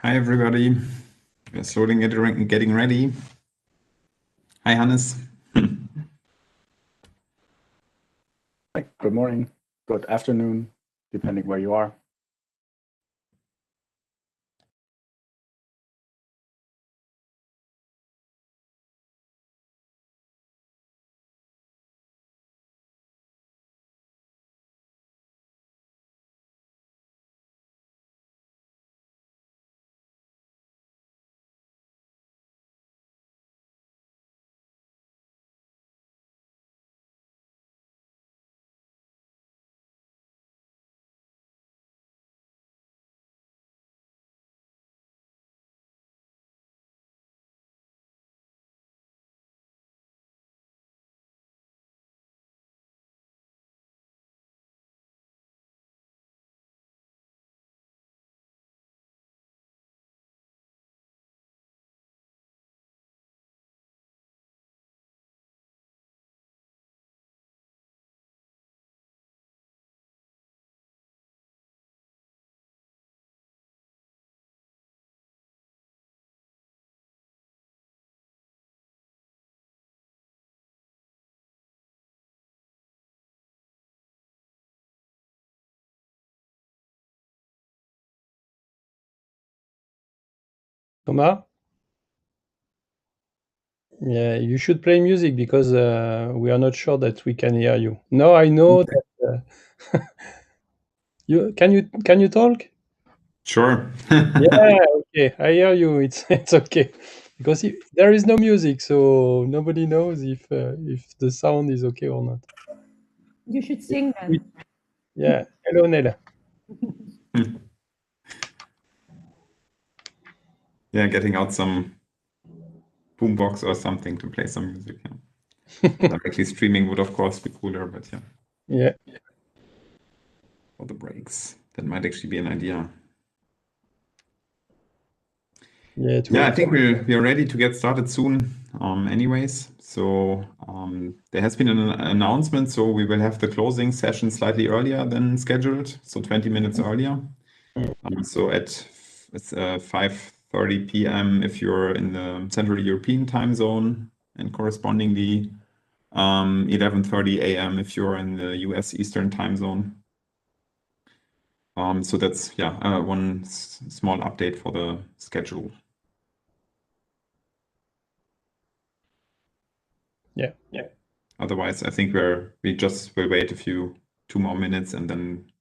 Hi, everybody. We're slowly getting ready. Hi, Hannes. Hi, good morning, good afternoon, depending where you are. Thomas? Yeah, you should play music because we are not sure that we can hear you. No, I know that can you talk? Sure. Yeah, okay, I hear you. It's okay because there is no music, so nobody knows if the sound is okay or not. You should sing then. Yeah. Hello, Nella. Yeah, getting out some boombox or something to play some music. Yeah. Directly streaming would, of course, be cooler, but yeah. Yeah. For the breaks, that might actually be an idea. Yeah, I think we are ready to get started soon. Anyways, so there has been an announcement, so we will have the closing session slightly earlier than scheduled, so 20 minutes earlier. So at 5:30 p.m. if you're in the Central European time zone, and correspondingly 11:30 a.m. if you're in the US Eastern time zone. So that's one small update for the schedule. Yeah. Otherwise, I think we just will wait 2 more minutes and then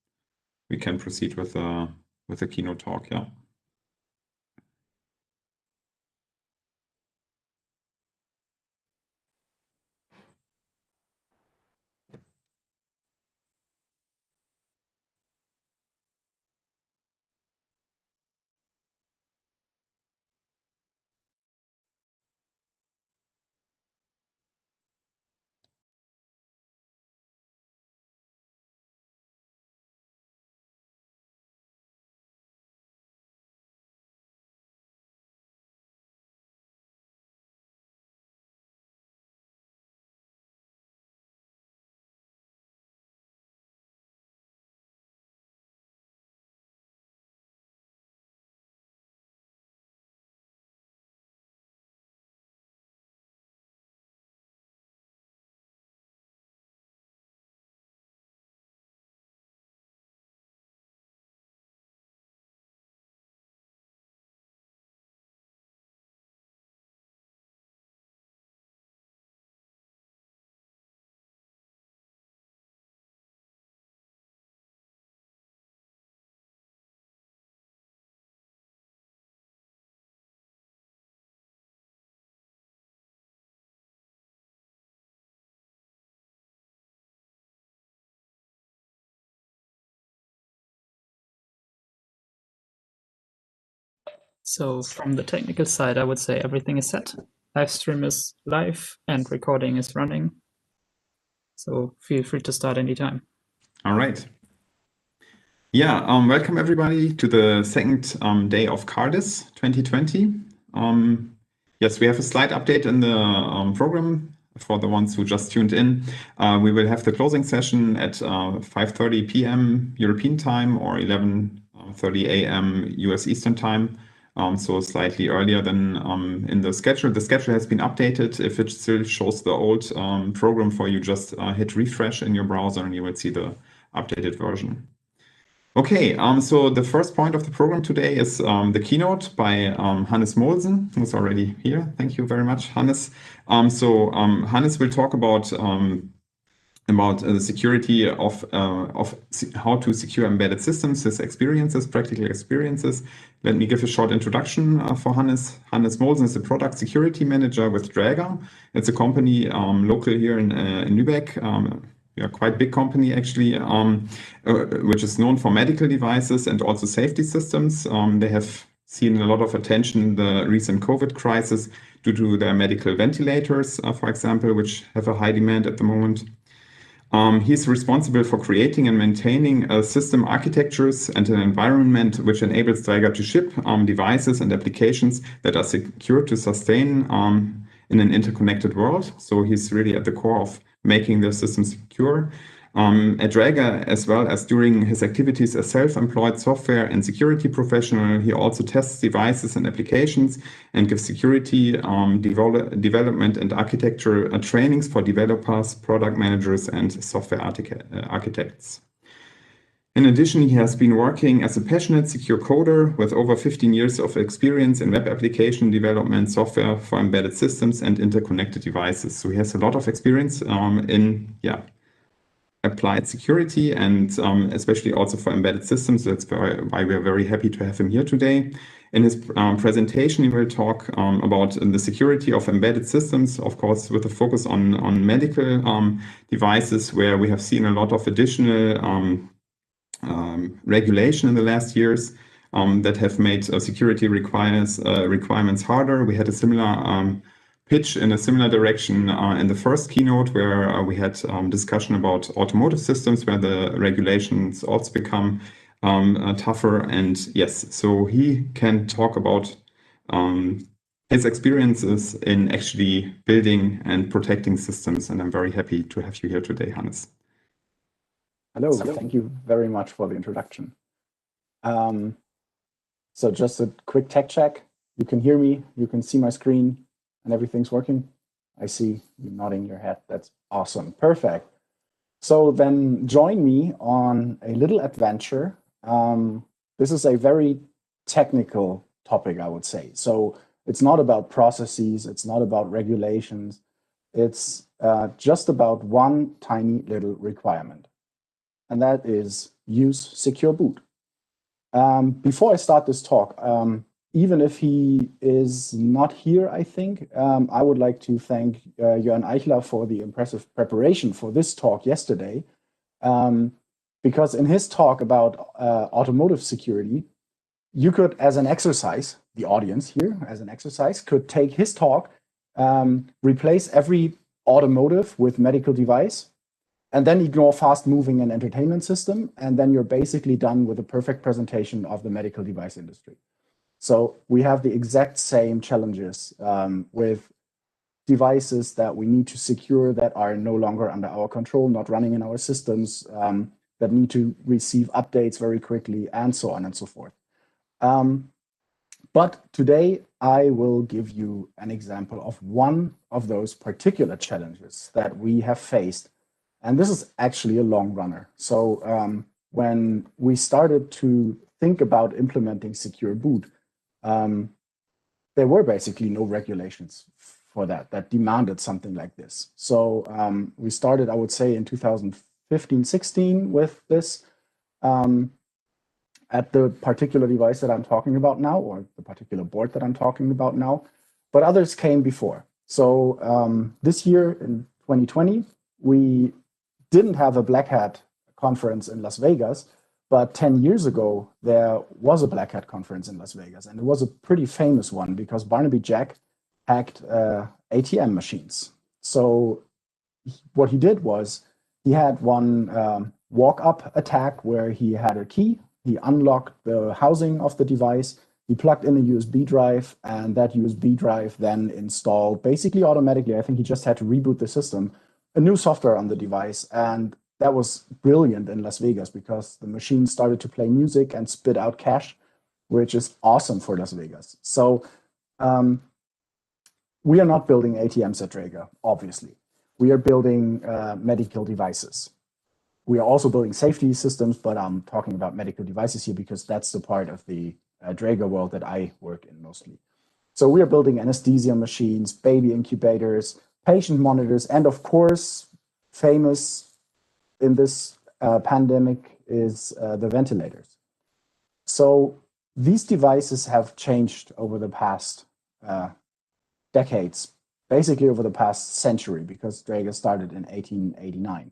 we can proceed with the keynote talk. Yeah. So from the technical side, I would say everything is set. Live stream is live and recording is running. So feel free to start anytime. All right. Yeah, welcome everybody to the second day of CARDIS 2020. Yes, we have a slight update in the program for the ones who just tuned in. We will have the closing session at 5:30 p.m. European time or 11:30 a.m. US Eastern time. so slightly earlier than in the schedule. The schedule has been updated. If it still shows the old program for you, just hit refresh in your browser and you will see the updated version. Okay, so the first point of the program today is the keynote by Hannes Mohlsen, who's already here. Thank you very much, Hannes. Hannes will talk about the security of how to secure embedded systems, his experiences, practical experiences. Let me give a short introduction for Hannes. Hannes Mohlsen is a product security manager with Draeger. It's a company local here in Lübeck. Quite big company actually, which is known for medical devices and also safety systems. They have seen a lot of attention in the recent COVID crisis due to their medical ventilators, for example, which have a high demand at the moment. He's responsible for creating and maintaining system architectures and an environment which enables Draeger to ship devices and applications that are secure to sustain in an interconnected world. So he's really at the core of making the system secure. At Draeger, as well as during his activities as self-employed software and security professional, he also tests devices and applications and gives security development and architecture trainings for developers, product managers, and software architects. In addition, he has been working as a passionate secure coder with over 15 years of experience in web application development, software for embedded systems, and interconnected devices. So he has a lot of experience in applied security and especially also for embedded systems. That's why we are very happy to have him here today. In his presentation, he will talk about the security of embedded systems, of course, with a focus on medical devices, where we have seen a lot of additional regulation in the last years that have made security requirements harder. We had a similar pitch in a similar direction in the first keynote, where we had discussion about automotive systems, where the regulations also become tougher. And yes, so he can talk about his experiences in actually building and protecting systems. And I'm very happy to have you here today, Hannes. Hello, thank you very much for the introduction. So just a quick tech check. You can hear me, you can see my screen, and everything's working. I see you nodding your head. That's awesome. Perfect. So then join me on a little adventure. This is a very technical topic, I would say. So it's not about processes, it's not about regulations. It's just about one tiny little requirement. And that is use secure boot. Before I start this talk, even if he is not here, I think, I would like to thank Jörn Eichler for the impressive preparation for this talk yesterday. Because in his talk about automotive security, you could, as an exercise, the audience here, as an exercise, could take his talk, replace every automotive with medical device, and then ignore fast-moving and entertainment system, and then you're basically done with a perfect presentation of the medical device industry. So we have the exact same challenges with devices that we need to secure that are no longer under our control, not running in our systems, that need to receive updates very quickly, and so on and so forth. But today I will give you an example of one of those particular challenges that we have faced. And this is actually a long runner. So when we started to think about implementing secure boot, there were basically no regulations for that demanded something like this. So we started, I would say, in 2015-16 with this at the particular device that I'm talking about now, or the particular board that I'm talking about now, but others came before. So this year in 2020, we didn't have a Black Hat conference in Las Vegas, but 10 years ago, there was a Black Hat conference in Las Vegas, and it was a pretty famous one because Barnaby Jack hacked ATM machines. So what he did was he had one walk-up attack where he had a key, he unlocked the housing of the device, he plugged in a USB drive, and that USB drive then installed basically automatically, I think he just had to reboot the system, a new software on the device. And that was brilliant in Las Vegas because the machine started to play music and spit out cash. which is awesome for Las Vegas. So we are not building ATMs at Draeger, obviously. We are building medical devices. We are also building safety systems, but I'm talking about medical devices here because that's the part of the Draeger world that I work in mostly. So we are building anesthesia machines, baby incubators, patient monitors, and of course, famous in this pandemic is the ventilators. So these devices have changed over the past decades, basically over the past century, because Draeger started in 1889.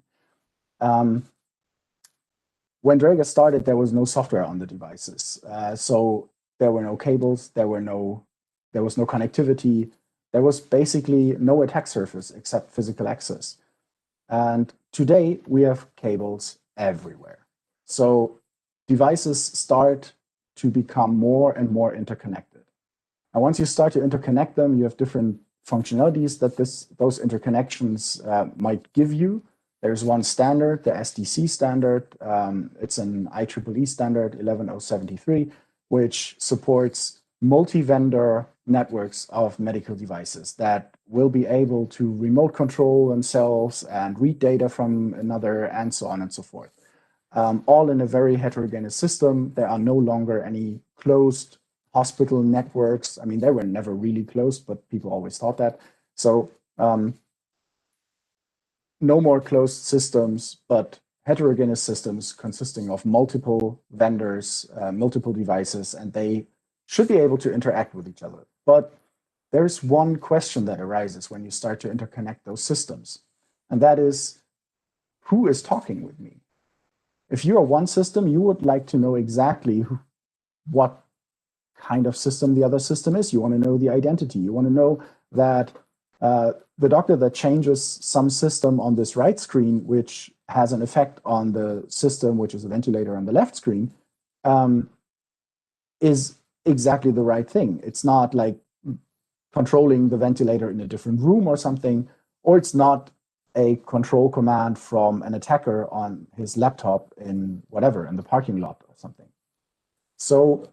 When Draeger started, there was no software on the devices. So there were no cables, there was no connectivity. There was basically no attack surface except physical access. And today we have cables everywhere. So devices start to become more and more interconnected. And once you start to interconnect them, you have different functionalities that those interconnections might give you. There's one standard, the SDC standard. It's an IEEE standard 11073, which supports multi-vendor networks of medical devices that will be able to remote control themselves and read data from another and so on and so forth. All in a very heterogeneous system. There are no longer any closed hospital networks. I mean, they were never really closed, but people always thought that. So no more closed systems, but heterogeneous systems consisting of multiple vendors, multiple devices, and they should be able to interact with each other. But there's one question that arises when you start to interconnect those systems, and that is, who is talking with me? If you are one system, you would like to know exactly what kind of system the other system is. You want to know the identity. You want to know that the doctor that changes some system on this right screen, which has an effect on the system, which is a ventilator on the left screen, is exactly the right thing. It's not like controlling the ventilator in a different room or something, or it's not a control command from an attacker on his laptop in whatever, in the parking lot or something. So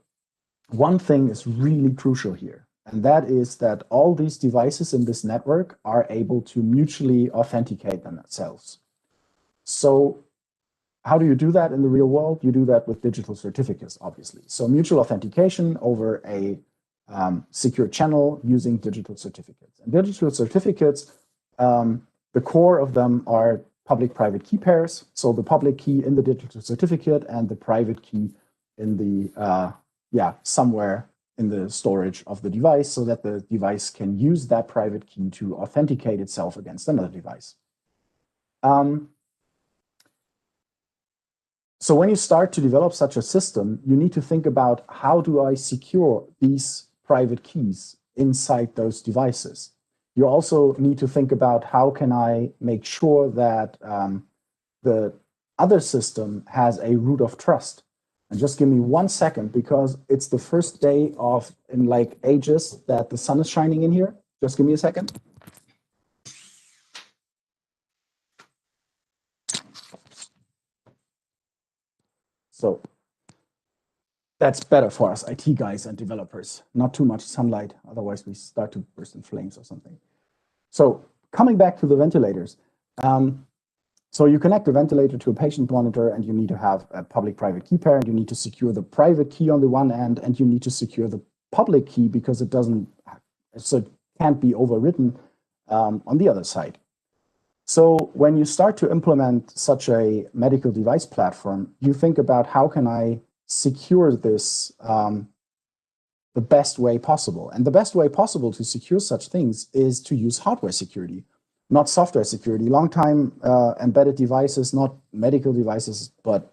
one thing is really crucial here, and that is that all these devices in this network are able to mutually authenticate themselves. So how do you do that in the real world? You do that with digital certificates, obviously. So mutual authentication over a secure channel using digital certificates. And digital certificates, the core of them are public-private key pairs. So the public key in the digital certificate and the private key in the, somewhere in the storage of the device so that the device can use that private key to authenticate itself against another device. So when you start to develop such a system, you need to think about how do I secure these private keys inside those devices. You also need to think about how can I make sure that the other system has a root of trust. And just give me 1 second because it's the first day in like ages that the sun is shining in here. Just give me a second. So that's better for us IT guys and developers. Not too much sunlight, otherwise we start to burst in flames or something. So coming back to the ventilators. So you connect the ventilator to a patient monitor and you need to have a public-private key pair and you need to secure the private key on the one end and you need to secure the public key because it can't be overwritten on the other side. So when you start to implement such a medical device platform, you think about how can I secure this the best way possible. And the best way possible to secure such things is to use hardware security, not software security. Long time embedded devices, not medical devices, but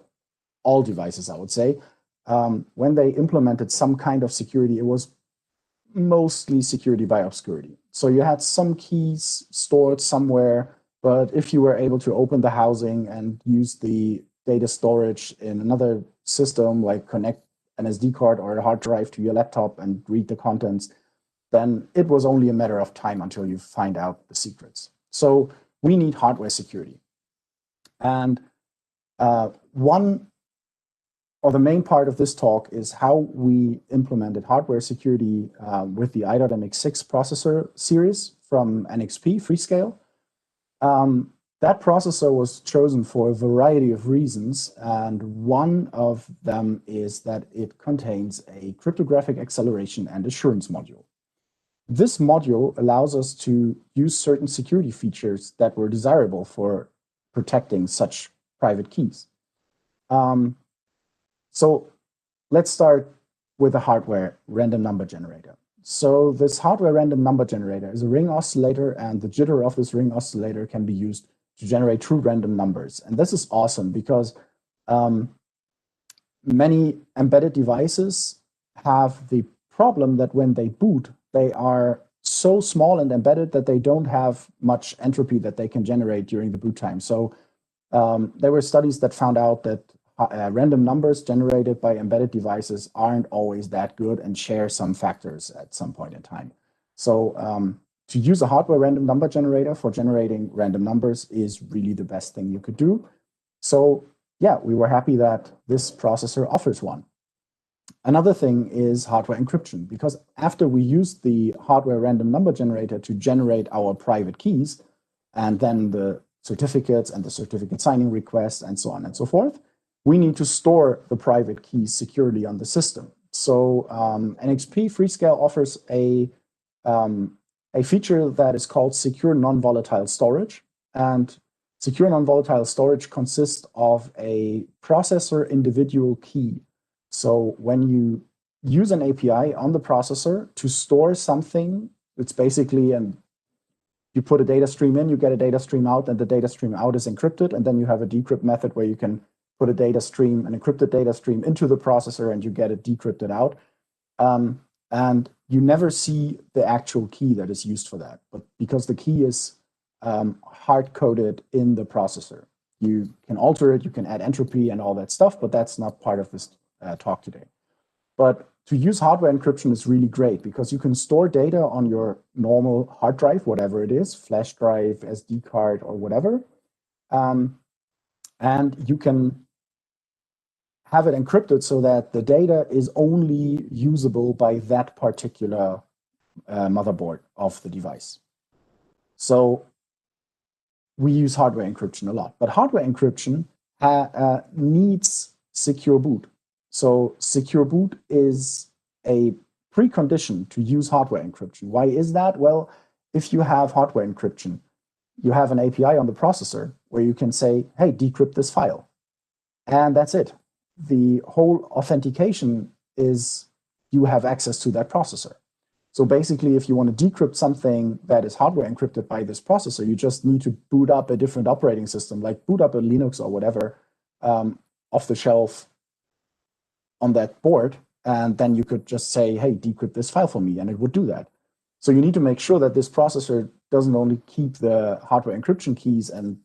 all devices, I would say. When they implemented some kind of security, it was mostly security by obscurity. So you had some keys stored somewhere, but if you were able to open the housing and use the data storage in another system, like connect an SD card or a hard drive to your laptop and read the contents, then it was only a matter of time until you find out the secrets. So we need hardware security. And one or the main part of this talk is how we implemented hardware security with the i.MX6 processor series from NXP Freescale. That processor was chosen for a variety of reasons, and one of them is that it contains a cryptographic acceleration and assurance module. This module allows us to use certain security features that were desirable for protecting such private keys. So let's start with the hardware random number generator. So this hardware random number generator is a ring oscillator, and the jitter of this ring oscillator can be used to generate true random numbers. And this is awesome because many embedded devices have the problem that when they boot, they are so small and embedded that they don't have much entropy that they can generate during the boot time. So there were studies that found out that random numbers generated by embedded devices aren't always that good and share some factors at some point in time. So to use a hardware random number generator for generating random numbers is really the best thing you could do. So yeah, we were happy that this processor offers one. Another thing is hardware encryption, because after we used the hardware random number generator to generate our private keys, and then the certificates and the certificate signing requests and so on and so forth, we need to store the private keys securely on the system. So NXP Freescale offers a feature that is called secure non-volatile storage. And secure non-volatile storage consists of a processor individual key. So when you use an API on the processor to store something, it's basically you put a data stream in, you get a data stream out, and the data stream out is encrypted, and then you have a decrypt method where you can put a data stream, an encrypted data stream into the processor, and you get it decrypted out. And you never see the actual key that is used for that, but because the key is hard-coded in the processor. You can alter it, you can add entropy and all that stuff, but that's not part of this talk today. But to use hardware encryption is really great because you can store data on your normal hard drive, whatever it is, flash drive, SD card, or whatever. And you can have it encrypted so that the data is only usable by that particular motherboard of the device. So we use hardware encryption a lot, but hardware encryption needs secure boot. So secure boot is a precondition to use hardware encryption. Why is that? Well, if you have hardware encryption, you have an API on the processor where you can say, hey, decrypt this file. And that's it. The whole authentication is you have access to that processor. So basically, if you want to decrypt something that is hardware encrypted by this processor, you just need to boot up a different operating system, like boot up a Linux or whatever off the shelf on that board. And then you could just say, hey, decrypt this file for me, and it would do that. So you need to make sure that this processor doesn't only keep the hardware encryption keys and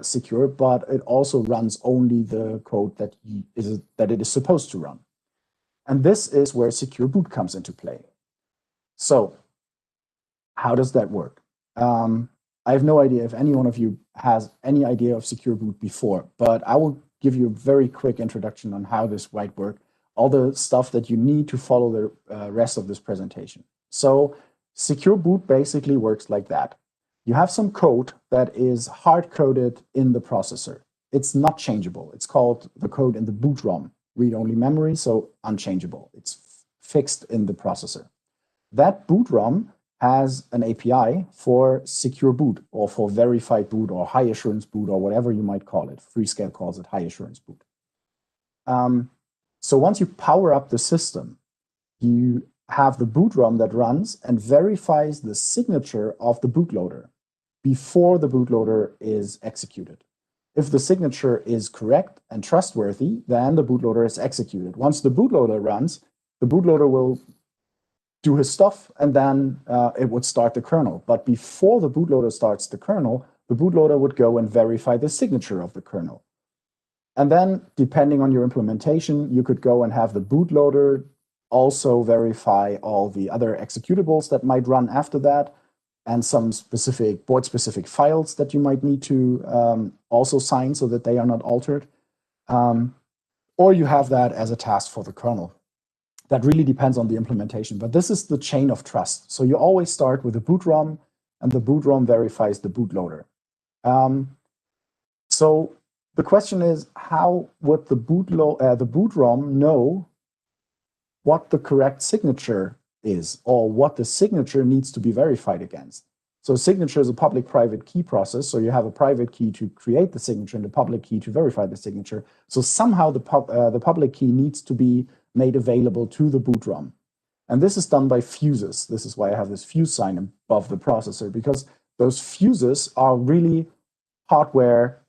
secure, but it also runs only the code that it is supposed to run. And this is where secure boot comes into play. So how does that work? I have no idea if any one of you has any idea of secure boot before, but I will give you a very quick introduction on how this might work, all the stuff that you need to follow the rest of this presentation. So secure boot basically works like that. You have some code that is hard-coded in the processor. It's not changeable. It's called the code in the boot ROM, read-only memory, so unchangeable. It's fixed in the processor. That boot ROM has an API for secure boot or for verified boot or high assurance boot or whatever you might call it. Freescale calls it high assurance boot. So once you power up the system, you have the boot ROM that runs and verifies the signature of the bootloader before the bootloader is executed. If the signature is correct and trustworthy, then the bootloader is executed. Once the bootloader runs, the bootloader will do his stuff, and then it would start the kernel. But before the bootloader starts the kernel, the bootloader would go and verify the signature of the kernel. And then, depending on your implementation, you could go and have the bootloader also verify all the other executables that might run after that, and some specific board-specific files that you might need to also sign so that they are not altered. or you have that as a task for the kernel. That really depends on the implementation, but this is the chain of trust. So you always start with the boot ROM, and the boot ROM verifies the bootloader. So the question is, how would the boot ROM know what the correct signature is, or what the signature needs to be verified against? So signature is a public-private key process. So you have a private key to create the signature and a public key to verify the signature. So somehow the public key needs to be made available to the boot ROM. And this is done by fuses. This is why I have this fuse sign above the processor, because those fuses are really hardware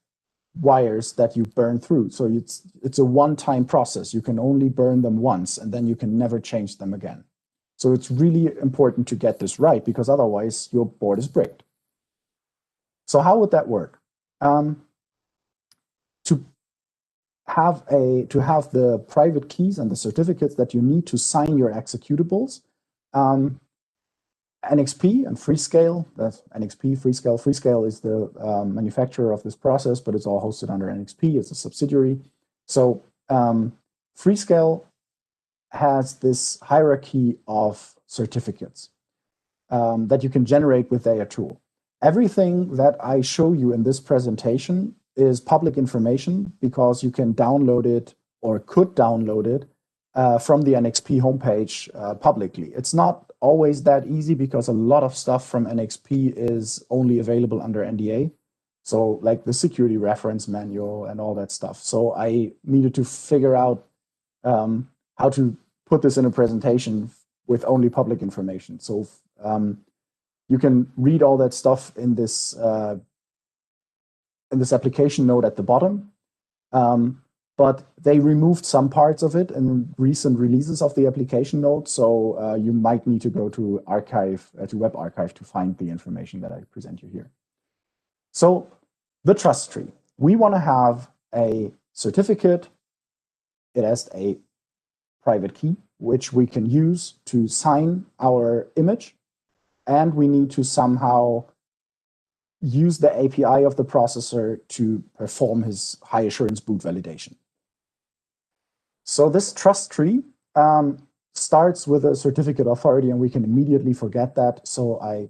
wires that you burn through. So it's a one-time process. You can only burn them once, and then you can never change them again. So it's really important to get this right, because otherwise your board is bricked. So how would that work? To have the private keys and the certificates that you need to sign your executables, NXP and Freescale, that's NXP, Freescale. Freescale is the manufacturer of this process, but it's all hosted under NXP. It's a subsidiary. So Freescale has this hierarchy of certificates that you can generate with their tool. Everything that I show you in this presentation is public information, because you can download it, or could download it from the NXP homepage publicly. It's not always that easy, because a lot of stuff from NXP is only available under NDA. So like the security reference manual and all that stuff. So I needed to figure out how to put this in a presentation with only public information. So you can read all that stuff in this application note at the bottom. But they removed some parts of it in recent releases of the application note. So you might need to go to archive, to Web Archive, to find the information that I present you here. So the trust tree. We want to have a certificate. It has a private key, which we can use to sign our image. And we need to somehow use the API of the processor to perform his high assurance boot validation. So this trust tree starts with a certificate authority, and we can immediately forget that. So I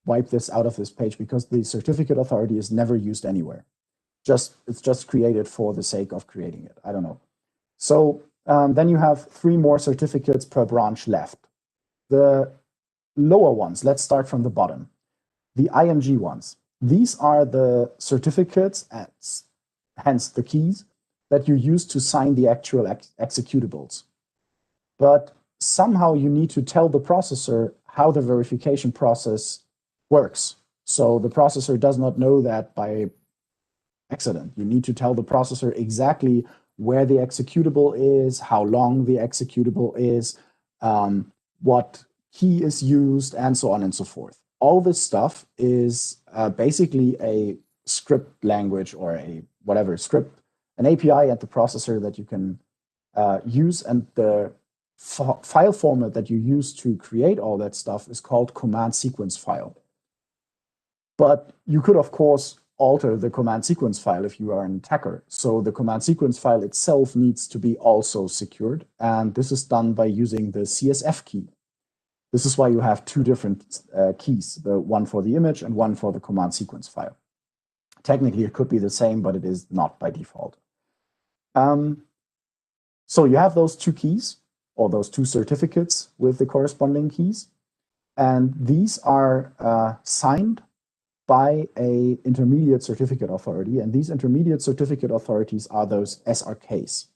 wipe this out of this page, because the certificate authority is never used anywhere. It's just created for the sake of creating it. I don't know. So then you have 3 more certificates per branch left. The lower ones, let's start from the bottom. The IMG ones. These are the certificates, hence the keys, that you use to sign the actual executables. But somehow you need to tell the processor how the verification process works. So the processor does not know that by accident. You need to tell the processor exactly where the executable is, how long the executable is, what key is used, and so on and so forth. All this stuff is basically a script language, or a whatever script, an API at the processor that you can use, and the file format that you use to create all that stuff is called command sequence file. But you could, of course, alter the command sequence file if you are an attacker. So the command sequence file itself needs to be also secured, and this is done by using the CSF key. This is why you have 2 different keys, the one for the image and one for the command sequence file. Technically, it could be the same, but it is not by default. So you have those 2 keys, or those 2 certificates with the corresponding keys, and these are signed by an intermediate certificate authority, and these intermediate certificate authorities are those SRKs.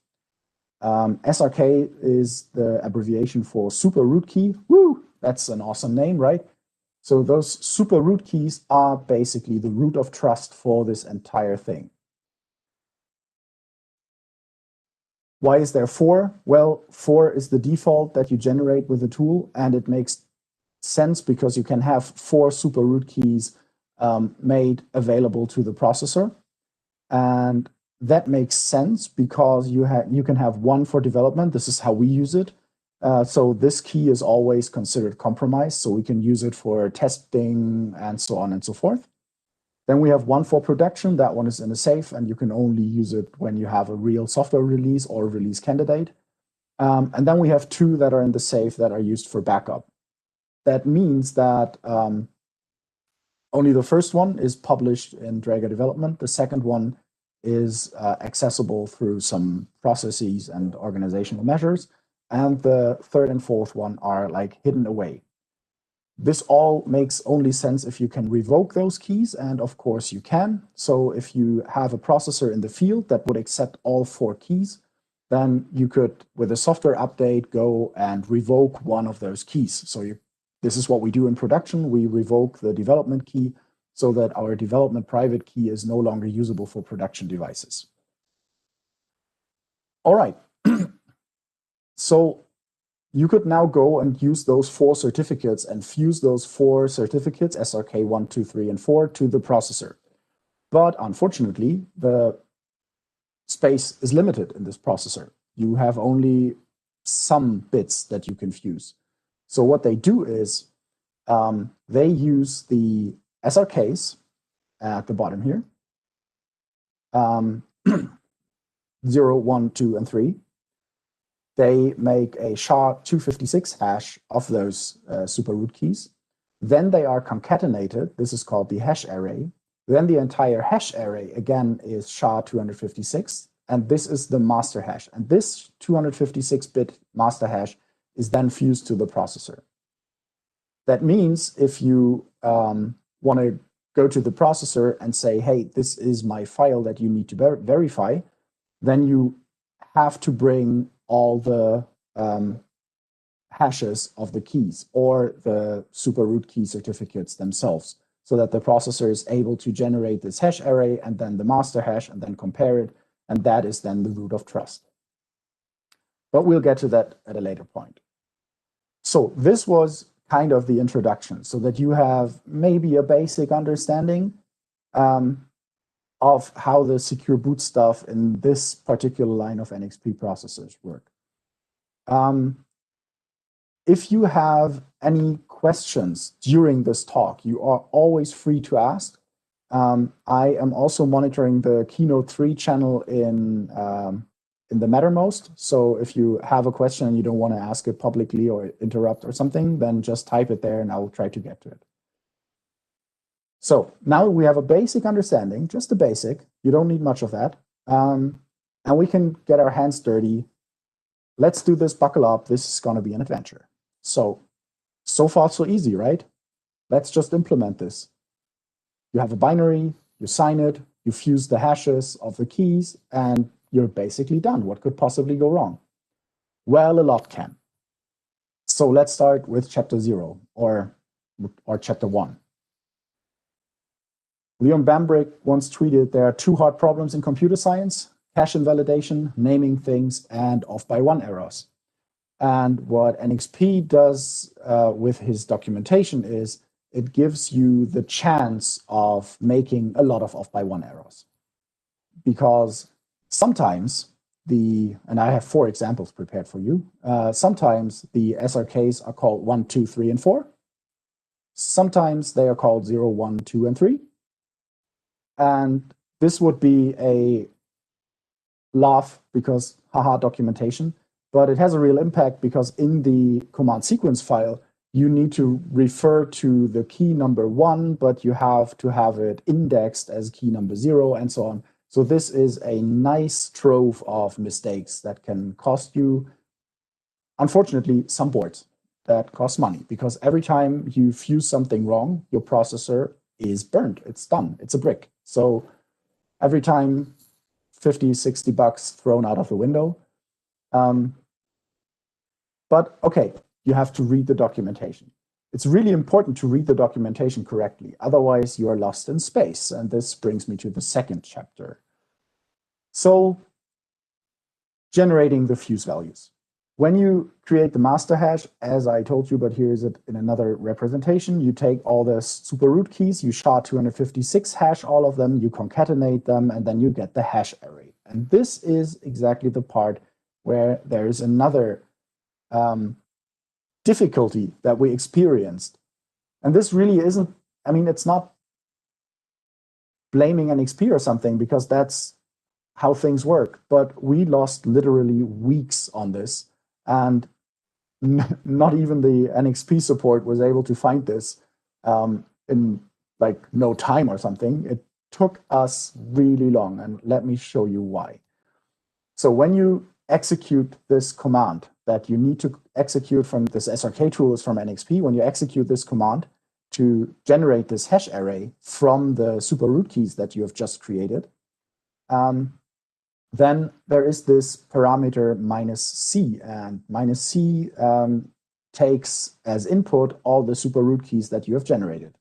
SRK is the abbreviation for super root key. Woo! That's an awesome name, right? So those super root keys are basically the root of trust for this entire thing. Why is there 4? Well, 4 is the default that you generate with the tool, and it makes sense because you can have 4 super root keys made available to the processor. And that makes sense because you can have 1 for development. This is how we use it. So this key is always considered compromised, so we can use it for testing and so on and so forth. Then we have one for production. That one is in a safe, and you can only use it when you have a real software release or release candidate. And then we have two that are in the safe that are used for backup. That means that only the first one is published in Draeger development. The second one is accessible through some processes and organizational measures. And the third and fourth one are like hidden away. This all makes only sense if you can revoke those keys, and of course you can. So if you have a processor in the field that would accept all 4 keys, then you could, with a software update, go and revoke one of those keys. So this is what we do in production. We revoke the development key so that our development private key is no longer usable for production devices. All right. So you could now go and use those 4 certificates and fuse those 4 certificates, SRK 1, 2, 3, and 4, to the processor. But unfortunately, the space is limited in this processor. You have only some bits that you can fuse. So what they do is they use the SRKs at the bottom here, 0, 1, 2, and 3. They make a SHA-256 hash of those super root keys. Then they are concatenated. This is called the hash array. Then the entire hash array, again, is SHA-256. And this is the master hash. And this 256-bit master hash is then fused to the processor. That means if you want to go to the processor and say, hey, this is my file that you need to verify, then you have to bring all the hashes of the keys or the super root key certificates themselves, so that the processor is able to generate this hash array and then the master hash and then compare it. And that is then the root of trust. But we'll get to that at a later point. So this was kind of the introduction, so that you have maybe a basic understanding of how the secure boot stuff in this particular line of NXP processors work. If you have any questions during this talk, you are always free to ask. I am also monitoring the Keynote 3 channel in the Mattermost. So if you have a question and you don't want to ask it publicly or interrupt or something, then just type it there and I will try to get to it. So now we have a basic understanding, just a basic. You don't need much of that. And we can get our hands dirty. Let's do this, buckle up. This is going to be an adventure. So far, so easy, right? Let's just implement this. You have a binary, you sign it, you fuse the hashes of the keys, and you're basically done. What could possibly go wrong? Well, a lot can. So let's start with chapter 0 or chapter 1. Leon Bambrick once tweeted, there are 2 hard problems in computer science: hash invalidation, naming things, and off-by-1 errors. And what NXP does with his documentation is it gives you the chance of making a lot of off-by-1 errors. Because sometimes and I have 4 examples prepared for you, sometimes the SRKs are called 1, 2, 3, and 4. Sometimes they are called 0, 1, 2, and 3. And this would be a laugh because, haha, documentation. But it has a real impact because in the command sequence file, you need to refer to the key number 1, but you have to have it indexed as key number 0 and so on. So this is a nice trove of mistakes that can cost you, unfortunately, some boards that cost money, because every time you fuse something wrong, your processor is burned. It's done. It's a brick. So every time, 50, 60 bucks thrown out of the window. But okay, you have to read the documentation. It's really important to read the documentation correctly. Otherwise, you are lost in space. And this brings me to the second chapter. So, generating the fuse values. When you create the master hash, as I told you, but here is it in another representation, you take all the super root keys, you SHA-256 hash all of them, you concatenate them, and then you get the hash array. And this is exactly the part where there is another difficulty that we experienced. And this really isn't, I mean, it's not blaming NXP or something, because that's how things work. But we lost literally weeks on this, and not even the NXP support was able to find this in like no time or something. It took us really long, and let me show you why. So when you execute this command that you need to execute from this SRK tool is from NXP, when you execute this command to generate this hash array from the super root keys that you have just created, then there is this parameter -c, and -c takes as input all the super root keys that you have generated.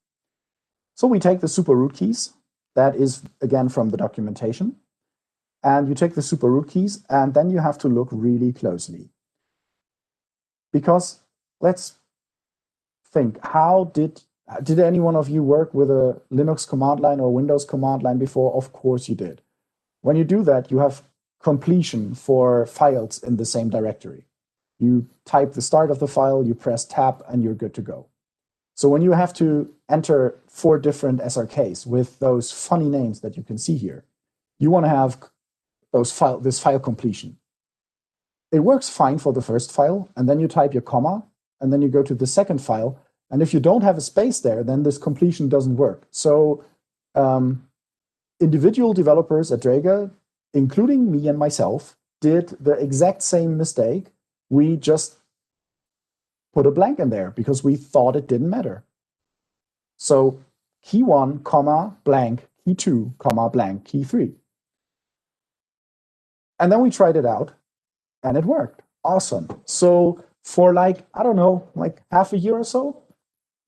So we take the super root keys, that is again from the documentation, and you take the super root keys, and then you have to look really closely. Because let's think, how did any one of you work with a Linux command line or Windows command line before? Of course you did. When you do that, you have completion for files in the same directory. You type the start of the file, you press tab, and you're good to go. So when you have to enter 4 different SRKs with those funny names that you can see here, you want to have this file completion. It works fine for the first file, and then you type your comma, and then you go to the second file, and if you don't have a space there, then this completion doesn't work. So individual developers at Draeger, including me and myself, did the exact same mistake. We just put a blank in there because we thought it didn't matter. So key 1, comma, blank, key 2, comma, blank, key 3. And then we tried it out, and it worked. Awesome. So for like, I don't know, like half a year or so,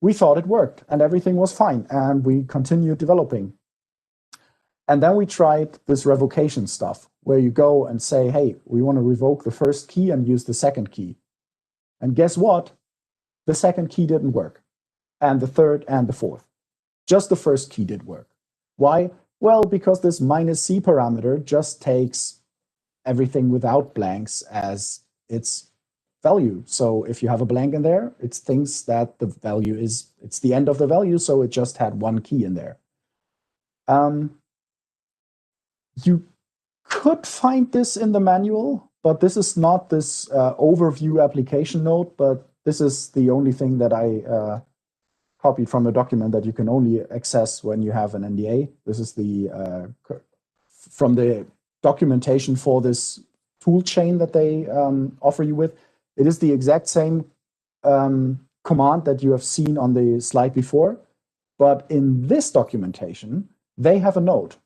we thought it worked, and everything was fine, and we continued developing. And then we tried this revocation stuff, where you go and say, hey, we want to revoke the first key and use the second key. And guess what? The second key didn't work, and the third and the fourth. Just the first key did work. Why? Well, because this -c parameter just takes everything without blanks as its value. So if you have a blank in there, it thinks that the value it's the end of the value, so it just had 1 key in there. You could find this in the manual, but this is not this overview application note, but this is the only thing that I copied from a document that you can only access when you have an NDA. This is the from the documentation for this tool chain that they offer you with. It is the exact same command that you have seen on the slide before, but in this documentation, they have a note.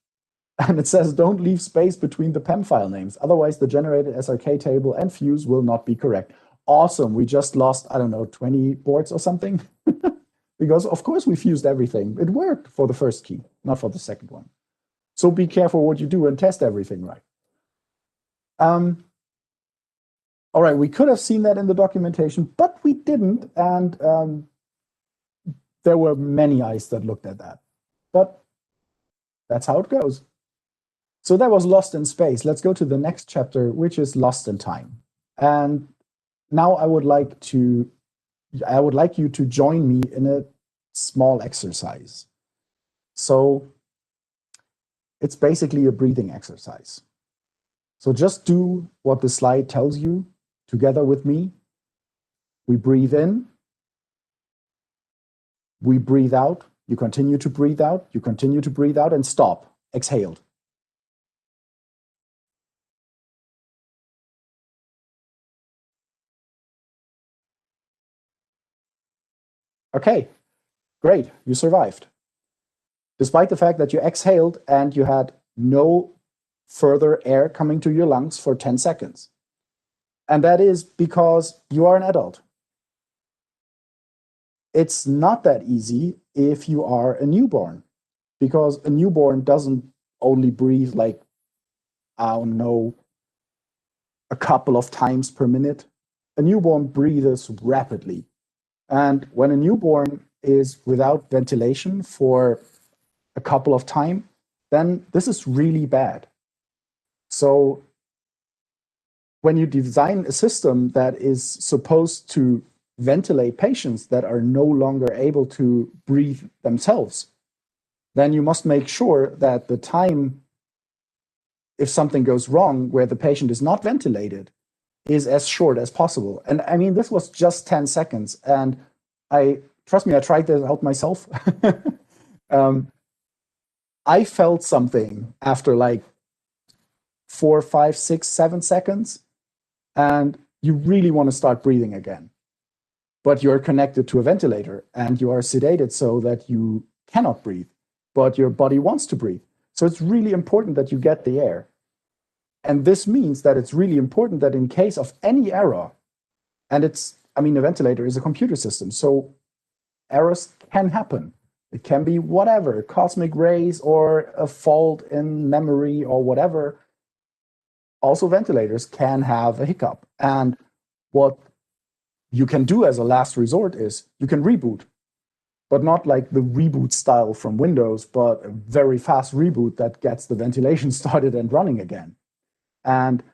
And it says, don't leave space between the PEM file names. Otherwise, the generated SRK table and fuse will not be correct. Awesome. We just lost, I don't know, 20 boards or something. Because, of course, we fused everything. It worked for the first key, not for the second one. So be careful what you do and test everything right. All right, we could have seen that in the documentation, but we didn't. And there were many eyes that looked at that. But that's how it goes. So that was lost in space. Let's go to the next chapter, which is lost in time. And now I would like you to join me in a small exercise. So it's basically a breathing exercise. So just do what the slide tells you together with me. We breathe in, we breathe out, you continue to breathe out, you continue to breathe out, and stop, exhaled. Okay, great, you survived. Despite the fact that you exhaled and you had no further air coming to your lungs for 10 seconds. And that is because you are an adult. It's not that easy if you are a newborn, because a newborn doesn't only breathe like, I don't know, a couple of times per minute. A newborn breathes rapidly. And when a newborn is without ventilation for a couple of times, then this is really bad. So when you design a system that is supposed to ventilate patients that are no longer able to breathe themselves, then you must make sure that the time, if something goes wrong where the patient is not ventilated, is as short as possible. And I mean, this was just 10 seconds. And trust me, I tried this out myself. I felt something after like 4, 5, 6, 7 seconds, and you really want to start breathing again. But you're connected to a ventilator and you are sedated so that you cannot breathe, but your body wants to breathe. So it's really important that you get the air. And this means that it's really important that in case of any error, and a ventilator is a computer system, so errors can happen. It can be whatever, cosmic rays or a fault in memory or whatever. Also, ventilators can have a hiccup. And what you can do as a last resort is you can reboot, but not like the reboot style from Windows, but a very fast reboot that gets the ventilation started and running again. And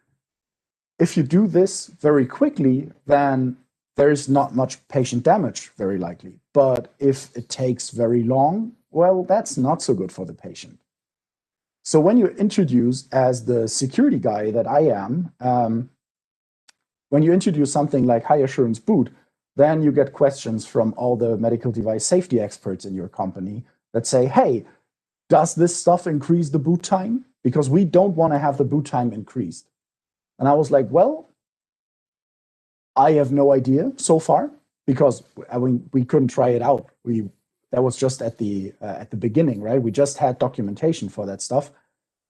if you do this very quickly, then there is not much patient damage, very likely. But if it takes very long, well, that's not so good for the patient. So when you introduce, as the security guy that I am, when you introduce something like high assurance boot, then you get questions from all the medical device safety experts in your company that say, hey, does this stuff increase the boot time? Because we don't want to have the boot time increased. And I was like, well, I have no idea so far, because we couldn't try it out. That was just at the beginning, right? We just had documentation for that stuff.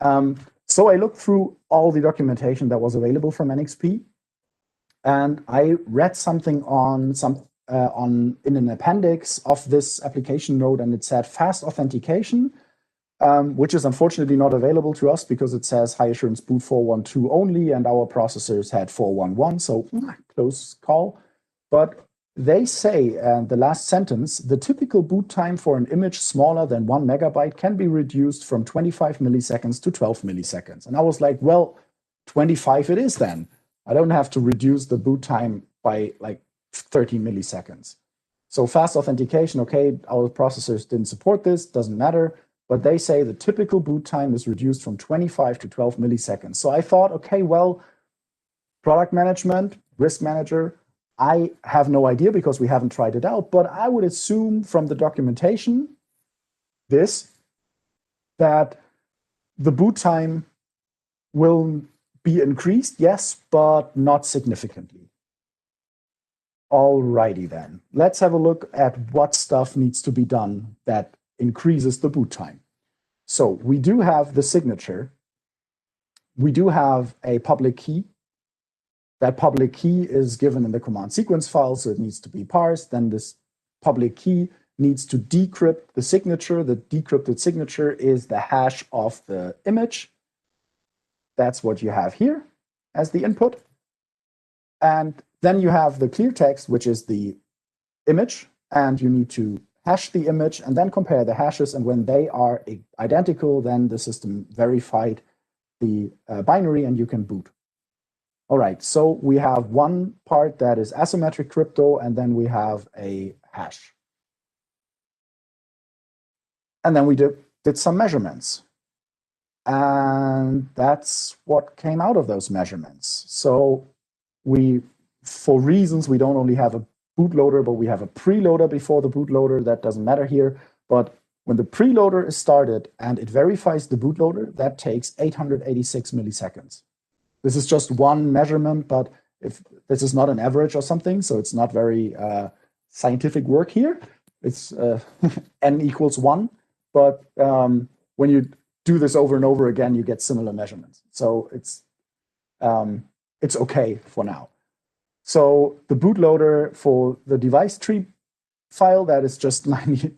So I looked through all the documentation that was available from NXP, and I read something in an appendix of this application note, and it said fast authentication, which is unfortunately not available to us because it says high assurance boot 412 only, and our processors had 411, so close call. But they say, the last sentence, the typical boot time for an image smaller than 1 megabyte can be reduced from 25 milliseconds to 12 milliseconds. And I was like, well, 25 it is then. I don't have to reduce the boot time by like 30 milliseconds. So fast authentication, okay, our processors didn't support this, doesn't matter. But they say the typical boot time is reduced from 25 to 12 milliseconds. So I thought, okay, well, product management, risk manager, I have no idea because we haven't tried it out, but I would assume from the documentation that the boot time will be increased, yes, but not significantly. Alrighty then, let's have a look at what stuff needs to be done that increases the boot time. So we do have the signature. We do have a public key. That public key is given in the command sequence file, so it needs to be parsed. Then this public key needs to decrypt the signature. The decrypted signature is the hash of the image. That's what you have here as the input. And then you have the clear text, which is the image, and you need to hash the image and then compare the hashes. And when they are identical, then the system verified the binary and you can boot. All right, so we have one part that is asymmetric crypto, and then we have a hash. And then we did some measurements. And that's what came out of those measurements. So for reasons, we don't only have a bootloader, but we have a preloader before the bootloader. That doesn't matter here. But when the preloader is started and it verifies the bootloader, that takes 886 milliseconds. This is just one measurement, but if this is not an average or something, so it's not very scientific work here. It's n equals 1. But when you do this over and over again, you get similar measurements. So it's okay for now. So the bootloader for the device tree file that is just 29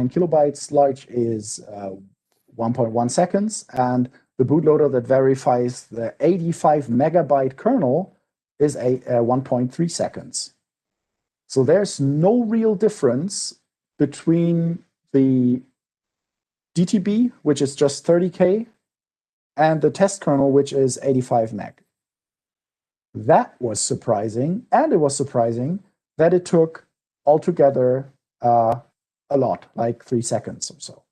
kilobytes large is 1.1 seconds. And the bootloader that verifies the 85 megabyte kernel is 1.3 seconds. So there's no real difference between the DTB, which is just 30K, and the test kernel, which is 85 meg. That was surprising, and it was surprising that it took altogether a lot, like 3 seconds or so.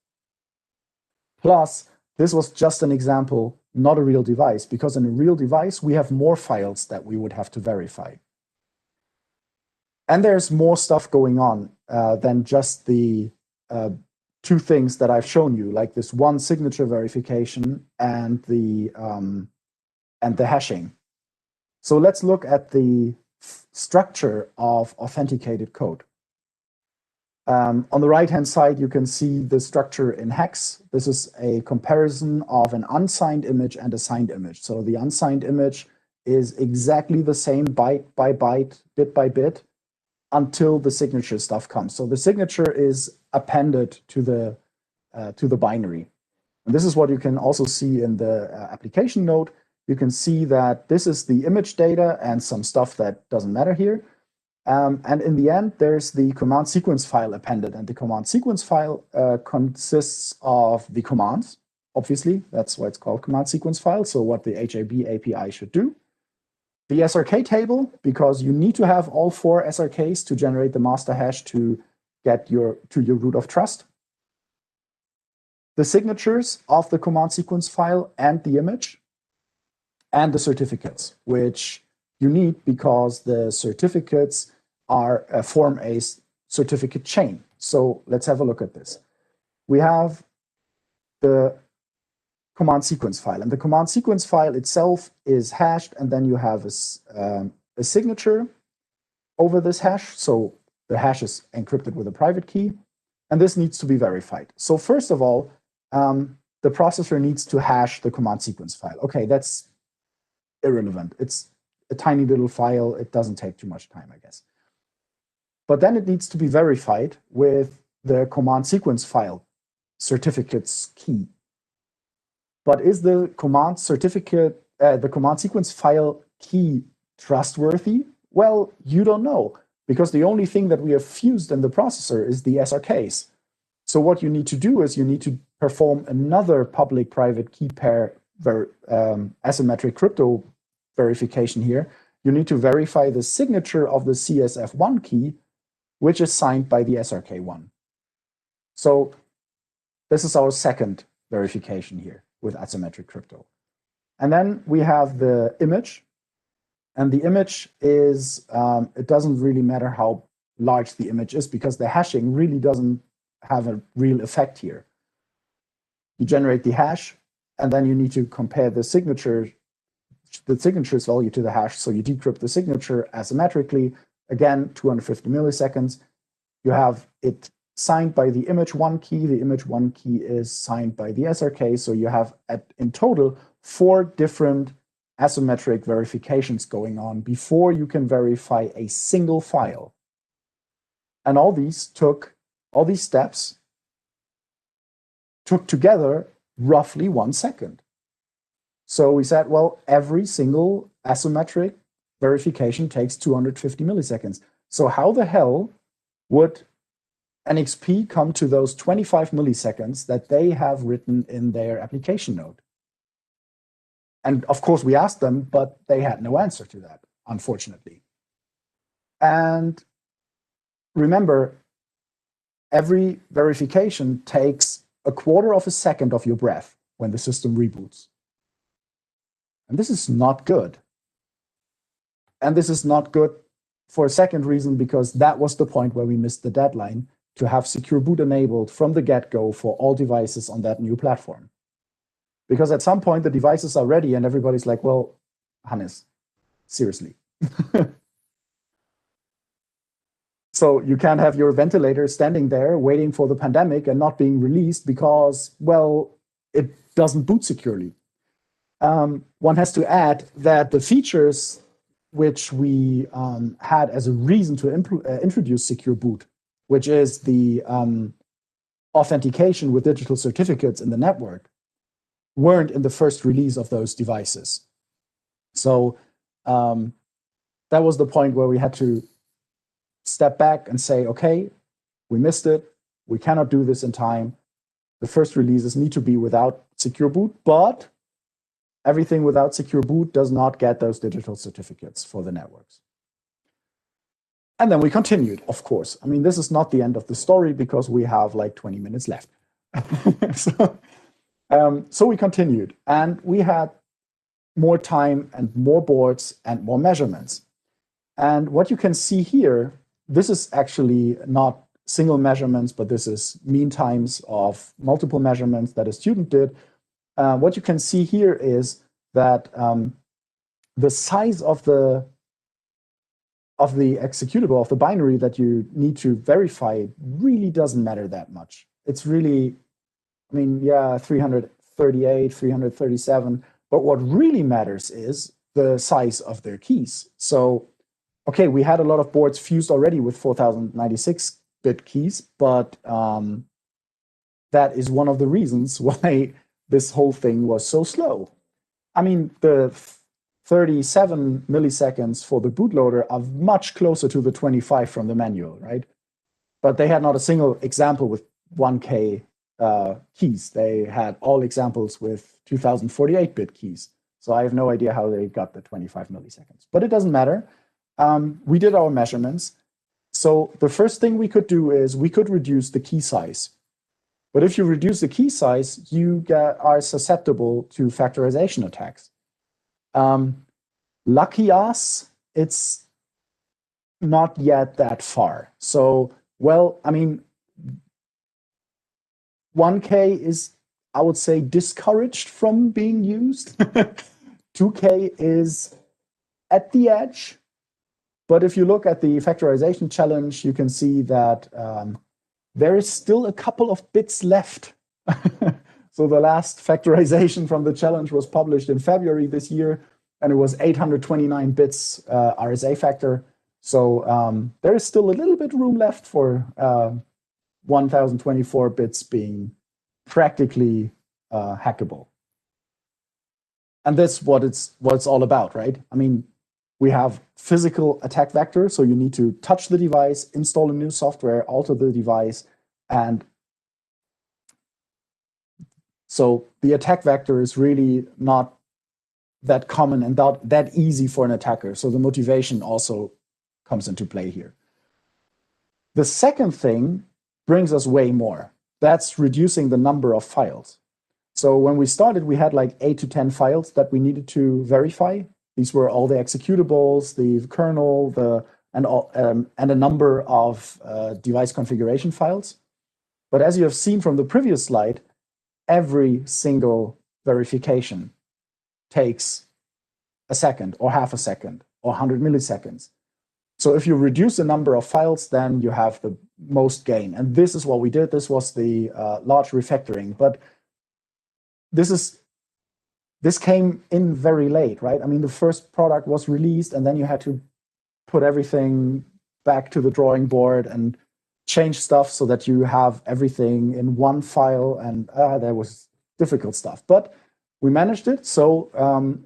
Plus, this was just an example, not a real device, because in a real device, we have more files that we would have to verify. And there's more stuff going on than just the two things that I've shown you, like this one signature verification and the hashing. So let's look at the structure of authenticated code. On the right-hand side, you can see the structure in hex. This is a comparison of an unsigned image and a signed image. So the unsigned image is exactly the same byte by byte, bit by bit, until the signature stuff comes. So the signature is appended to the binary. And this is what you can also see in the application note. You can see that this is the image data and some stuff that doesn't matter here. And in the end, there's the command sequence file appended. And the command sequence file consists of the commands. Obviously, that's why it's called command sequence file. So what the HAB API should do. The SRK table, because you need to have all 4 SRKs to generate the master hash to get to your root of trust. The signatures of the command sequence file and the image, and the certificates, which you need because the certificates are form a certificate chain. So let's have a look at this. We have the command sequence file, and the command sequence file itself is hashed, and then you have a signature over this hash. So the hash is encrypted with a private key, and this needs to be verified. So first of all, the processor needs to hash the command sequence file. Okay, that's irrelevant. It's a tiny little file. It doesn't take too much time, I guess. But then it needs to be verified with the command sequence file certificates key. But is the command sequence file key trustworthy? Well, you don't know, because the only thing that we have fused in the processor is the SRKs. So what you need to do is you need to perform another public-private key pair asymmetric crypto verification here. You need to verify the signature of the CSF1 key, which is signed by the SRK1. So this is our second verification here with asymmetric crypto. And then we have the image. And the image is, it doesn't really matter how large the image is, because the hashing really doesn't have a real effect here. You generate the hash, and then you need to compare the signature's value to the hash. So you decrypt the signature asymmetrically. Again, 250 milliseconds. You have it signed by the image1 key. The image1 key is signed by the SRK. So you have, in total, 4 different asymmetric verifications going on before you can verify a single file. And all these steps took together roughly 1 second. So we said, well, every single asymmetric verification takes 250 milliseconds. So how the hell would NXP come to those 25 milliseconds that they have written in their application note? And of course, we asked them, but they had no answer to that, unfortunately. And remember, every verification takes 1/4 second of your breath when the system reboots. And this is not good. And this is not good for a second reason, because that was the point where we missed the deadline to have secure boot enabled from the get-go for all devices on that new platform. Because at some point, the devices are ready and everybody's like, well, Hannes, seriously. So you can't have your ventilator standing there waiting for the pandemic and not being released because, well, it doesn't boot securely. One has to add that the features which we had as a reason to introduce secure boot, which is the authentication with digital certificates in the network, weren't in the first release of those devices. So that was the point where we had to step back and say, okay, we missed it. We cannot do this in time. The first releases need to be without secure boot, but everything without secure boot does not get those digital certificates for the networks. And then we continued, of course. I mean, this is not the end of the story because we have like 20 minutes left. So we continued, and we had more time and more boards and more measurements. And what you can see here, this is actually not single measurements, but this is mean times of multiple measurements that a student did. What you can see here is that the size of the executable, of the binary that you need to verify really doesn't matter that much. It's really, I mean, yeah, 338, 337, but what really matters is the size of their keys. So, okay, we had a lot of boards fused already with 4096-bit keys, but that is one of the reasons why this whole thing was so slow. I mean, the 37 milliseconds for the bootloader are much closer to the 25 from the manual, right? But they had not a single example with 1K keys. They had all examples with 2048-bit keys. So I have no idea how they got the 25 milliseconds, but it doesn't matter. We did our measurements. So the first thing we could do is we could reduce the key size. But if you reduce the key size, you are susceptible to factorization attacks. Lucky us, it's not yet that far. So, well, I mean, 1K is, I would say, discouraged from being used. 2K is at the edge. But if you look at the factorization challenge, you can see that there is still a couple of bits left. So the last factorization from the challenge was published in February this year, and it was 829 bits RSA factor. So there is still a little bit room left for 1024 bits being practically hackable. And that's what it's all about, right? I mean, we have physical attack vector, so you need to touch the device, install a new software, alter the device, and so the attack vector is really not that common and not that easy for an attacker. So the motivation also comes into play here. The second thing brings us way more. That's reducing the number of files. So when we started, we had like 8 to 10 files that we needed to verify. These were all the executables, the kernel, and a number of device configuration files. But as you have seen from the previous slide, every single verification takes a second or half a second or 100 milliseconds. So if you reduce the number of files, then you have the most gain. And this is what we did. This was the large refactoring. But this came in very late, right? I mean, the first product was released, and then you had to put everything back to the drawing board and change stuff so that you have everything in one file, and there was difficult stuff. But we managed it, so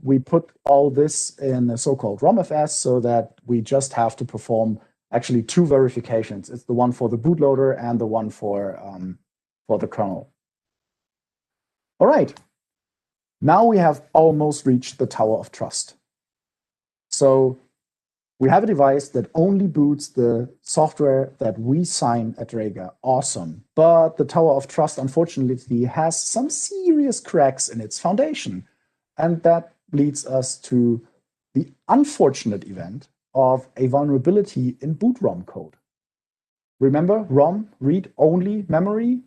we put all this in a so-called ROMFS so that we just have to perform actually 2 verifications. It's the one for the bootloader and the one for the kernel. All right. Now we have almost reached the Tower of Trust. So we have a device that only boots the software that we sign at Rega. Awesome. But the Tower of Trust, unfortunately, has some serious cracks in its foundation. And that leads us to the unfortunate event of a vulnerability in boot ROM code. Remember, ROM, read-only memory?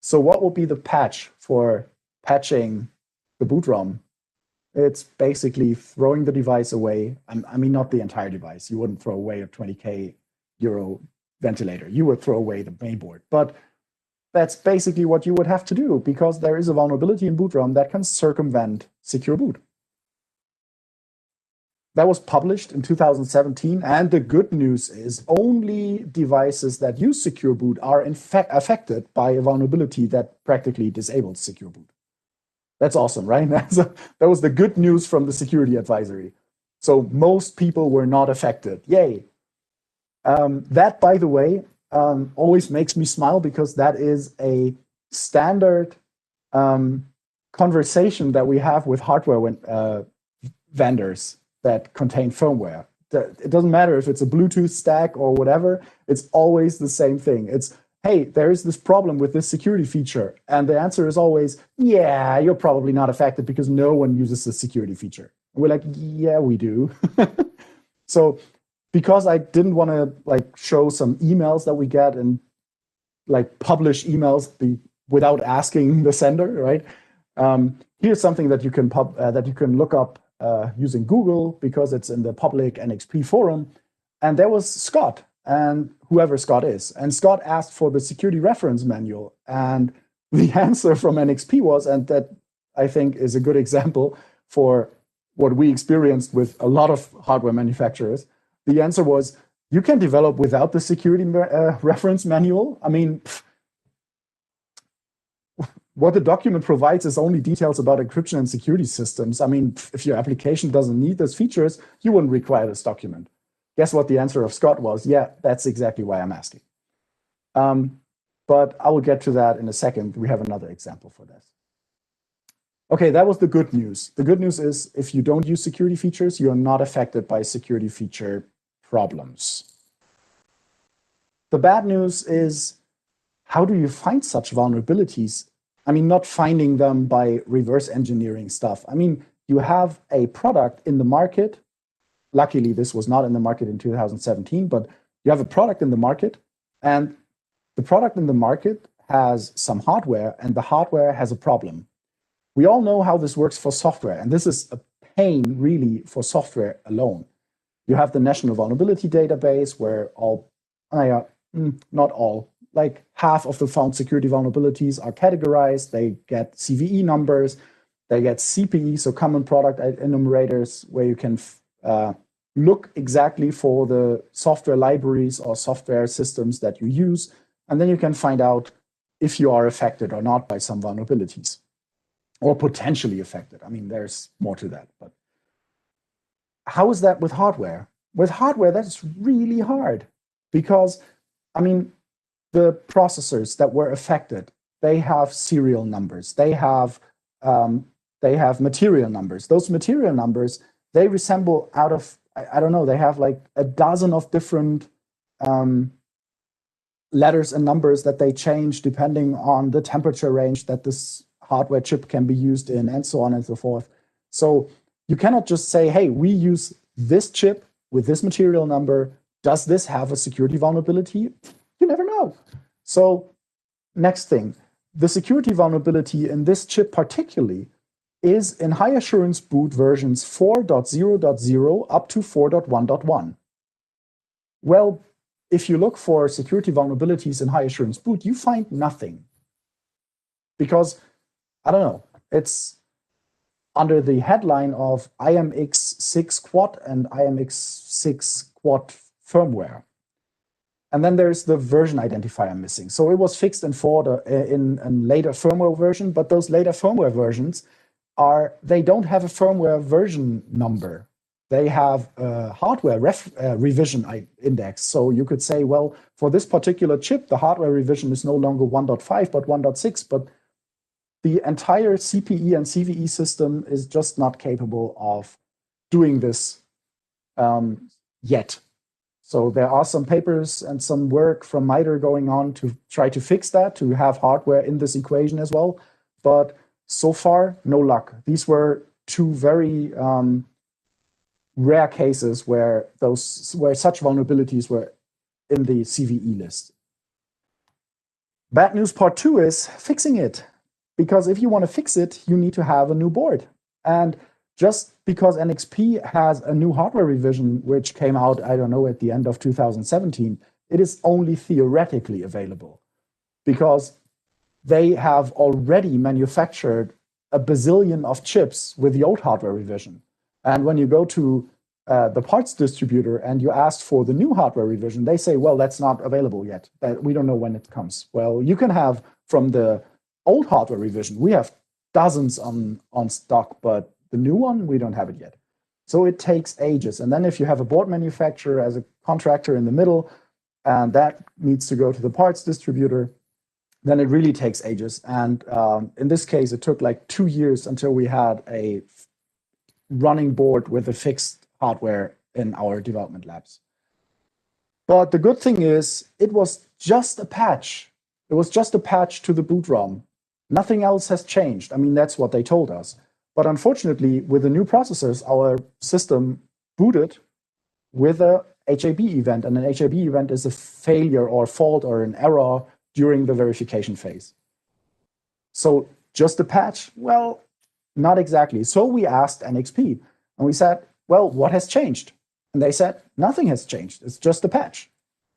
So what will be the patch for patching the boot ROM? It's basically throwing the device away. I mean, not the entire device. You wouldn't throw away a 20K euro ventilator. You would throw away the mainboard. But that's basically what you would have to do, because there is a vulnerability in boot ROM that can circumvent secure boot. That was published in 2017, and the good news is only devices that use secure boot are in fact affected by a vulnerability that practically disables secure boot. That's awesome, right? That was the good news from the security advisory. So most people were not affected. Yay. That, by the way, always makes me smile, because that is a standard conversation that we have with hardware vendors that contain firmware. It doesn't matter if it's a Bluetooth stack or whatever, it's always the same thing. It's hey, there is this problem with this security feature. And the answer is always, yeah, you're probably not affected because no one uses this security feature. And we're like, yeah, we do. So because I didn't want to like show some emails that we get and like publish emails without asking the sender, right? Here's something that you can look up using Google because it's in the public NXP forum. And there was Scott, and whoever Scott is. And Scott asked for the security reference manual. And the answer from NXP was, and that I think is a good example for what we experienced with a lot of hardware manufacturers. The answer was, you can develop without the security reference manual. I mean, what the document provides is only details about encryption and security systems. I mean, if your application doesn't need those features, you wouldn't require this document. Guess what the answer of Scott was? Yeah, that's exactly why I'm asking. But I will get to that in a second. We have another example for this. Okay, that was the good news. The good news is if you don't use security features, you're not affected by security feature problems. The bad news is, how do you find such vulnerabilities? I mean, not finding them by reverse engineering stuff. I mean, you have a product in the market. Luckily, this was not in the market in 2017, but you have a product in the market, and the product in the market has some hardware, and the hardware has a problem. We all know how this works for software, and this is a pain, really, for software alone. You have the National Vulnerability Database, where not all, like half of the found security vulnerabilities are categorized. They get CVE numbers, they get CPE, so common product enumerators, where you can look exactly for the software libraries or software systems that you use, and then you can find out if you are affected or not by some vulnerabilities, or potentially affected. I mean, there's more to that. But how is that with hardware? With hardware, that's really hard because, I mean, the processors that were affected, they have serial numbers. They have material numbers. Those material numbers, they resemble out of, I don't know, they have like a dozen of different letters and numbers that they change depending on the temperature range that this hardware chip can be used in, and so on and so forth. So you cannot just say, hey, we use this chip with this material number. Does this have a security vulnerability? You never know. So next thing, the security vulnerability in this chip particularly is in high assurance boot versions 4.0.0 up to 4.1.1. Well, if you look for security vulnerabilities in high assurance boot, you find nothing. Because, I don't know, it's under the headline of IMX6 Quad and IMX6 Quad firmware. And then there's the version identifier missing. So it was fixed in a later firmware version, but those later firmware versions they don't have a firmware version number. They have a hardware revision index. So you could say, well, for this particular chip, the hardware revision is no longer 1.5, but 1.6. But the entire CPE and CVE system is just not capable of doing this yet. So there are some papers and some work from MITRE going on to try to fix that, to have hardware in this equation as well. But so far, no luck. These were two very rare cases where such vulnerabilities were in the CVE list. Bad news part 2 is fixing it. Because if you want to fix it, you need to have a new board. And just because NXP has a new hardware revision, which came out, I don't know, at the end of 2017, it is only theoretically available. Because they have already manufactured a bazillion of chips with the old hardware revision. And when you go to the parts distributor and you ask for the new hardware revision, they say, well, that's not available yet. We don't know when it comes. Well, you can have from the old hardware revision, we have dozens on stock, but the new one, we don't have it yet. So it takes ages. And then if you have a board manufacturer as a contractor in the middle, and that needs to go to the parts distributor, then it really takes ages. And in this case, it took like 2 years until we had a running board with a fixed hardware in our development labs. But the good thing is, it was just a patch. It was just a patch to the boot ROM. Nothing else has changed. I mean, that's what they told us. But unfortunately, with the new processors, our system booted with a HAB event, and an HAB event is a failure or fault or an error during the verification phase. So just a patch? Well, not exactly. So we asked NXP, and we said, well, what has changed? And they said, nothing has changed. It's just a patch.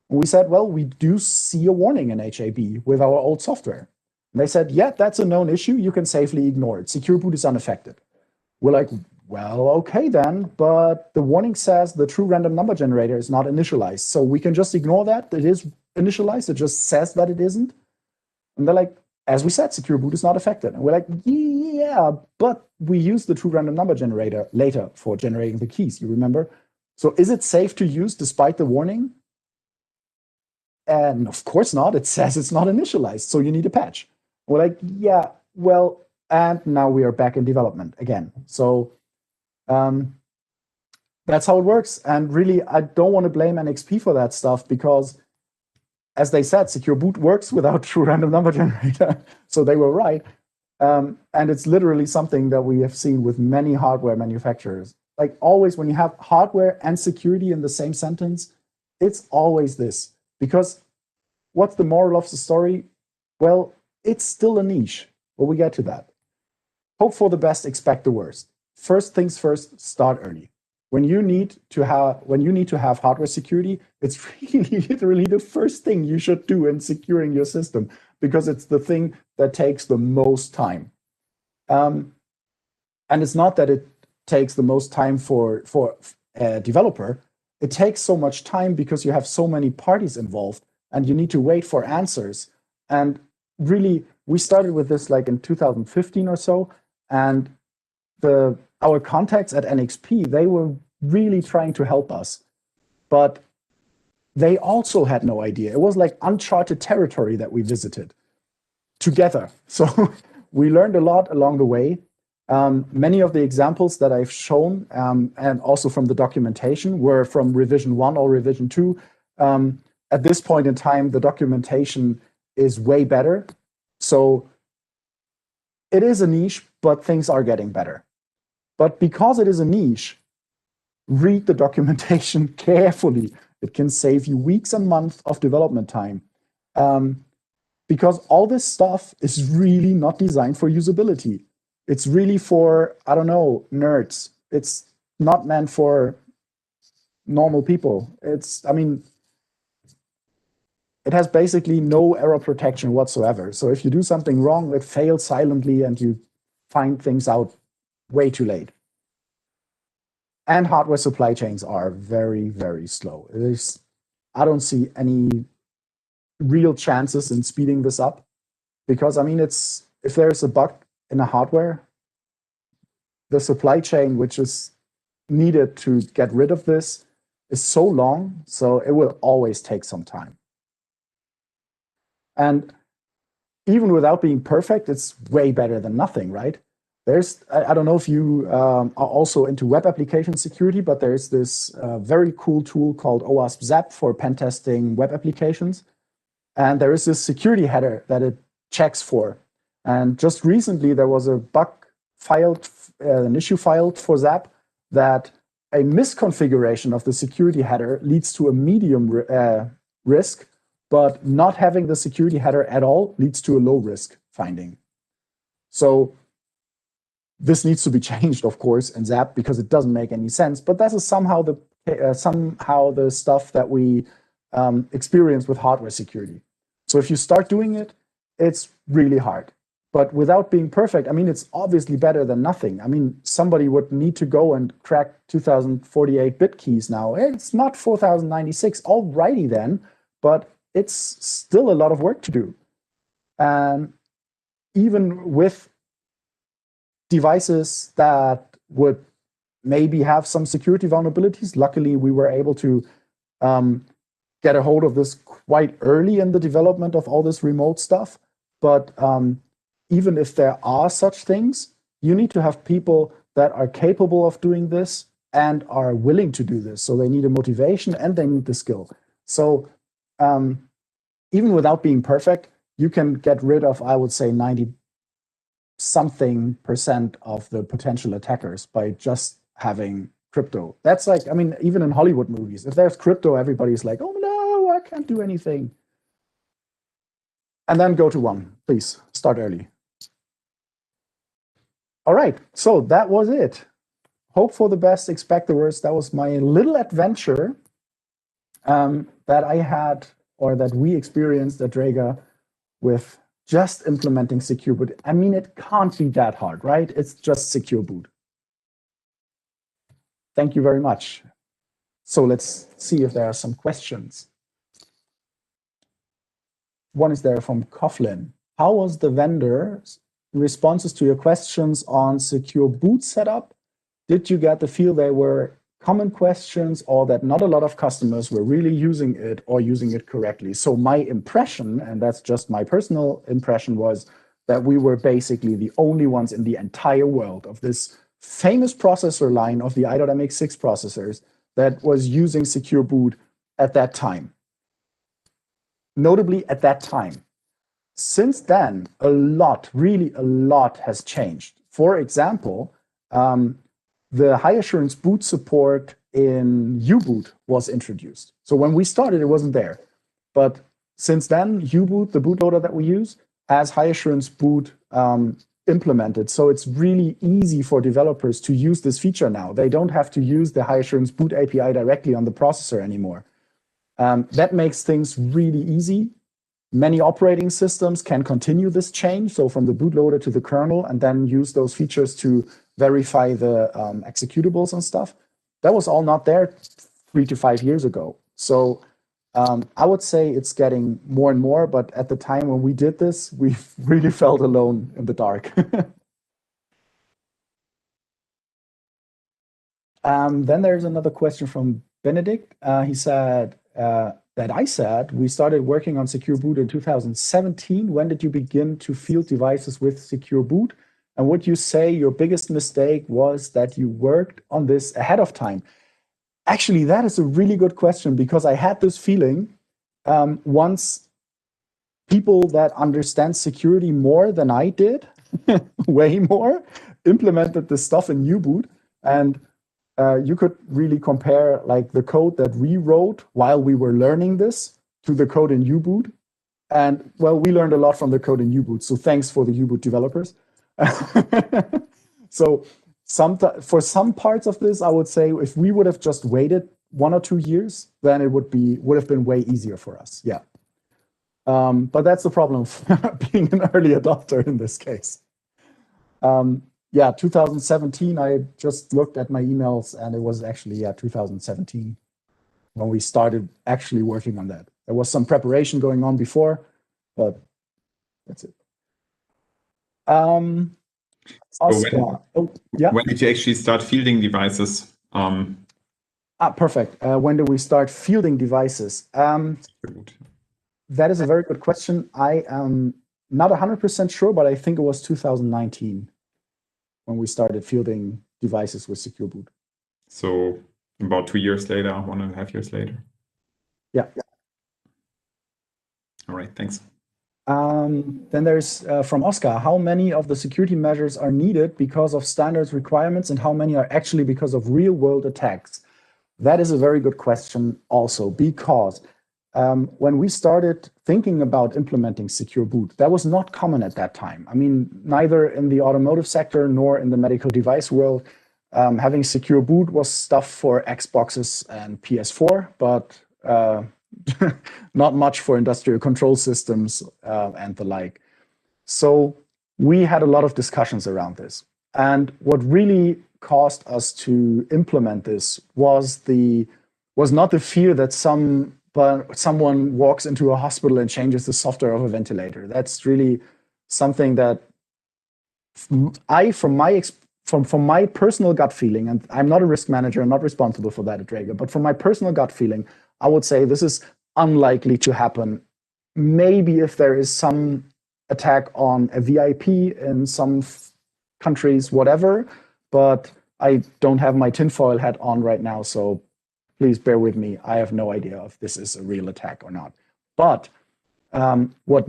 And we said, well, we do see a warning in HAB with our old software. And they said, yeah, that's a known issue. You can safely ignore it. Secure boot is unaffected. We're like, well, okay then, but the warning says the true random number generator is not initialized. So we can just ignore that. It is initialized. It just says that it isn't. And they're like, as we said, secure boot is not affected. And we're like, yeah, but we use the true random number generator later for generating the keys, you remember? So is it safe to use despite the warning? And of course not. It says it's not initialized, so you need a patch. We're like, yeah, well, and now we are back in development again. So that's how it works. And really, I don't want to blame NXP for that stuff because, as they said, secure boot works without true random number generator. So they were right. And it's literally something that we have seen with many hardware manufacturers. Like always, when you have hardware and security in the same sentence, it's always this. Because what's the moral of the story? Well, it's still a niche, but we get to that. Hope for the best, expect the worst. First things first, start early. When you need to have hardware security, it's really literally the first thing you should do in securing your system because it's the thing that takes the most time. And it's not that it takes the most time for a developer. It takes so much time because you have so many parties involved and you need to wait for answers. And really, we started with this like in 2015 or so, and our contacts at NXP, they were really trying to help us, but they also had no idea. It was like uncharted territory that we visited together. So we learned a lot along the way. Many of the examples that I've shown, and also from the documentation, were from revision 1 or revision 2. At this point in time, the documentation is way better. So it is a niche, but things are getting better. But because it is a niche, read the documentation carefully. It can save you weeks and months of development time. Because all this stuff is really not designed for usability. It's really for, I don't know, nerds. It's not meant for normal people. It has basically no error protection whatsoever. So if you do something wrong, it fails silently and you find things out way too late. And hardware supply chains are very, very slow. I don't see any real chances in speeding this up because, I mean, if there's a bug in a hardware, the supply chain which is needed to get rid of this is so long, so it will always take some time. And even without being perfect, it's way better than nothing, right? I don't know if you are also into web application security, but there's this very cool tool called OWASP Zap for pen testing web applications. And there is this security header that it checks for. And just recently, there was a bug filed, an issue filed for Zap that a misconfiguration of the security header leads to a medium risk, but not having the security header at all leads to a low risk finding. So this needs to be changed, of course, in Zap because it doesn't make any sense. But that is somehow the stuff that we experience with hardware security. So if you start doing it, it's really hard. But without being perfect, I mean, it's obviously better than nothing. I mean, somebody would need to go and crack 2048-bit keys now. It's not 4096, alrighty then, but it's still a lot of work to do. And even with devices that would maybe have some security vulnerabilities, luckily we were able to get a hold of this quite early in the development of all this remote stuff. But even if there are such things, you need to have people that are capable of doing this and are willing to do this. So they need a motivation and they need the skill. So even without being perfect, you can get rid of, I would say, 90-something% of the potential attackers by just having crypto. That's like, I mean, even in Hollywood movies, if there's crypto, everybody's like, oh no, I can't do anything. And then go to 1, please, start early. All right, so that was it. Hope for the best, expect the worst. That was my little adventure that I had, or that we experienced at Draga with just implementing secure boot. I mean, it can't be that hard, right? It's just secure boot. Thank you very much. So let's see if there are some questions. One is there from Coughlin. How was the vendor's responses to your questions on secure boot setup? Did you get the feel they were common questions, or that not a lot of customers were really using it or using it correctly? So my impression, and that's just my personal impression, was that we were basically the only ones in the entire world of this famous processor line of the i.MX6 processors that was using secure boot at that time. Notably at that time. Since then, a lot, really a lot has changed. For example, the high assurance boot support in U-boot was introduced. So when we started, it wasn't there. But since then, U-boot, the bootloader that we use, has high assurance boot implemented. So it's really easy for developers to use this feature now. They don't have to use the high assurance boot API directly on the processor anymore. That makes things really easy. Many operating systems can continue this change, so from the bootloader to the kernel, and then use those features to verify the executables and stuff. That was all not there 3 to 5 years ago. So I would say it's getting more and more, but at the time when we did this, we really felt alone in the dark. Then there's another question from Benedict. He said, that I said, we started working on Secure Boot in 2017. When did you begin to field devices with Secure Boot? And would you say your biggest mistake was that you worked on this ahead of time? Actually, that is a really good question, because I had this feeling once people that understand security more than I did, way more, implemented this stuff in U-boot, and you could really compare like the code that we wrote while we were learning this to the code in U-boot. And well, we learned a lot from the code in U-boot. So thanks for the U-boot developers. So for some parts of this, I would say if we would have just waited 1 or 2 years, then it would have been way easier for us. Yeah. But that's the problem of being an early adopter in this case. Yeah, 2017, I just looked at my emails, and it was actually 2017 when we started actually working on that. There was some preparation going on before, but that's it. Oscar. When did you actually start fielding devices? Perfect. When did we start fielding devices? That is a very good question. I am not 100% sure, but I think it was 2019 when we started fielding devices with Secure Boot. So about 2 years later, 1.5 years later. Yeah. All right, thanks. Then there's from Oscar, how many of the security measures are needed because of standards requirements, and how many are actually because of real world attacks? That is a very good question also, because when we started thinking about implementing Secure Boot, that was not common at that time. I mean, neither in the automotive sector nor in the medical device world. Having Secure Boot was stuff for Xboxes and PS4, but not much for industrial control systems and the like. So we had a lot of discussions around this. And what really caused us to implement this was not the fear that someone walks into a hospital and changes the software of a ventilator. That's really something that from my personal gut feeling, and I'm not a risk manager, I'm not responsible for that at Draga, but from my personal gut feeling, I would say this is unlikely to happen. Maybe if there is some attack on a VIP in some countries, whatever, but I don't have my tinfoil hat on right now, so please bear with me. I have no idea if this is a real attack or not. But what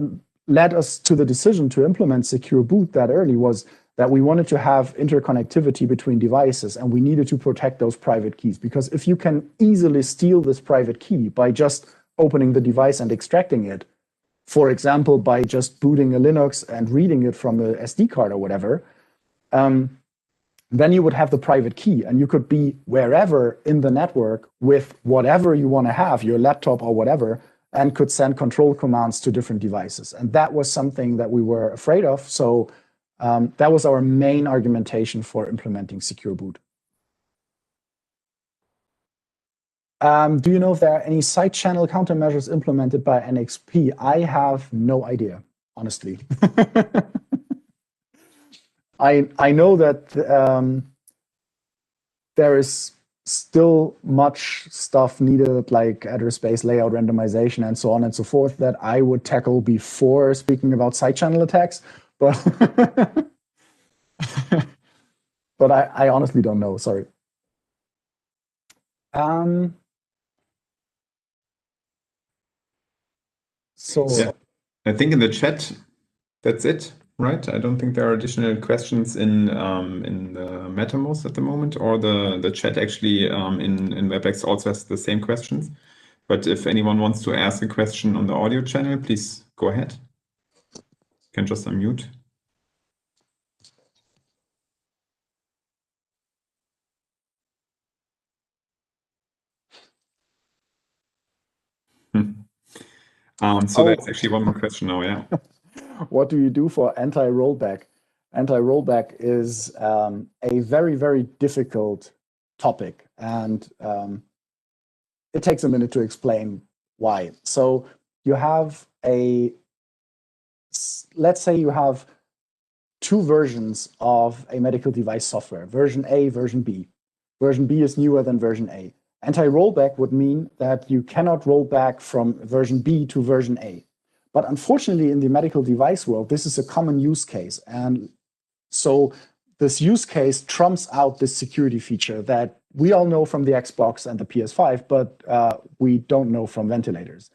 led us to the decision to implement secure boot that early was that we wanted to have interconnectivity between devices, and we needed to protect those private keys. Because if you can easily steal this private key by just opening the device and extracting it, for example, by just booting a Linux and reading it from a SD card or whatever, then you would have the private key, and you could be wherever in the network with whatever you want to have, your laptop or whatever, and could send control commands to different devices. And that was something that we were afraid of. So that was our main argumentation for implementing secure boot. Do you know if there are any side channel countermeasures implemented by NXP? I have no idea, honestly. I know that there is still much stuff needed, like address space layout randomization and so on and so forth, that I would tackle before speaking about side channel attacks. But but I honestly don't know. Sorry. So yeah, I think in the chat, that's it, right? I don't think there are additional questions in the MetaMost at the moment, or the chat actually in WebEx also has the same questions. But if anyone wants to ask a question on the audio channel, please go ahead. You can just unmute. So that's actually one more question now, yeah. What do you do for anti-rollback? Anti-rollback is a very, very difficult topic, and it takes a minute to explain why. So you have let's say you have two versions of a medical device software, version A, version B. Version B is newer than version A. Anti-rollback would mean that you cannot roll back from version B to version A. But unfortunately, in the medical device world, this is a common use case. And so this use case trumps out this security feature that we all know from the Xbox and the PS5, but we don't know from ventilators.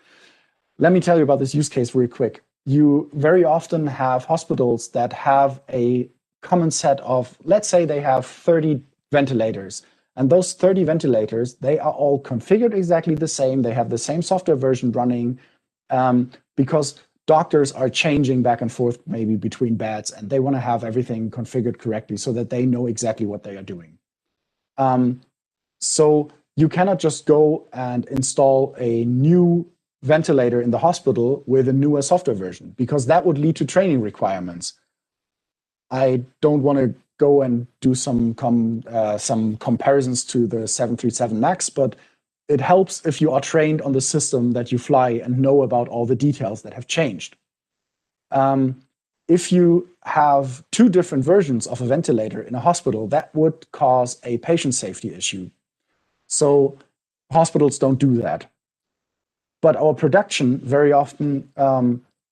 Let me tell you about this use case real quick. You very often have hospitals that have a common set of, let's say they have 30 ventilators. And those 30 ventilators, they are all configured exactly the same. They have the same software version running because doctors are changing back and forth maybe between beds, and they want to have everything configured correctly so that they know exactly what they are doing. So you cannot just go and install a new ventilator in the hospital with a newer software version, because that would lead to training requirements. I don't want to go and do some comparisons to the 737 MAX, but it helps if you are trained on the system that you fly and know about all the details that have changed. If you have two different versions of a ventilator in a hospital, that would cause a patient safety issue. So hospitals don't do that. But our production very often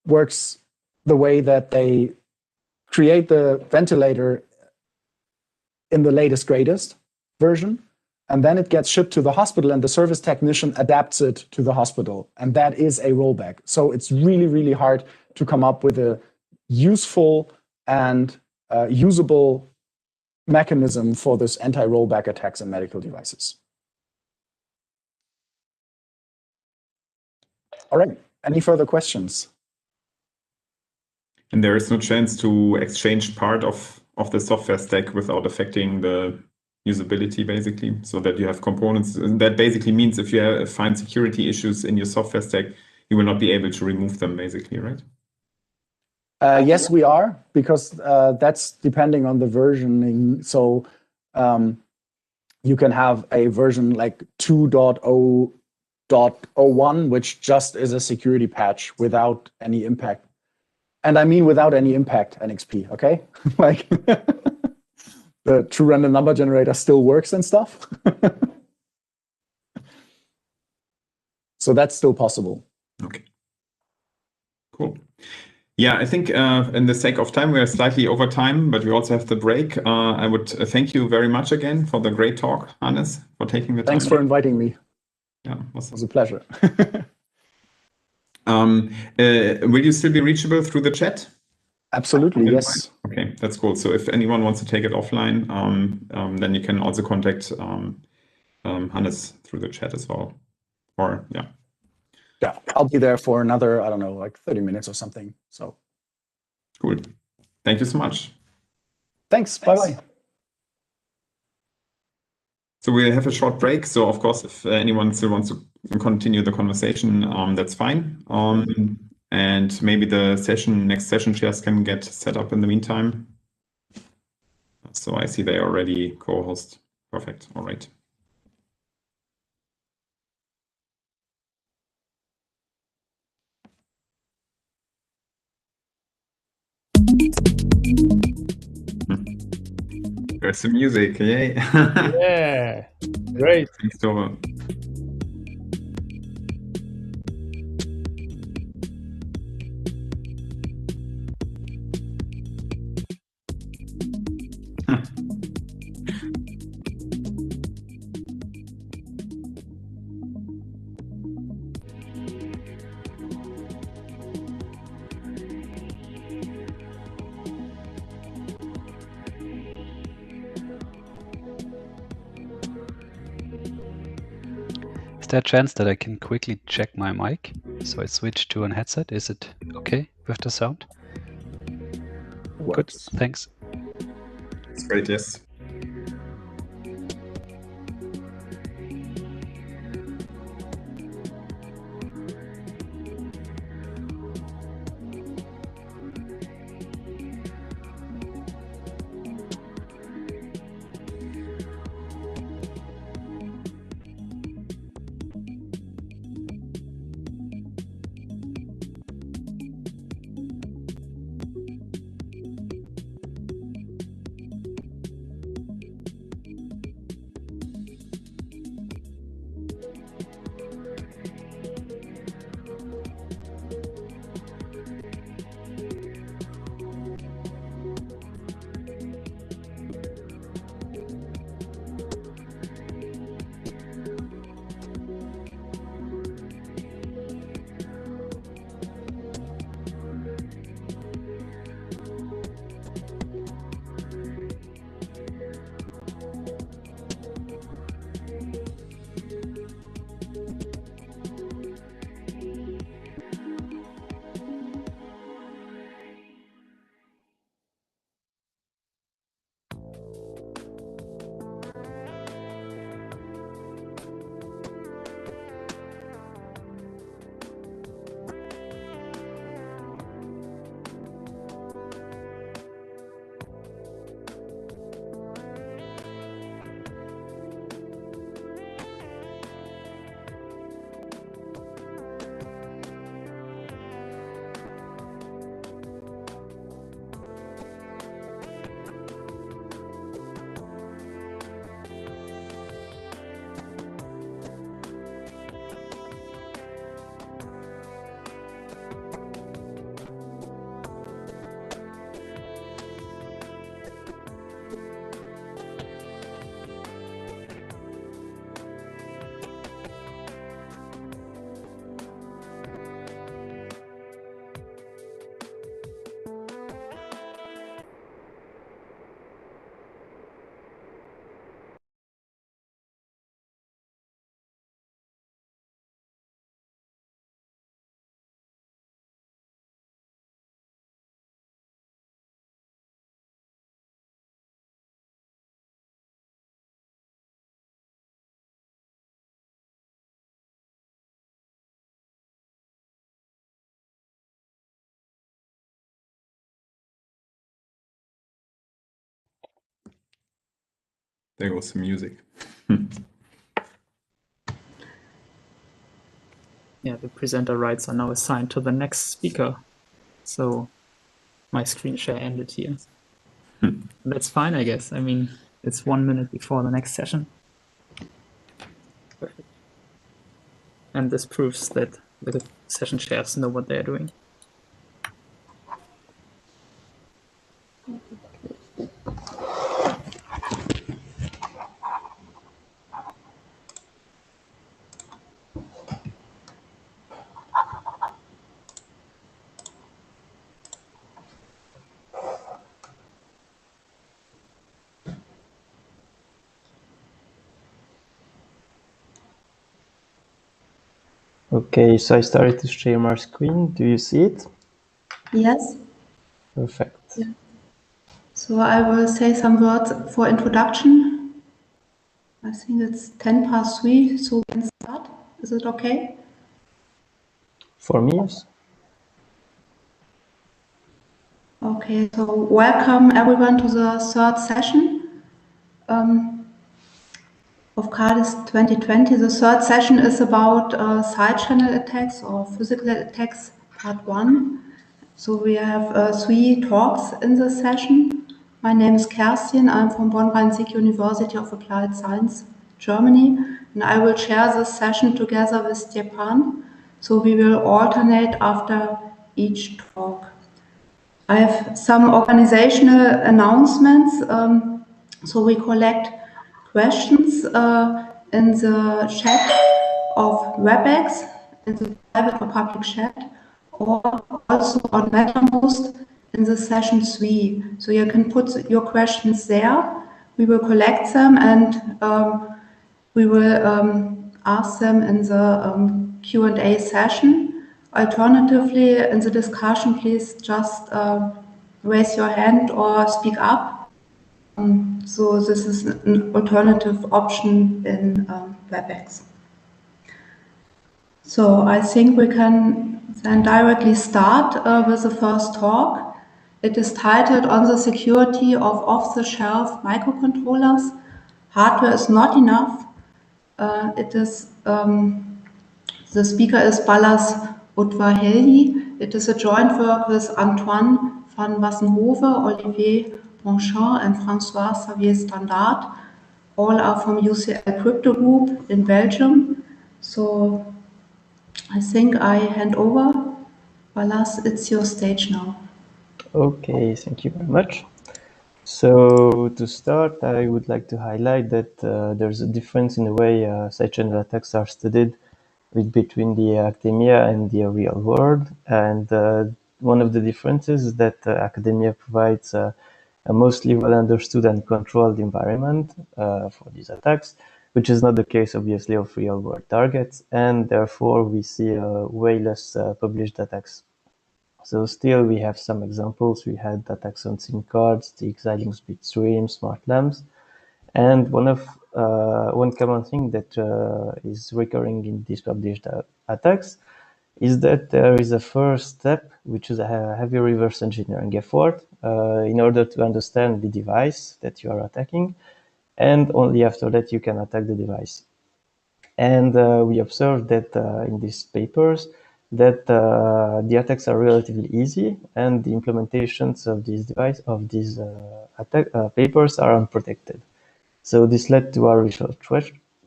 works the way that they create the ventilator in the latest, greatest version, and then it gets shipped to the hospital, and the service technician adapts it to the hospital, and that is a rollback. So it's really, really hard to come up with a useful and usable mechanism for this anti-rollback attacks in medical devices. All right, any further questions? And there is no chance to exchange part of the software stack without affecting the usability, basically, so that you have components. And that basically means if you find security issues in your software stack, you will not be able to remove them, basically, right? Yes, we are, because that's depending on the versioning. So you can have a version like 2.0.01, which just is a security patch without any impact. And I mean without any impact, NXP, okay? Like the true random number generator still works and stuff. So that's still possible. Okay. Cool. Yeah, I think in the sake of time, we are slightly over time, but we also have the break. I would thank you very much again for the great talk, Hannes, for taking the time. Thanks for inviting me. Yeah, it was a pleasure. Will you still be reachable through the chat? Absolutely, yes. Okay, that's cool. So if anyone wants to take it offline, then you can also contact Hannes through the chat as well. Or yeah. Yeah, I'll be there for another, I don't know, like 30 minutes or something. So Cool. Thank you so much. Thanks. Bye-bye. So we'll have a short break. So of course, if anyone still wants to continue the conversation, that's fine. And maybe the next session shares can get set up in the meantime. So I see they already co-host. Perfect. All right. There's some music. Yay. Yeah, great. Thanks to Is there a chance that I can quickly check my mic? So I switch to an headset. Is it okay with the sound? Works. Good, thanks. It's great, yes. There goes some music. Yeah, the presenter rights are now assigned to the next speaker. So my screen share ended here. That's fine, I guess. I mean, it's 1 minute before the next session. Perfect. And this proves that the session shares know what they're doing. Okay, so I started to share my screen. Do you see it? Yes. Perfect. Yeah. So I will say some words for introduction. I think it's 3:10, so we can start. Is it okay? For me, yes. Okay, so welcome everyone to the third session of CARDIS 2020. The third session is about side channel attacks or physical attacks, part 1. So we have 3 talks in this session. My name is Kerstin. I'm from Bonn-Rhein-Sieg University of Applied Science, Germany, and I will chair this session together with Stepan. So we will alternate after each talk. I have some organizational announcements. So we collect questions in the chat of WebEx, in the private or public chat, or also on MetaMost in the session 3. So you can put your questions there. We will collect them and we will ask them in the Q&A session. Alternatively, in the discussion, please just raise your hand or speak up. So this is an alternative option in WebEx. So I think we can then directly start with the first talk. It is titled On the Security of Off-the-Shelf Microcontrollers. Hardware is not enough. The speaker is Ballas Utvarhelyi. It is a joint work with Antoine van Wassenhove, Olivier Bonchamp, and François Xavier Standard. All are from UCL Crypto Group in Belgium. So I think I hand over. Ballas, it's your stage now. Okay, thank you very much. So to start, I would like to highlight that there's a difference in the way side channel attacks are studied between the academia and the real world. And one of the differences is that academia provides a mostly well understood and controlled environment for these attacks, which is not the case, obviously, of real world targets. And therefore, we see way less published attacks. So still, we have some examples. We had attacks on SIM cards, the Xilinx bitstream, smart lamps, and one common thing that is recurring in these published attacks is that there is a first step, which is a heavy reverse engineering effort in order to understand the device that you are attacking, and only after that you can attack the device. And we observed that in these papers that the attacks are relatively easy, and the implementations of these papers are unprotected. So this led to our research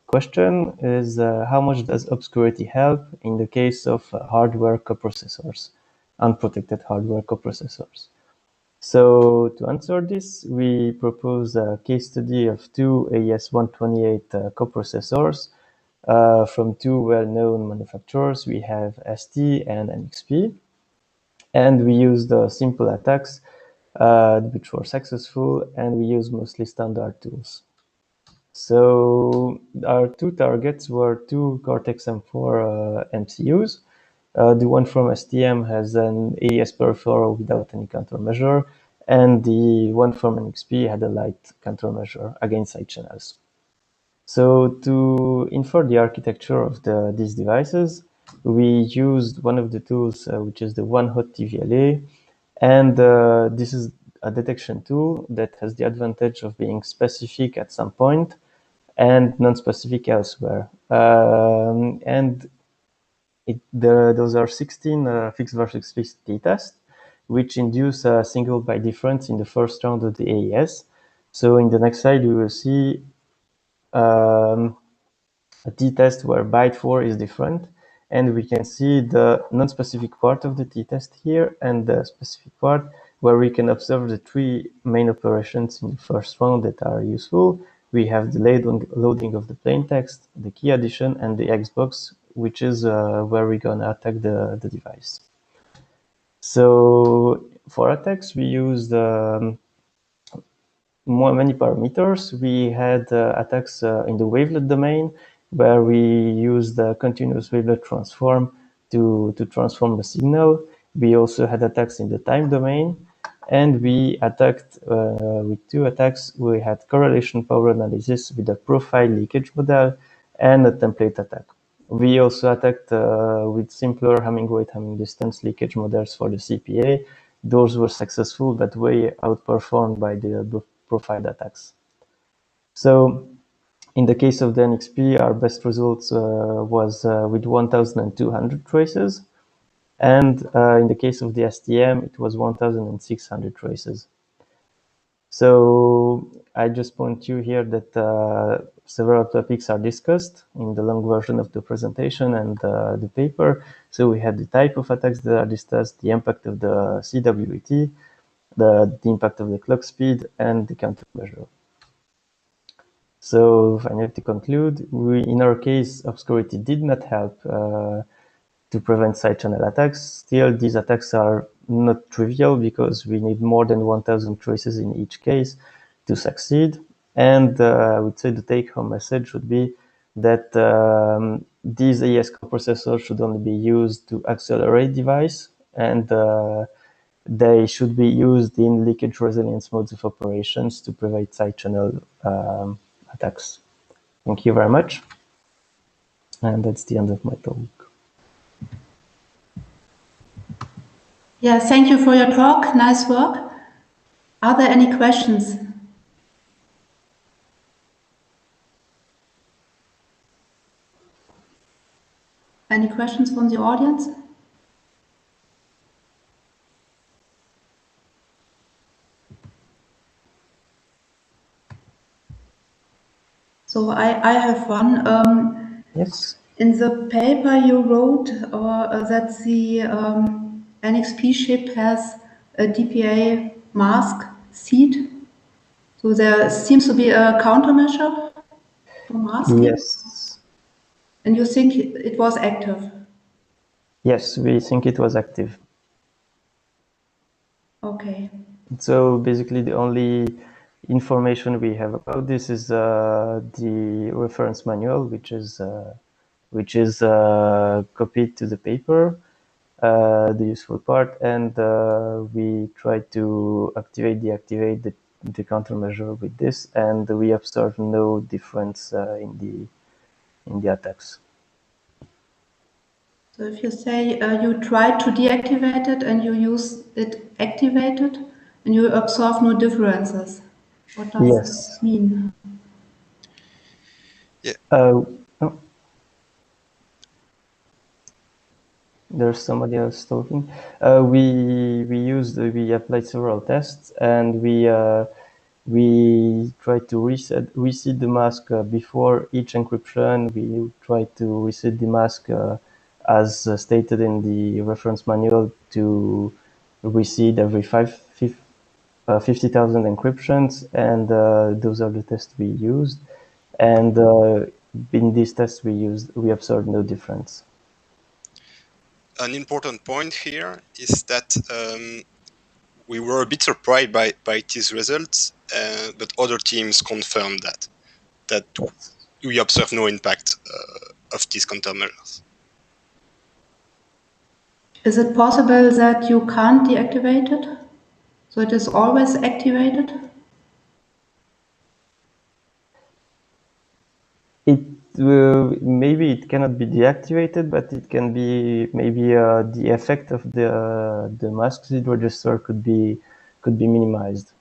question is how much does obscurity help in the case of hardware coprocessors, unprotected hardware coprocessors? So to answer this, we propose a case study of two AES-128 coprocessors from two well-known manufacturers. We have ST and NXP, and we used simple attacks which were successful, and we use mostly standard tools. So our two targets were two Cortex-M4 MCUs. The one from STM has an AES peripheral without any countermeasure, and the one from NXP had a light countermeasure against side channels. So to infer the architecture of these devices, we used one of the tools, which is the one-hot TVLA, and this is a detection tool that has the advantage of being specific at some point and non-specific elsewhere. And those are 16 fixed versus fixed t-tests, which induce a single byte difference in the first round of the AES. So in the next slide, we will see a t-test where byte 4 is different. And we can see the non-specific part of the t-test here and the specific part where we can observe the three main operations in the first round that are useful. We have the loading of the plain text, the key addition, and the Xbox, which is where we're going to attack the device. So for attacks, we used many parameters. We had attacks in the wavelet domain, where we use the continuous wavelet transform to transform the signal. We also had attacks in the time domain, and we attacked with two attacks. We had correlation power analysis with a profile leakage model and a template attack. We also attacked with simpler Hamming weight, Hamming distance leakage models for the CPA. Those were successful, but way outperformed by the profile attacks. So in the case of the NXP, our best results was with 1,200 traces. And in the case of the STM, it was 1,600 traces. So I just point you here that several topics are discussed in the long version of the presentation and the paper. So we had the type of attacks that are discussed, the impact of the CWET, the impact of the clock speed, and the countermeasure. So finally, to conclude, in our case, obscurity did not help to prevent side channel attacks. Still, these attacks are not trivial because we need more than 1,000 traces in each case to succeed. And I would say the take-home message would be that these AES coprocessors should only be used to accelerate device, and they should be used in leakage resilience modes of operations to prevent side channel attacks. Thank you very much. And that's the end of my talk. Yeah, thank you for your talk. Nice work. Are there any questions? Any questions from the audience? So I have one. Yes. In the paper you wrote that the NXP chip has a DPA mask seed. So there seems to be a countermeasure for masking. Yes. And you think it was active? Yes, we think it was active. Okay. So basically the only information we have about this is the reference manual, which is copied to the paper, the useful part, and we try to deactivate the countermeasure with this, and we observe no difference in the attacks. So if you say you try to deactivate it and you use it activated and you observe no differences, what does Yes. it mean? Yeah. Oh. There's somebody else talking. We applied several tests, and we tried to reset the mask before each encryption. We tried to reset the mask as stated in the reference manual to reset every 50,000 encryptions, and those are the tests we used. And in these tests we observed no difference. An important point here is that we were a bit surprised by these results, but other teams confirmed that Yes. we observe no impact of these countermeasures. Is it possible that you can't deactivate it? So it is always activated? Maybe it cannot be deactivated, but it can be maybe the effect of the mask seed register could be minimized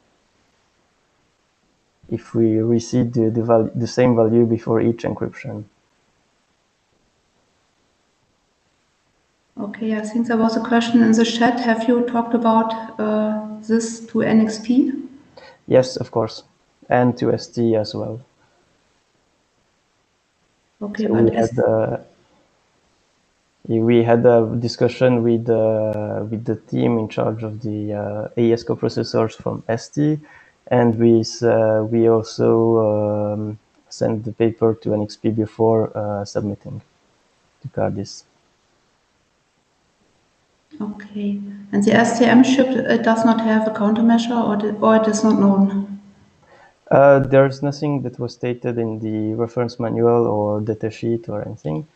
if we reset the same value before each encryption. Okay, I think there was a question in the chat. Have you talked about this to NXP? Yes, of course, and to ST as well. Okay, So but we had a discussion with the team in charge of the AES coprocessors from ST, and we also sent the paper to NXP before submitting to CARDIS. Okay, and the STM chip, it does not have a countermeasure, or it is not known? There's nothing that was stated in the reference manual or datasheet or anything.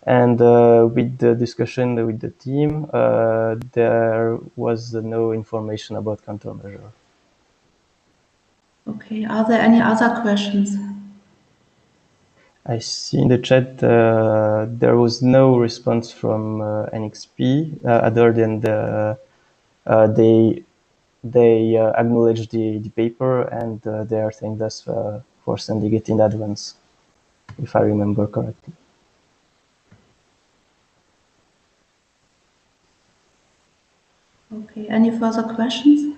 And with the discussion with the team, there was no information about countermeasure. Okay, are there any other questions? I see in the chat there was no response from NXP other than they acknowledged the paper and they are thanked us for sending it in advance, if I remember correctly. Okay, any further questions?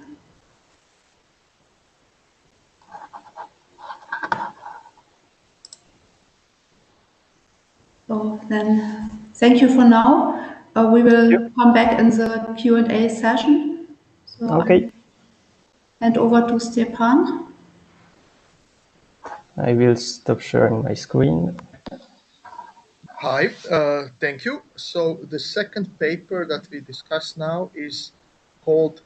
So then, thank you for now. We will come back in the Q&A session. So Okay. I hand over to Stepan. I will stop sharing my screen. Hi, thank you. So the second paper that we discuss now is called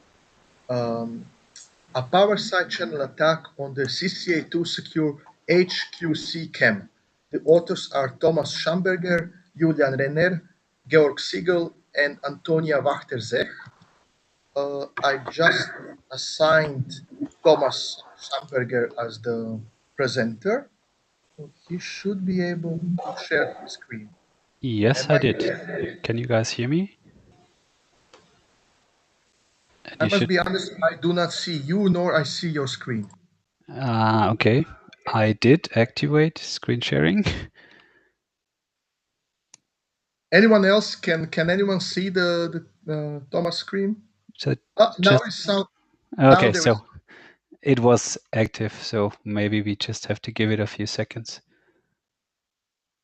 A Power Side Channel Attack on the CCA2 Secure HQC Chem. The authors are Thomas Schamberger, Julian Renner, Georg Siegel, and Antonia Wachter-Zech. I just assigned Thomas Schamberger as the presenter. So he should be able to share his screen. Yes, I did. Can you guys hear me? And I must be honest, I do not see you nor I see your screen. Okay. I did activate screen sharing. Anyone else? Can anyone see the Thomas screen? So Now it sounds. okay, so it was active, so maybe we just have to give it a few seconds.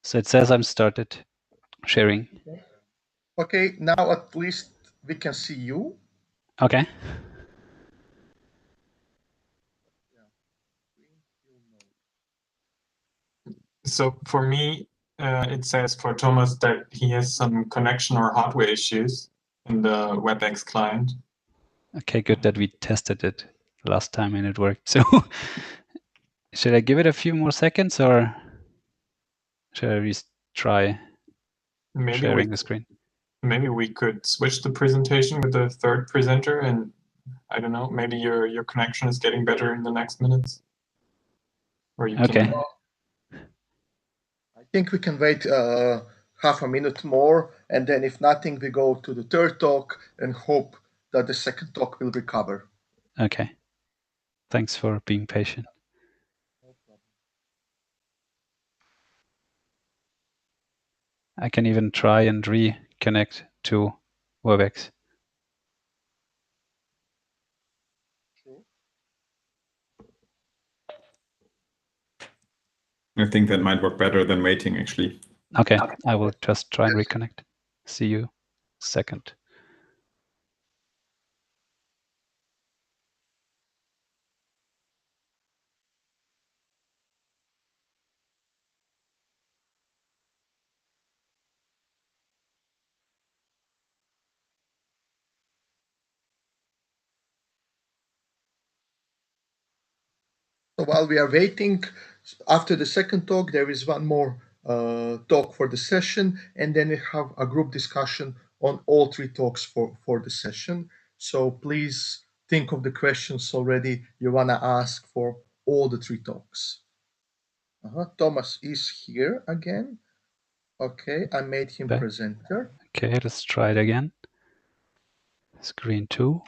So it says I'm started sharing. Okay, now at least we can see you. Okay. So for me, it says for Thomas that he has some connection or hardware issues in the WebEx client. Okay, good that we tested it last time and it worked. So should I give it a few more seconds or should I try sharing the screen? Maybe we could switch the presentation with the third presenter, and I don't know, maybe your connection is getting better in the next minutes. Or you okay. Can... I think we can wait half a minute more, and then if nothing, we go to the third talk and hope that the second talk will recover. Okay. Thanks for being patient. No problem. I can even try and reconnect to WebEx. Sure. I think that might work better than waiting, actually. Okay, I will just try and reconnect. See you second. So while we are waiting, after the second talk, there is one more talk for the session, and then we have a group discussion on all three talks for the session. So please think of the questions already you want to ask for all the three talks. Thomas is here again. Okay, I made him presenter. Okay, let's try it again. Screen 2.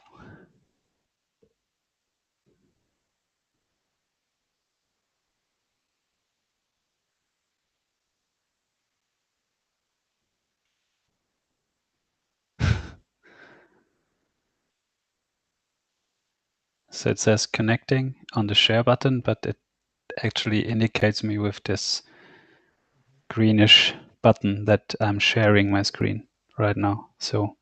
So it says connecting on the share button, but it actually indicates me with this greenish button that I'm sharing my screen right now. So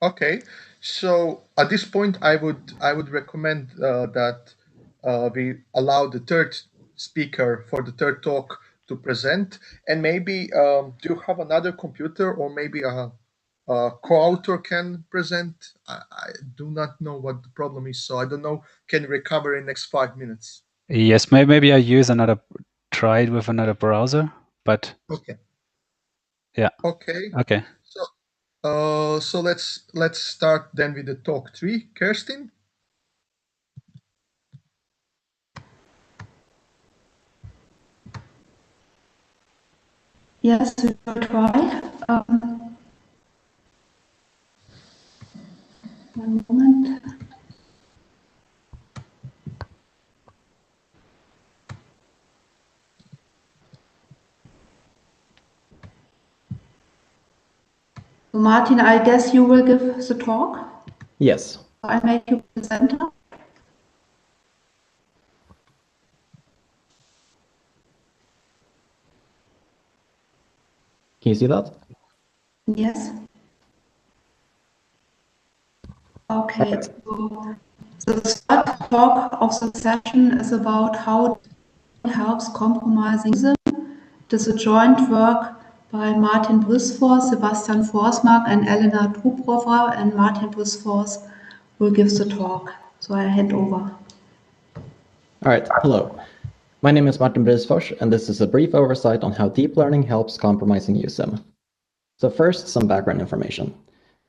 okay, so at this point, I would recommend that we allow the third speaker for the third talk to present, and maybe do you have another computer or maybe a co-author can present? I do not know what the problem is, so I don't know. Can recover in next 5 minutes. Yes, maybe I use try it with another browser, but Okay. yeah. Okay. Okay. So let's start then with the talk 3. Kerstin? Yes, we will try. One moment. So Martin, I guess you will give the talk? Yes. I make you presenter. Can you see that? Yes. Okay. Right. So the third talk of the session is about how it helps compromising them. It is a joint work by Martin Brisfors, Sebastian Forsmark, and Elena Trubrova, and Martin Brisfors will give the talk. So I hand over. All right. Hello. My name is Martin Brisfors, and this is a brief oversight on how deep learning helps compromising USIM. So first, some background information.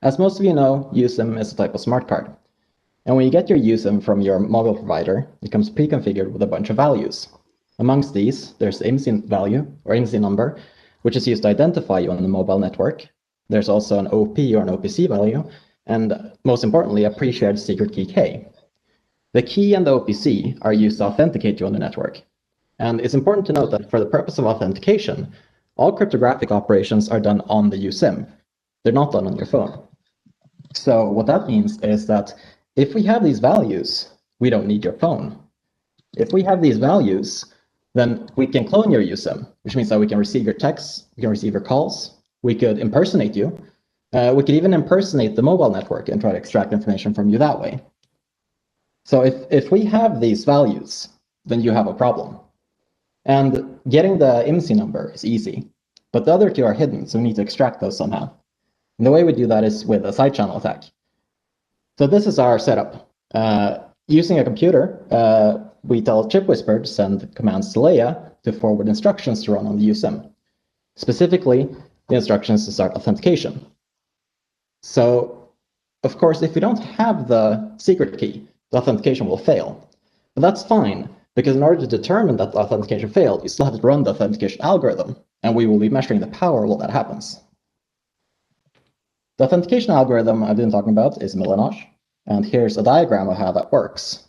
As most of you know, USIM is a type of smart card. And when you get your USIM from your mobile provider, it comes pre-configured with a bunch of values. Amongst these, there's the IMSI value, or IMSI number, which is used to identify you on the mobile network. There's also an OP or an OPC value, and most importantly, a pre-shared secret key K. The key and the OPC are used to authenticate you on the network. And it's important to note that for the purpose of authentication, all cryptographic operations are done on the USIM. They're not done on your phone. So what that means is that if we have these values, we don't need your phone. If we have these values, then we can clone your USIM, which means that we can receive your texts, we can receive your calls, we could impersonate you, we could even impersonate the mobile network and try to extract information from you that way. So if we have these values, then you have a problem. And getting the IMSI number is easy, but the other two are hidden, so we need to extract those somehow. And the way we do that is with a side channel attack. So this is our setup. Using a computer, we tell ChipWhisper to send commands to Leia to forward instructions to run on the USIM. Specifically, the instructions to start authentication. So, of course, if we don't have the secret key, the authentication will fail. But that's fine, because in order to determine that the authentication failed, you still have to run the authentication algorithm, and we will be measuring the power while that happens. The authentication algorithm I've been talking about is Milanosh, and here's a diagram of how that works.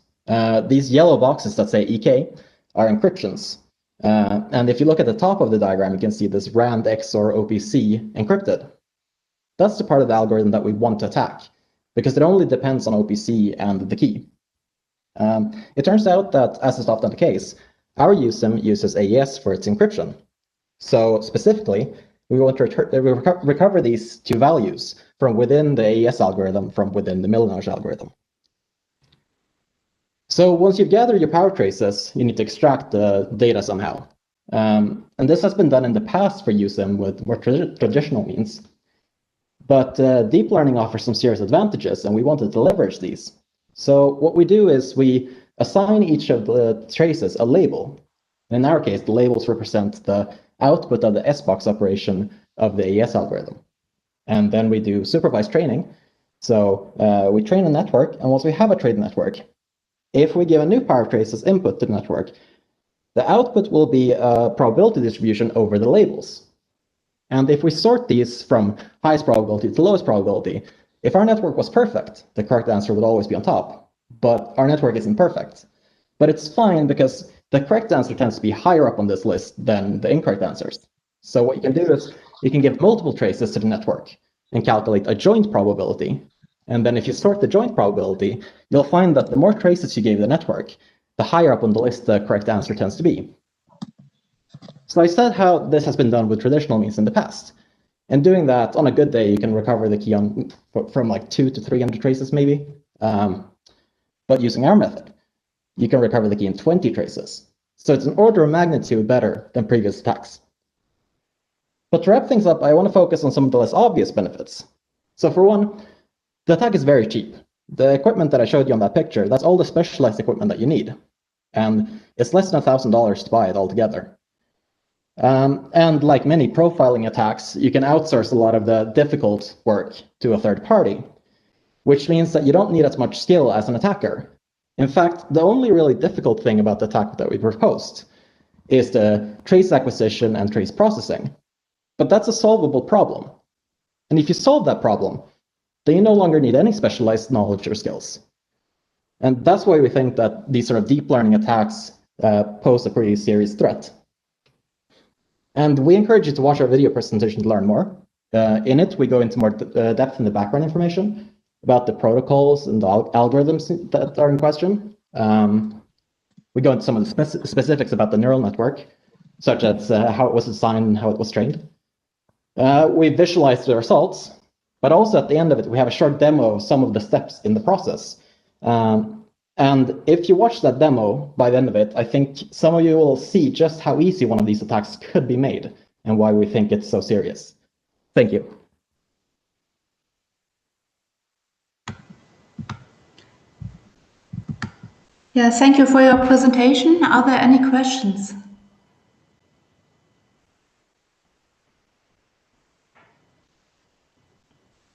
These yellow boxes that say EK are encryptions. And if you look at the top of the diagram, you can see this RAND XOR OPC encrypted. That's the part of the algorithm that we want to attack, because it only depends on OPC and the key. It turns out that, as is often the case, our USIM uses AES for its encryption. So specifically, we want to recover these two values from within the AES algorithm, from within the Milanosh algorithm. So once you've gathered your power traces, you need to extract the data somehow. And this has been done in the past for USIM with more traditional means. But deep learning offers some serious advantages, and we wanted to leverage these. So what we do is we assign each of the traces a label. In our case, the labels represent the output of the SBox operation of the AES algorithm. And then we do supervised training. So we train a network, and once we have a trained network, if we give a new power trace as input to the network, the output will be a probability distribution over the labels. And if we sort these from highest probability to lowest probability, if our network was perfect, the correct answer would always be on top. But our network isn't perfect. But it's fine because the correct answer tends to be higher up on this list than the incorrect answers. So what you can do is you can give multiple traces to the network and calculate a joint probability. And then if you sort the joint probability, you'll find that the more traces you gave the network, the higher up on the list the correct answer tends to be. So I said how this has been done with traditional means in the past. And doing that, on a good day, you can recover the key from like 200 to 300 traces maybe. But using our method, you can recover the key in 20 traces. So it's an order of magnitude better than previous attacks. But to wrap things up, I want to focus on some of the less obvious benefits. So for one, the attack is very cheap. The equipment that I showed you on that picture, that's all the specialized equipment that you need. and it's less than $1,000 to buy it altogether. And like many profiling attacks, you can outsource a lot of the difficult work to a third party, which means that you don't need as much skill as an attacker. In fact, the only really difficult thing about the attack that we proposed is the trace acquisition and trace processing. But that's a solvable problem. And if you solve that problem, then you no longer need any specialized knowledge or skills. And that's why we think that these sort of deep learning attacks pose a pretty serious threat. And we encourage you to watch our video presentation to learn more. In it, we go into more depth in the background information about the protocols and the algorithms that are in question. We go into some of the specifics about the neural network, such as how it was designed and how it was trained. We visualize the results, but also at the end of it, we have a short demo of some of the steps in the process. And if you watch that demo, by the end of it, I think some of you will see just how easy one of these attacks could be made and why we think it's so serious. Thank you. Yeah, thank you for your presentation. Are there any questions?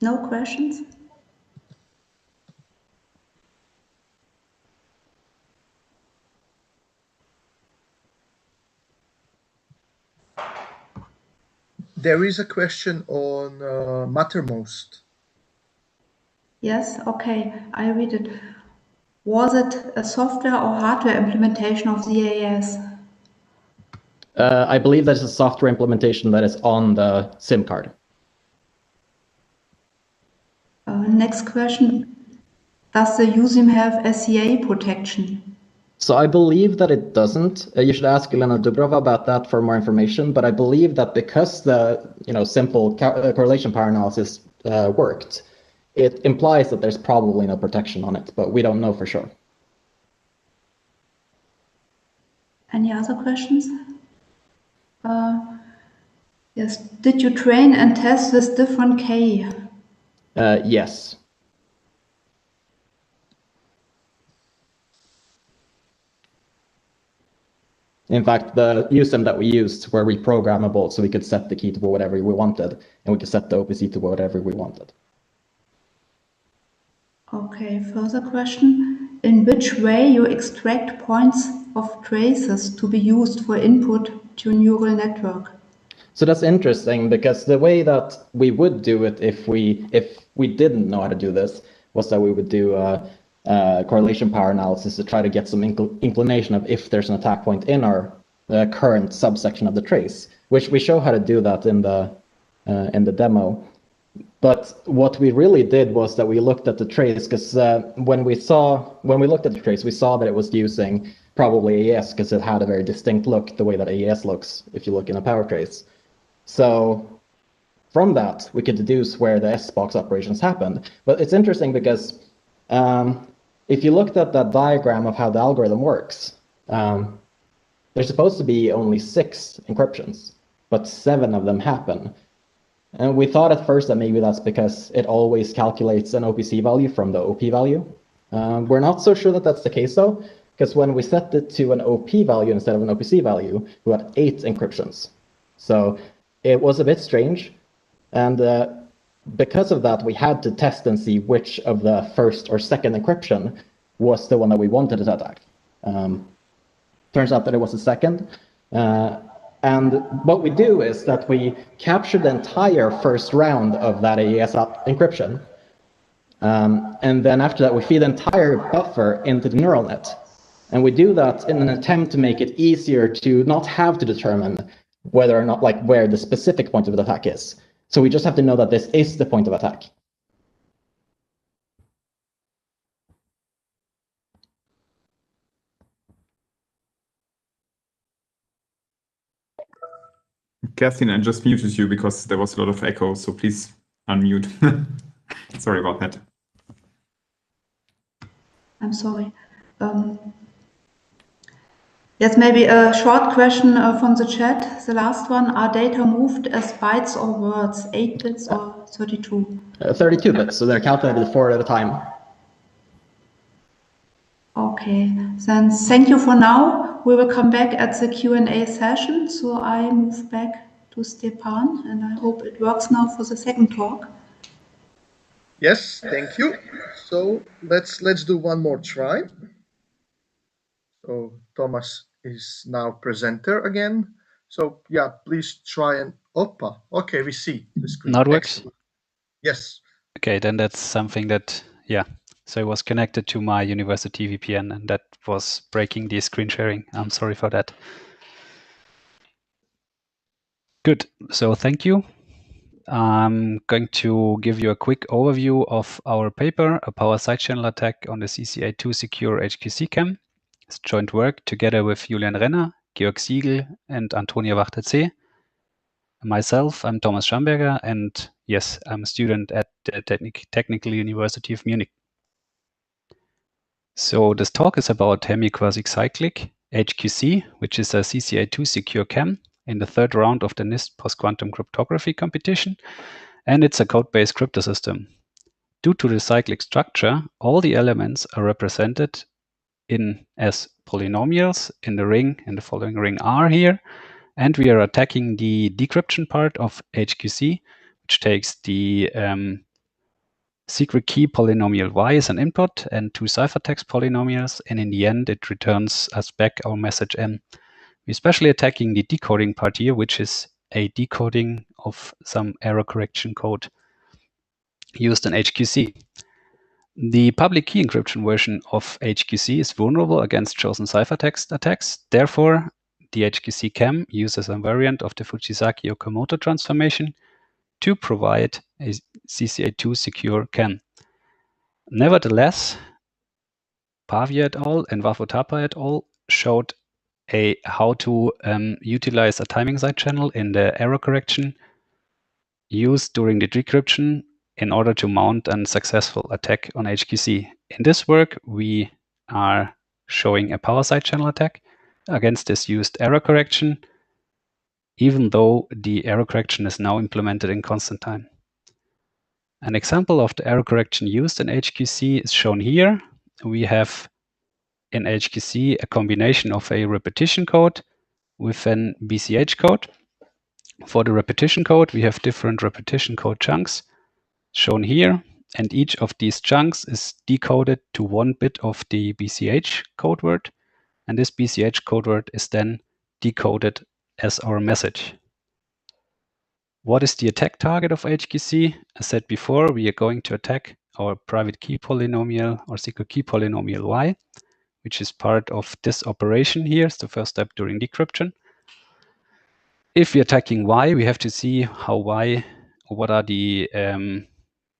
No questions? There is a question on Mattermost. Yes, okay, I read it. Was it a software or hardware implementation of the AES? I believe that is a software implementation that is on the SIM card. Next question. Does the USIM have SCA protection? So I believe that it doesn't. You should ask Elena Dubrova about that for more information, but I believe that because the simple correlation power analysis worked, it implies that there's probably no protection on it, but we don't know for sure. Any other questions? Yes. Did you train and test with different K? Yes. In fact, the USIM that we used were reprogrammable, so we could set the key to whatever we wanted, and we could set the OPC to whatever we wanted. Okay, further question. In which way you extract points of traces to be used for input to a neural network? So that's interesting, because the way that we would do it if we didn't know how to do this was that we would do correlation power analysis to try to get some inclination of if there's an attack point in our current subsection of the trace, which we show how to do that in the demo. But what we really did was that we looked at the trace, because when we looked at the trace, we saw that it was using probably AES, because it had a very distinct look, the way that AES looks if you look in a power trace. So from that, we could deduce where the S-box operations happened. But it's interesting because if you looked at that diagram of how the algorithm works, there's supposed to be only 6 encryptions, but 7 of them happen. And we thought at first that maybe that's because it always calculates an OPC value from the OP value. We're not so sure that that's the case, though, because when we set it to an OP value instead of an OPC value, we had 8 encryptions. So it was a bit strange. And because of that, we had to test and see which of the first or second encryption was the one that we wanted to attack. Turns out that it was the second. And what we do is that we capture the entire first round of that AES encryption. And then after that, we feed the entire buffer into the neural net. And we do that in an attempt to make it easier to not have to determine whether or not, like, where the specific point of the attack is. So we just have to know that this is the point of attack. Kerstin, I just muted you because there was a lot of echo, so please unmute. Sorry about that. I'm sorry. Yes, maybe a short question from the chat. The last one, are data moved as bytes or words, 8 bits or 32? 32 bits, so they're calculated 4 at a time. Okay, then thank you for now. We will come back at the Q&A session. So I move back to Stepan, and I hope it works now for the second talk. Yes, thank you. So let's do one more try. So Thomas is now presenter again. So yeah, please try and Oppa. Okay, we see the screen. Now it works? Excellent. Yes. Okay, then that's something that, yeah. So it was connected to my university VPN and that was breaking the screen sharing. I'm sorry for that. Good, so thank you. I'm going to give you a quick overview of our paper, a power side channel attack on the CCA2 secure HQC cam. It's joint work together with Julian Renner, Georg Siegel, and Antonia Wachter-C. Myself, I'm Thomas Schamberger, and yes, I'm a student at the Technical University of Munich. So this talk is about hemi-quasi-cyclic HQC, which is a CCA2 secure cam in the third round of the NIST post-quantum cryptography competition, and it's a code-based crypto system. Due to the cyclic structure, all the elements are represented as polynomials in the ring, in the following ring R here, and we are attacking the decryption part of HQC, which takes the secret key polynomial y as an input and two ciphertext polynomials, and in the end it returns us back our message n. We're especially attacking the decoding part here, which is a decoding of some error correction code used in HQC. The public key encryption version of HQC is vulnerable against chosen ciphertext attacks. Therefore, the HQC cam uses a variant of the Fujisaki-Okamoto transformation to provide a CCA2 secure CAN. Nevertheless, Pavia et al. And Wafotapa et al. Showed how to utilize a timing side channel in the error correction used during the decryption in order to mount a successful attack on HQC. In this work, we are showing a power side channel attack against this used error correction, even though the error correction is now implemented in constant time. An example of the error correction used in HQC is shown here. We have in HQC a combination of a repetition code with an BCH code. For the repetition code, we have different repetition code chunks shown here, and each of these chunks is decoded to 1 bit of the BCH code word, and this BCH code word is then decoded as our message. What is the attack target of HQC? As said before, we are going to attack our private key polynomial or secret key polynomial y, which is part of this operation here. It's the first step during decryption. If we're attacking y, we have to see how y, what are the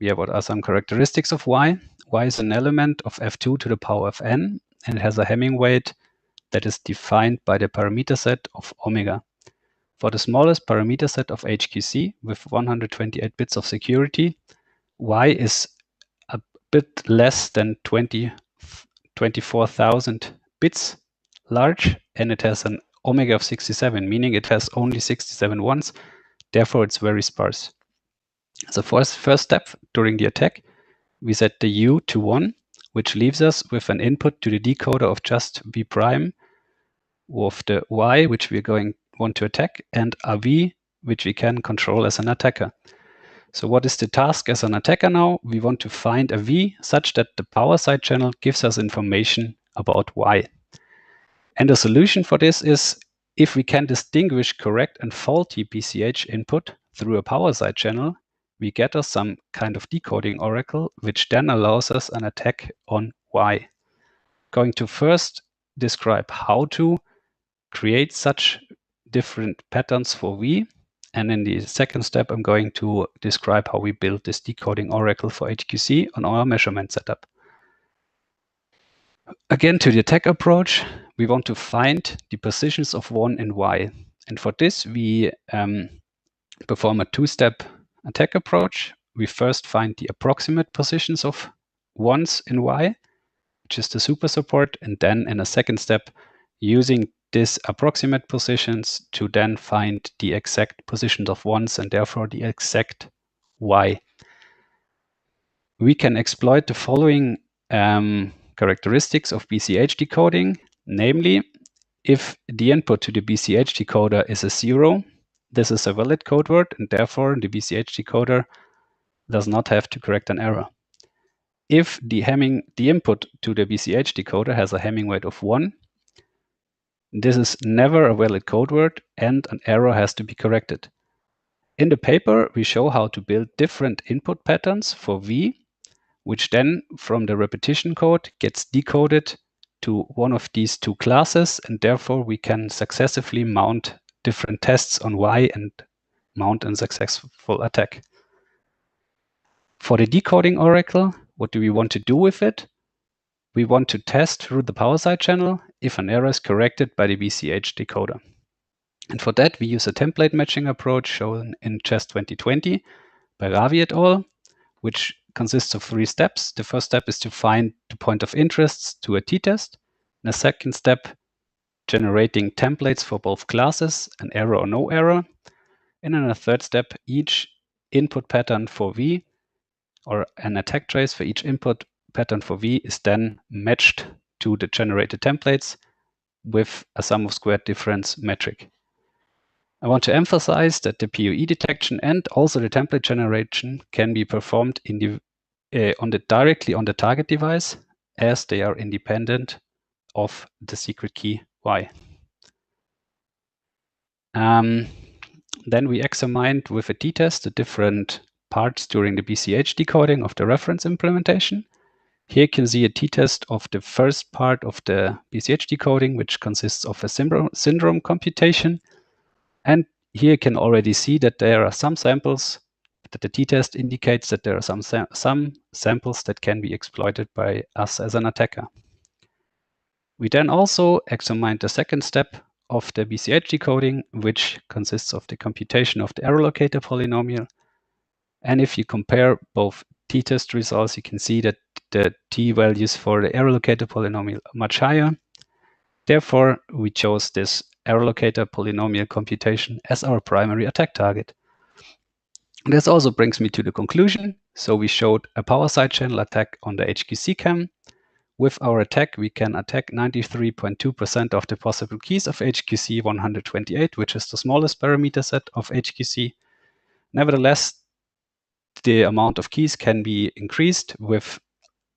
what are some characteristics of y? Y is an element of f2 to the power of n, and it has a Hamming weight that is defined by the parameter set of omega. For the smallest parameter set of HQC with 128 bits of security, y is a bit less than 24,000 bits large, and it has an omega of 67, meaning it has only 67 ones. Therefore, it's very sparse. So first step during the attack, we set the u to 1, which leaves us with an input to the decoder of just v prime of the y, which we want to attack, and a v, which we can control as an attacker. So what is the task as an attacker now? We want to find a v such that the power side channel gives us information about y. And the solution for this is, if we can distinguish correct and faulty BCH input through a power side channel, we get us some kind of decoding oracle, which then allows us an attack on y. Going to first describe how to create such different patterns for v, and in the second step, I'm going to describe how we build this decoding oracle for HQC on our measurement setup. Again, to the attack approach, we want to find the positions of 1 in y. And for this, we perform a two-step attack approach. We first find the approximate positions of 1s in y, which is the super support, and then in a second step, using these approximate positions to then find the exact positions of 1s and therefore the exact y. We can exploit the following characteristics of BCH decoding, namely, if the input to the BCH decoder is a 0, this is a valid code word, and therefore the BCH decoder does not have to correct an error. If the input to the BCH decoder has a Hamming weight of 1, this is never a valid code word and an error has to be corrected. In the paper, we show how to build different input patterns for V, which then from the repetition code gets decoded to one of these two classes, and therefore we can successively mount different tests on Y and mount a successful attack. For the decoding oracle, what do we want to do with it? We want to test through the power side channel if an error is corrected by the BCH decoder. And for that, we use a template matching approach shown in CHESS 2020 by Ravi et al., which consists of 3 steps. The first step is to find the point of interest to a t-test. The second step, generating templates for both classes, an error or no error. And in a third step, each input pattern for V or an attack trace for each input pattern for V is then matched to the generated templates with a sum of squared difference metric. I want to emphasize that the PoE detection and also the template generation can be performed in directly on the target device, as they are independent of the secret key Y. Then we examined with a t-test the different parts during the BCH decoding of the reference implementation. Here you can see a t-test of the first part of the BCH decoding, which consists of a syndrome computation. And here you can already see that there are some samples, that the t-test indicates that there are some samples that can be exploited by us as an attacker. We then also examined the second step of the BCH decoding, which consists of the computation of the error locator polynomial. And if you compare both t-test results, you can see that the t-values for the error locator polynomial are much higher. Therefore, we chose this error locator polynomial computation as our primary attack target. This also brings me to the conclusion. So we showed a power side channel attack on the HQC cam. With our attack, we can attack 93.2% of the possible keys of HQC 128, which is the smallest parameter set of HQC. Nevertheless, the amount of keys can be increased with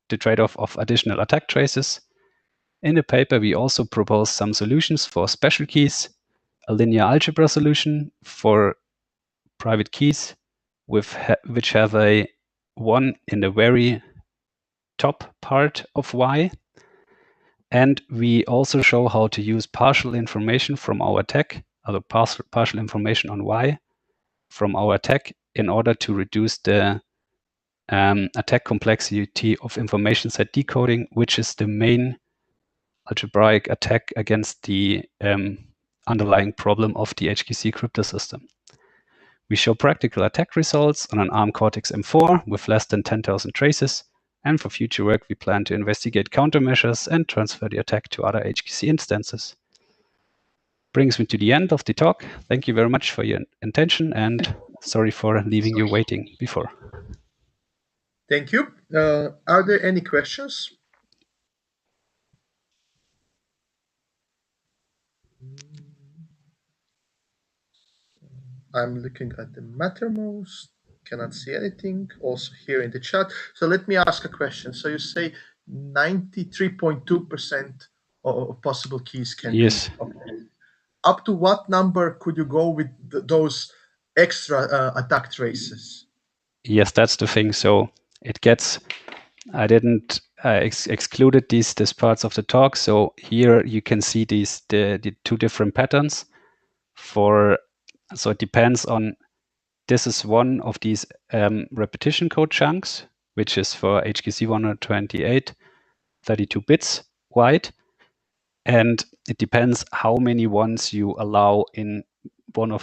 the trade-off of additional attack traces. In the paper, we also propose some solutions for special keys, a linear algebra solution for private keys which have a 1 in the very top part of Y. And we also show how to use partial information from our attack, partial information on Y from our attack in order to reduce the attack complexity of information set decoding, which is the main algebraic attack against the underlying problem of the HQC crypto system. We show practical attack results on an ARM Cortex M4 with less than 10,000 traces, and for future work we plan to investigate countermeasures and transfer the attack to other HQC instances. Brings me to the end of the talk. Thank you very much for your attention, and sorry for leaving you waiting before. Thank you. Are there any questions? I'm looking at the Mattermost, cannot see anything, also here in the chat. So let me ask a question. So you say 93.2% of possible keys can be. Okay. Up to what number could you go with those extra attack traces? Yes, that's the thing. So it gets, I didn't excluded these parts of the talk. So here you can see the 2 different patterns for. So it depends on, this is one of these repetition code chunks, which is for HQC 128, 32 bits wide. And it depends how many ones you allow in one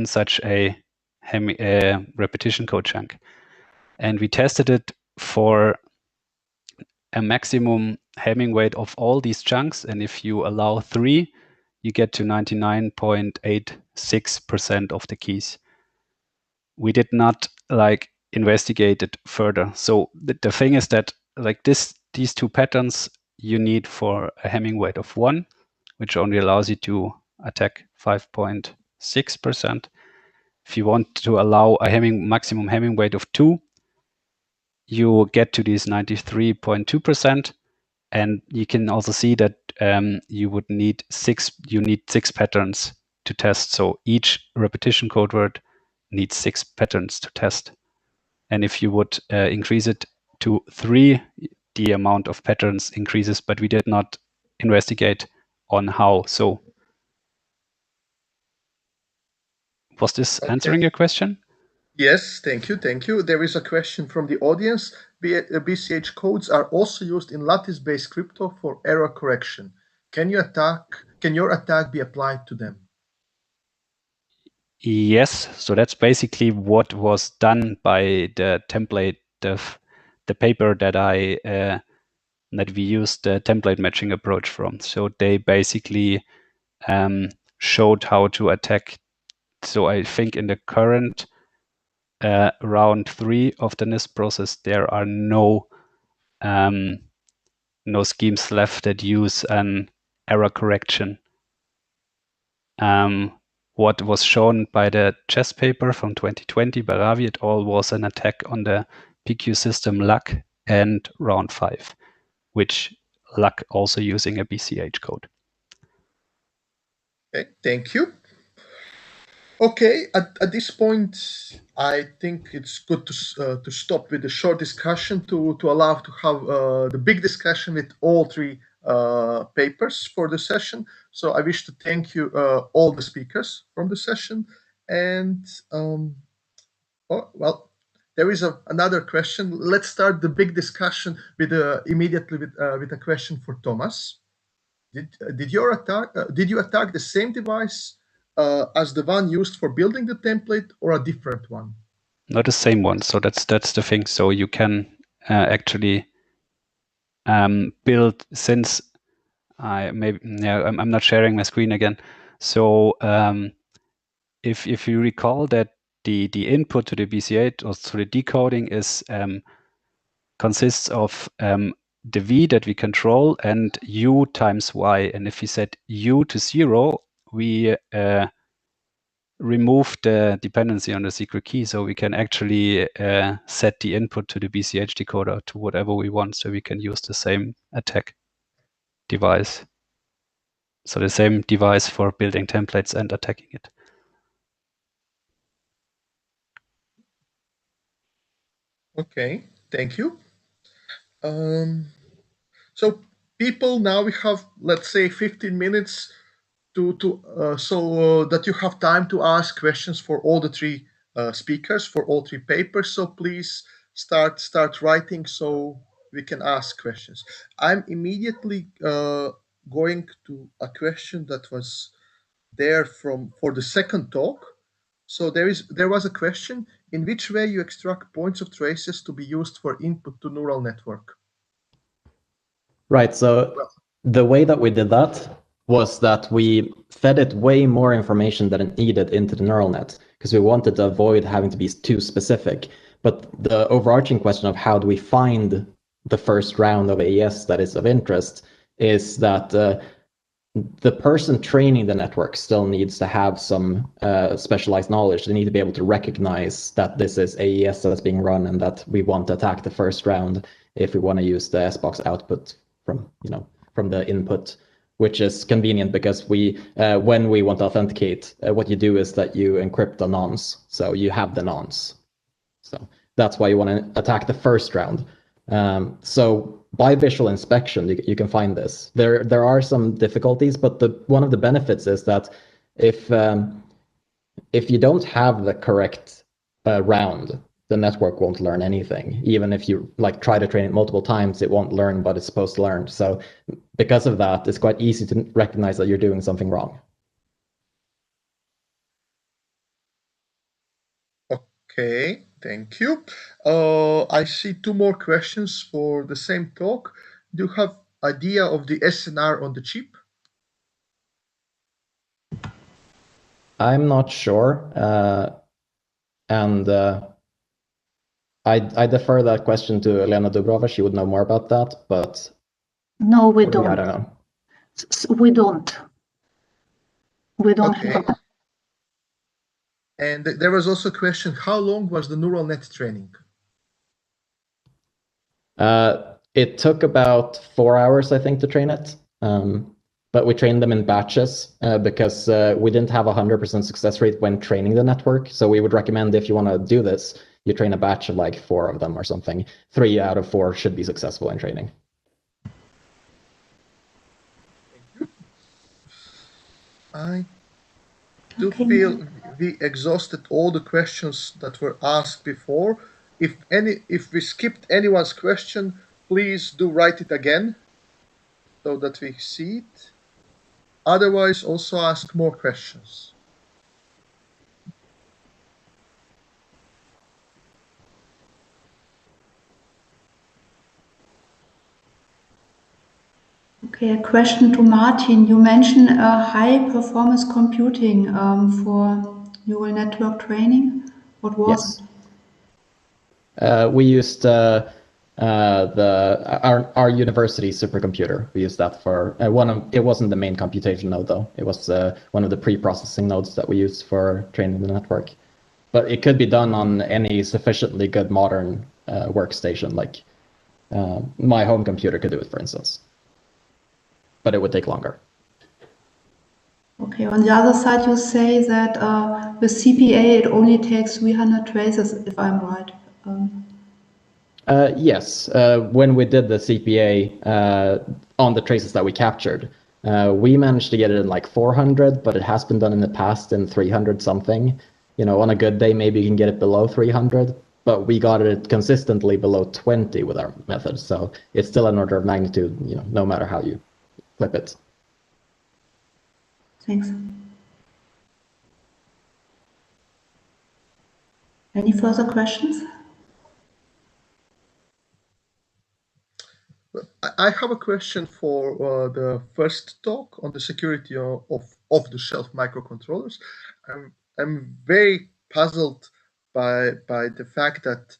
such a repetition code chunk. And we tested it for a maximum Hamming weight of all these chunks. And if you allow 3, you get to 99.86% of the keys. We did not investigate it further. So the thing is that these 2 patterns you need for a Hamming weight of 1, which only allows you to attack 5.6%. If you want to allow a maximum Hamming weight of 2, you get to these 93.2%. And you can also see that you need 6 patterns to test. So each repetition code word needs 6 patterns to test. And if you would increase it to 3, the amount of patterns increases, but we did not investigate on how. So was this answering your question? Yes, thank you, thank you. There is a question from the audience. BCH codes are also used in lattice-based crypto for error correction. Can your attack be applied to them? Yes, so that's basically what was done by the template, the paper that that we used the template matching approach from. So they basically showed how to attack. So I think in the current round 3 of the NIST process, there are no schemes left that use an error correction. What was shown by the chess paper from 2020 by Ravi et al. Was an attack on the PQ system luck and round 5, which luck also using a BCH code. Okay, thank you. Okay, at this point, I think it's good to stop with the short discussion to allow to have the big discussion with all 3 papers for the session. So I wish to thank you all the speakers from the session. And well, there is another question. Let's start the big discussion with immediately with a question for Thomas. Did you attack the same device as the one used for building the template, or a different one? Not the same one. So that's the thing. So you can actually build, since I'm not sharing my screen again. So if you recall that the input to the BC8 or to the decoding is consists of the V that we control and U times Y. And if we set U to 0, we remove the dependency on the secret key. So we can actually set the input to the BCH decoder to whatever we want. So we can use the same attack device. So the same device for building templates and attacking it. Okay, thank you. So people, now we have, let's say, 15 minutes so that you have time to ask questions for all the 3 speakers, for all 3 papers. So please start writing so we can ask questions. I'm immediately going to a question that was there for the second talk. So there was a question: in which way you extract points of traces to be used for input to neural network? Right. So the way that we did that was that we fed it way more information than it needed into the neural net, because we wanted to avoid having to be too specific. But the overarching question of how do we find the first round of AES that is of interest is that the person training the network still needs to have some specialized knowledge. They need to be able to recognize that this is AES that's being run and that we want to attack the first round if we want to use the SBox output from the input, which is convenient because when we want to authenticate, what you do is that you encrypt the nonce, so you have the nonce. So that's why you want to attack the first round. So by visual inspection, you can find this. There are some difficulties, but one of the benefits is that if you don't have the correct round, the network won't learn anything. Even if you try to train it multiple times, it won't learn what it's supposed to learn. So because of that, it's quite easy to recognize that you're doing something wrong. Okay, thank you. I see 2 more questions for the same talk. Do you have idea of the SNR on the chip? I'm not sure. And I defer that question to Elena Dubrova. She would know more about that, but No, we I don't. don't know. We don't. We don't Okay. have. And there was also a question, how long was the neural net training? It took about 4 hours, I think, to train it. But we trained them in batches because we didn't have a 100% success rate when training the network. So we would recommend, if you want to do this, you train a batch of like 4 of them or something. 3 out of 4 should be successful in training. I do feel we exhausted all the questions that were asked before. If we skipped anyone's question, please do write it again so that we see it. Otherwise, also ask more questions. Okay, a question to Martin. You mentioned high performance computing for neural network training. What was it? We used our university supercomputer. We used that for it wasn't the main computation node though. It was one of the pre-processing nodes that we used for training the network. But it could be done on any sufficiently good modern workstation, like my home computer could do it, for instance. But it would take longer. Okay, on the other side, you say that with CPA it only takes 300 traces, if I'm right. Yes, when we did the CPA on the traces that we captured, we managed to get it in like 400, but it has been done in the past in 300 something. You know, on a good day, maybe you can get it below 300, but we got it consistently below 20 with our method. So it's still an order of magnitude, you know, no matter how you flip it. Thanks. Any further questions? I have a question for the first talk on the security of off-the-shelf microcontrollers. I'm very puzzled by the fact that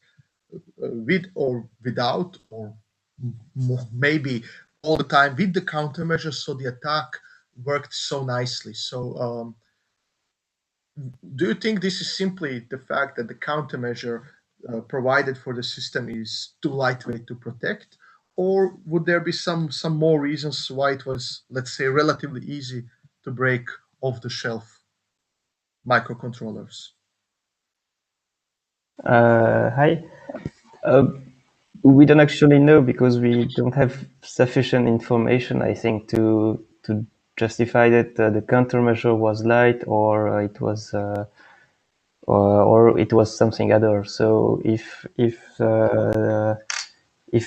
with or without, or maybe all the time with the countermeasures, so the attack worked so nicely. So do you think this is simply the fact that the countermeasure provided for the system is too lightweight to protect? Or would there be some more reasons why it was, let's say, relatively easy to break off-the-shelf microcontrollers? Hi. We don't actually know because we don't have sufficient information, I think, to justify that the countermeasure was light or it was something other. So if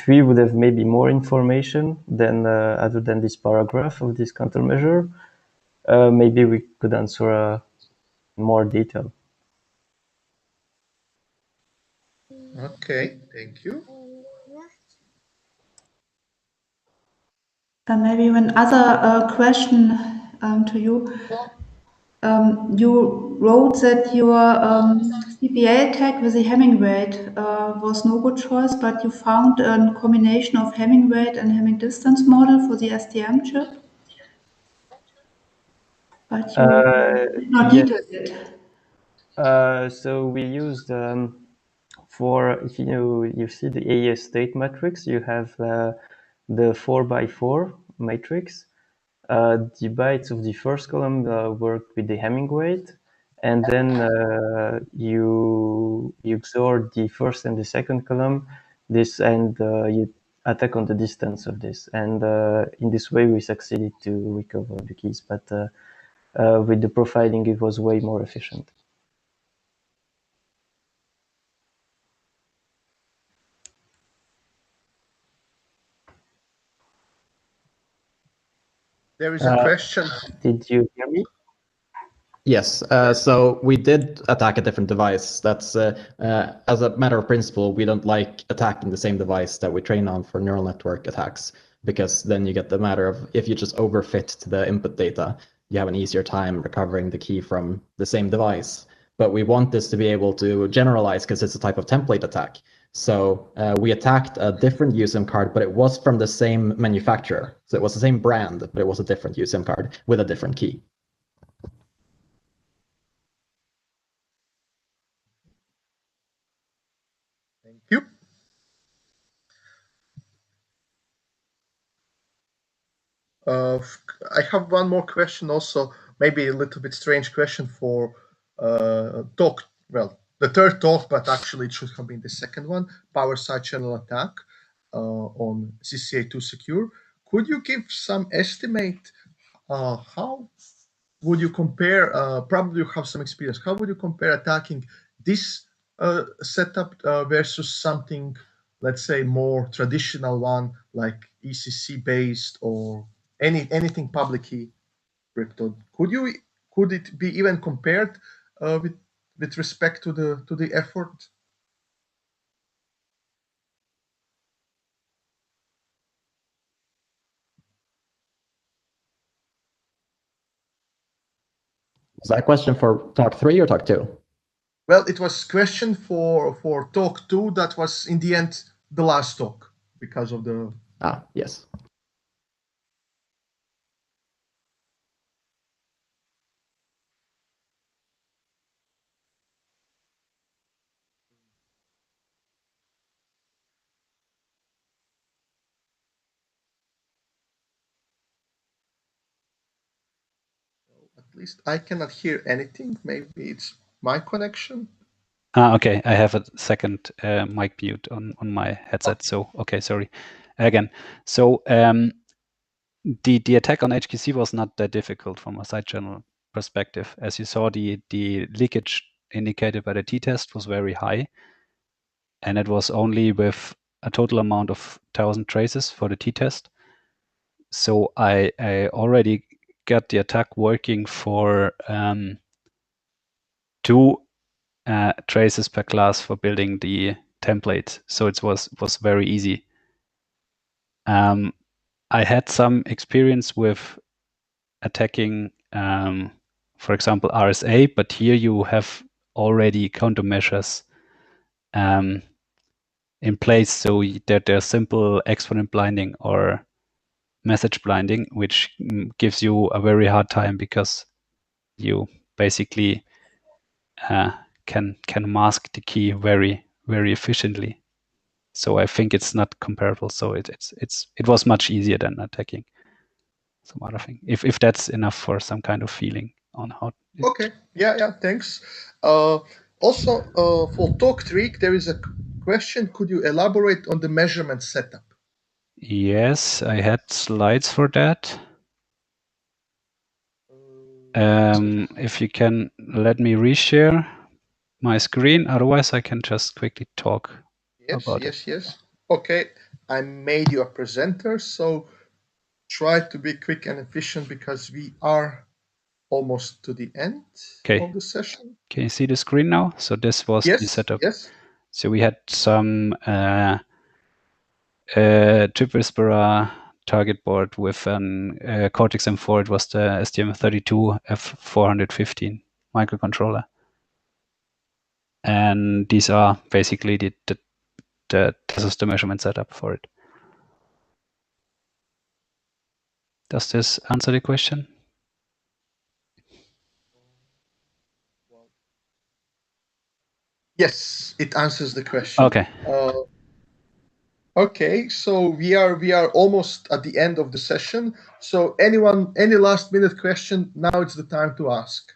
we would have maybe more information than other than this paragraph of this countermeasure, maybe we could answer more detail. Okay, thank you. Maybe one other question to you. You wrote that your CPA attack with the Hamming weight was no good choice, but you found a combination of Hamming weight and Hamming distance model for the STM chip. But you did not yes. detail it. So we used for, if you see the AES state matrix, you have the 4x4 matrix. The bytes of the first column work with the Hamming weight, and then you XOR the first and the second column, and you attack on the distance of this. And in this way, we succeeded to recover the keys. But with the profiling, it was way more efficient. There is a question. Did you hear me? Yes, so we did attack a different device. That's, as a matter of principle, we don't like attacking the same device that we train on for neural network attacks, because then you get the matter of, if you just overfit to the input data, you have an easier time recovering the key from the same device. But we want this to be able to generalize because it's a type of template attack. So we attacked a different USIM card, but it was from the same manufacturer. So it was the same brand, but it was a different USIM card with a different key. Thank you. I have one more question also, maybe a little bit strange question for talk, well, the third talk, but actually it should have been the second one, power side channel attack on CCA2 secure. Could you give some estimate how would you compare, probably you have some experience, how would you compare attacking this setup versus something, let's say, more traditional one like ECC based or anything public key crypto? Could it be even compared with respect to the effort? Was that a question for talk 3 or talk 2? Well, it was question for talk 2 that was in the end the last talk because of the... Ah, yes. At least I cannot hear anything. Maybe it's my connection. Okay, I have a second mic mute on my headset. So, okay, sorry. Again, so the attack on HKC was not that difficult from a side channel perspective. As you saw, the leakage indicated by the t-test was very high. And it was only with a total amount of 1,000 traces for the t-test. So I already got the attack working for 2 traces per class for building the template. So it was very easy. I had some experience with attacking, for example, RSA, but here you have already countermeasures in place, so that there's simple exponent blinding or message blinding, which gives you a very hard time because you basically can mask the key very, very efficiently. So I think it's not comparable. So it was much easier than attacking some other thing. If that's enough for some kind of feeling on how. Okay. Yeah. Thanks. Also, for talk 3, there is a question. Could you elaborate on the measurement setup? Yes, I had slides for that. If you can let me reshare my screen, otherwise I can just quickly talk about it. Yes. Okay, I made you a presenter, so try to be quick and efficient because we are almost to the end of the session. Can you see the screen now? So this was the setup. Yes. So we had some chip whisperer target board with an Cortex M4. It was the STM32F415 microcontroller. And these are basically this is the measurement setup for it. Does this answer the question? Yes, it answers the question. Okay. Okay, so we are almost at the end of the session. So any last minute question? Now it's the time to ask.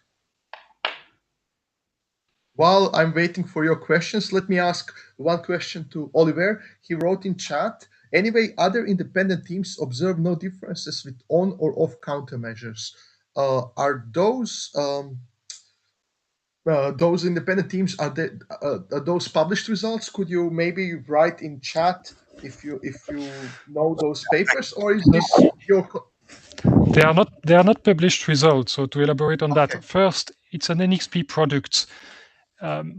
While I'm waiting for your questions, let me ask one question to Oliver. He wrote in chat, anyway, other independent teams observe no differences with on or off countermeasures. Are those independent teams, are those published results? Could you maybe write in chat if you know those papers, or is this your... They are not published results. So to elaborate on that, first, it's an NXP product.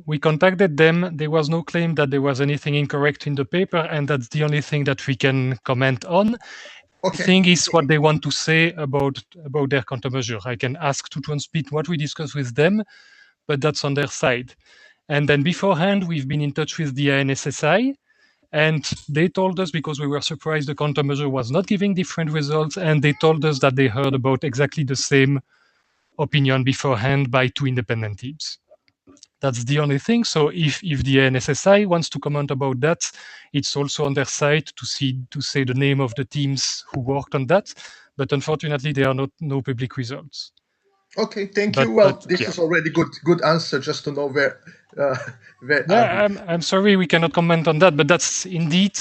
We contacted them. There was no claim that there was anything incorrect in the paper, and that's the only thing that we can comment on. The thing is what they want to say about their countermeasure. I can ask to transmit what we discussed with them, but that's on their side. And then beforehand, we've been in touch with the ANSSI, and they told us, because we were surprised the countermeasure was not giving different results, and they told us that they heard about exactly the same opinion beforehand by 2 independent teams. That's the only thing. So if the ANSSI wants to comment about that, it's also on their site to say the name of the teams who worked on that. But unfortunately, there are no public results. Okay, thank you. Well, this is already good answer, just to know where. Yeah, I'm sorry we cannot comment on that, but that's indeed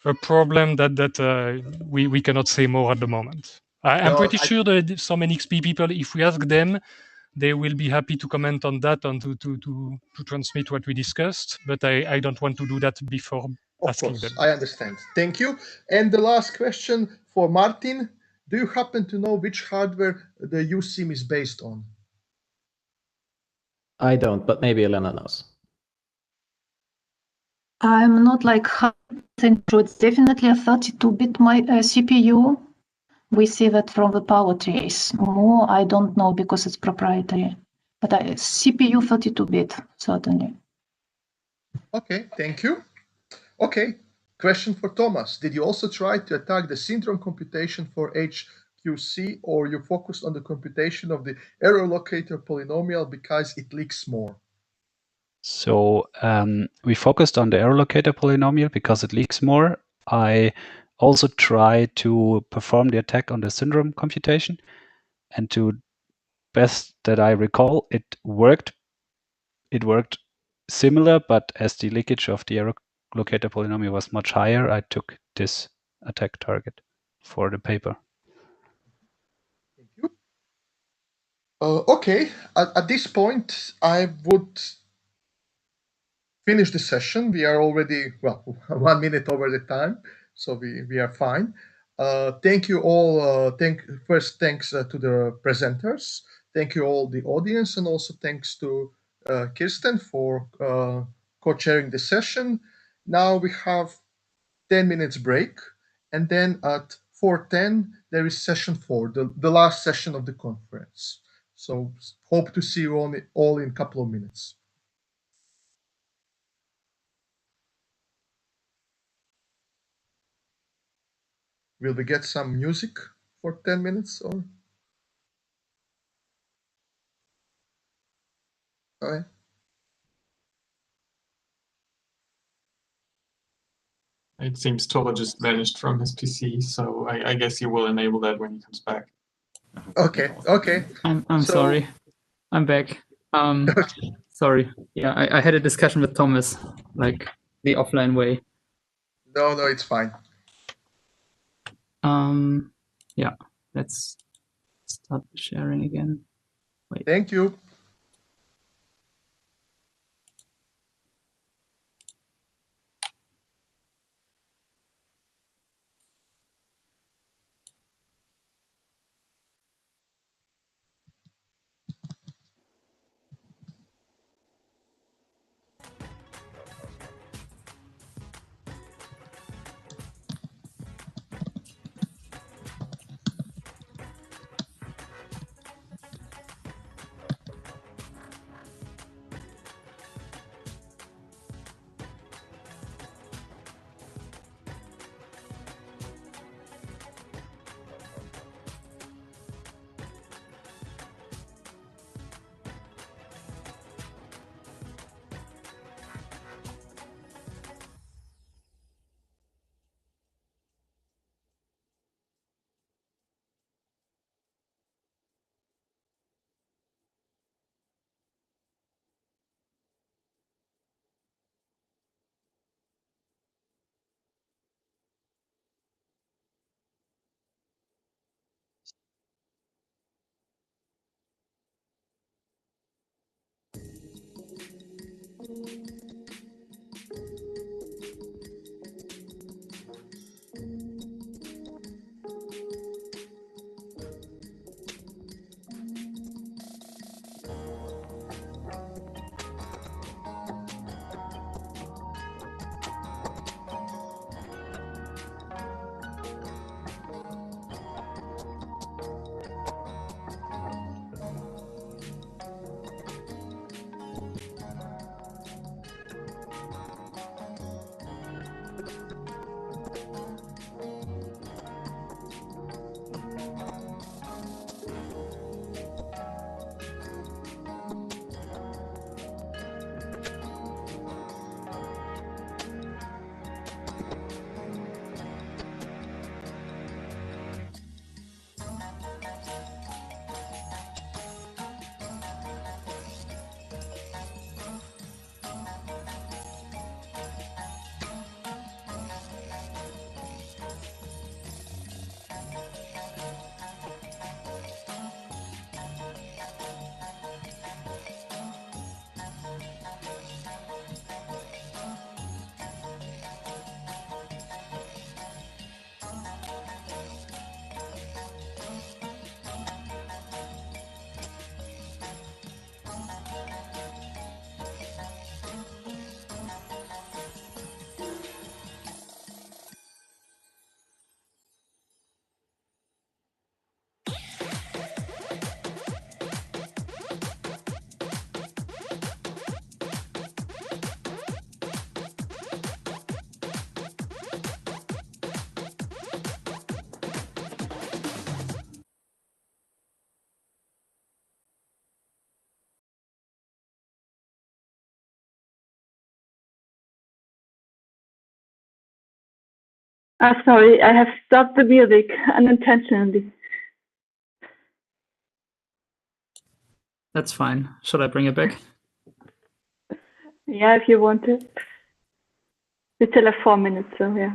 a problem that we cannot say more at the moment. I'm pretty sure that some NXP people, if we ask them, they will be happy to comment on that and to transmit what we discussed. But I don't want to do that before asking them. I understand. Thank you. And the last question for Martin. Do you happen to know which hardware the USIM is based on? I don't, but maybe Elena knows. I'm not like 100% sure. It's definitely a 32-bit CPU. We see that from the power trace. More, I don't know because it's proprietary. But CPU 32-bit, certainly. Okay, thank you. Okay, question for Thomas. Did you also try to attack the syndrome computation for HQC, or you focused on the computation of the error locator polynomial because it leaks more? So we focused on the error locator polynomial because it leaks more. I also tried to perform the attack on the syndrome computation, and to best that I recall, it worked. It worked similar, but as the leakage of the error locator polynomial was much higher, I took this attack target for the paper. Thank you. Okay, at this point, I would finish the session. We are already, well, 1 minute over the time, so we are fine. Thank you all. First, thanks to the presenters. Thank you all the audience, and also thanks to Kirsten for co-chairing the session. Now we have 10 minutes break, and then at 4:10 there is session 4, the last session of the conference. So hope to see you all in a couple of minutes. Will we get some music for 10 minutes or? Okay. It seems Tola just vanished from his PC, so I guess he will enable that when he comes back. Okay, okay. I'm sorry. I'm back. Sorry. Yeah, I had a discussion with Thomas, like the offline way. No, it's fine. Yeah, let's start sharing again. Wait. Thank you. Sorry, I have stopped the music unintentionally. That's fine. Should I bring it back? Yeah, if you want to. We still have 4 minutes, so yeah.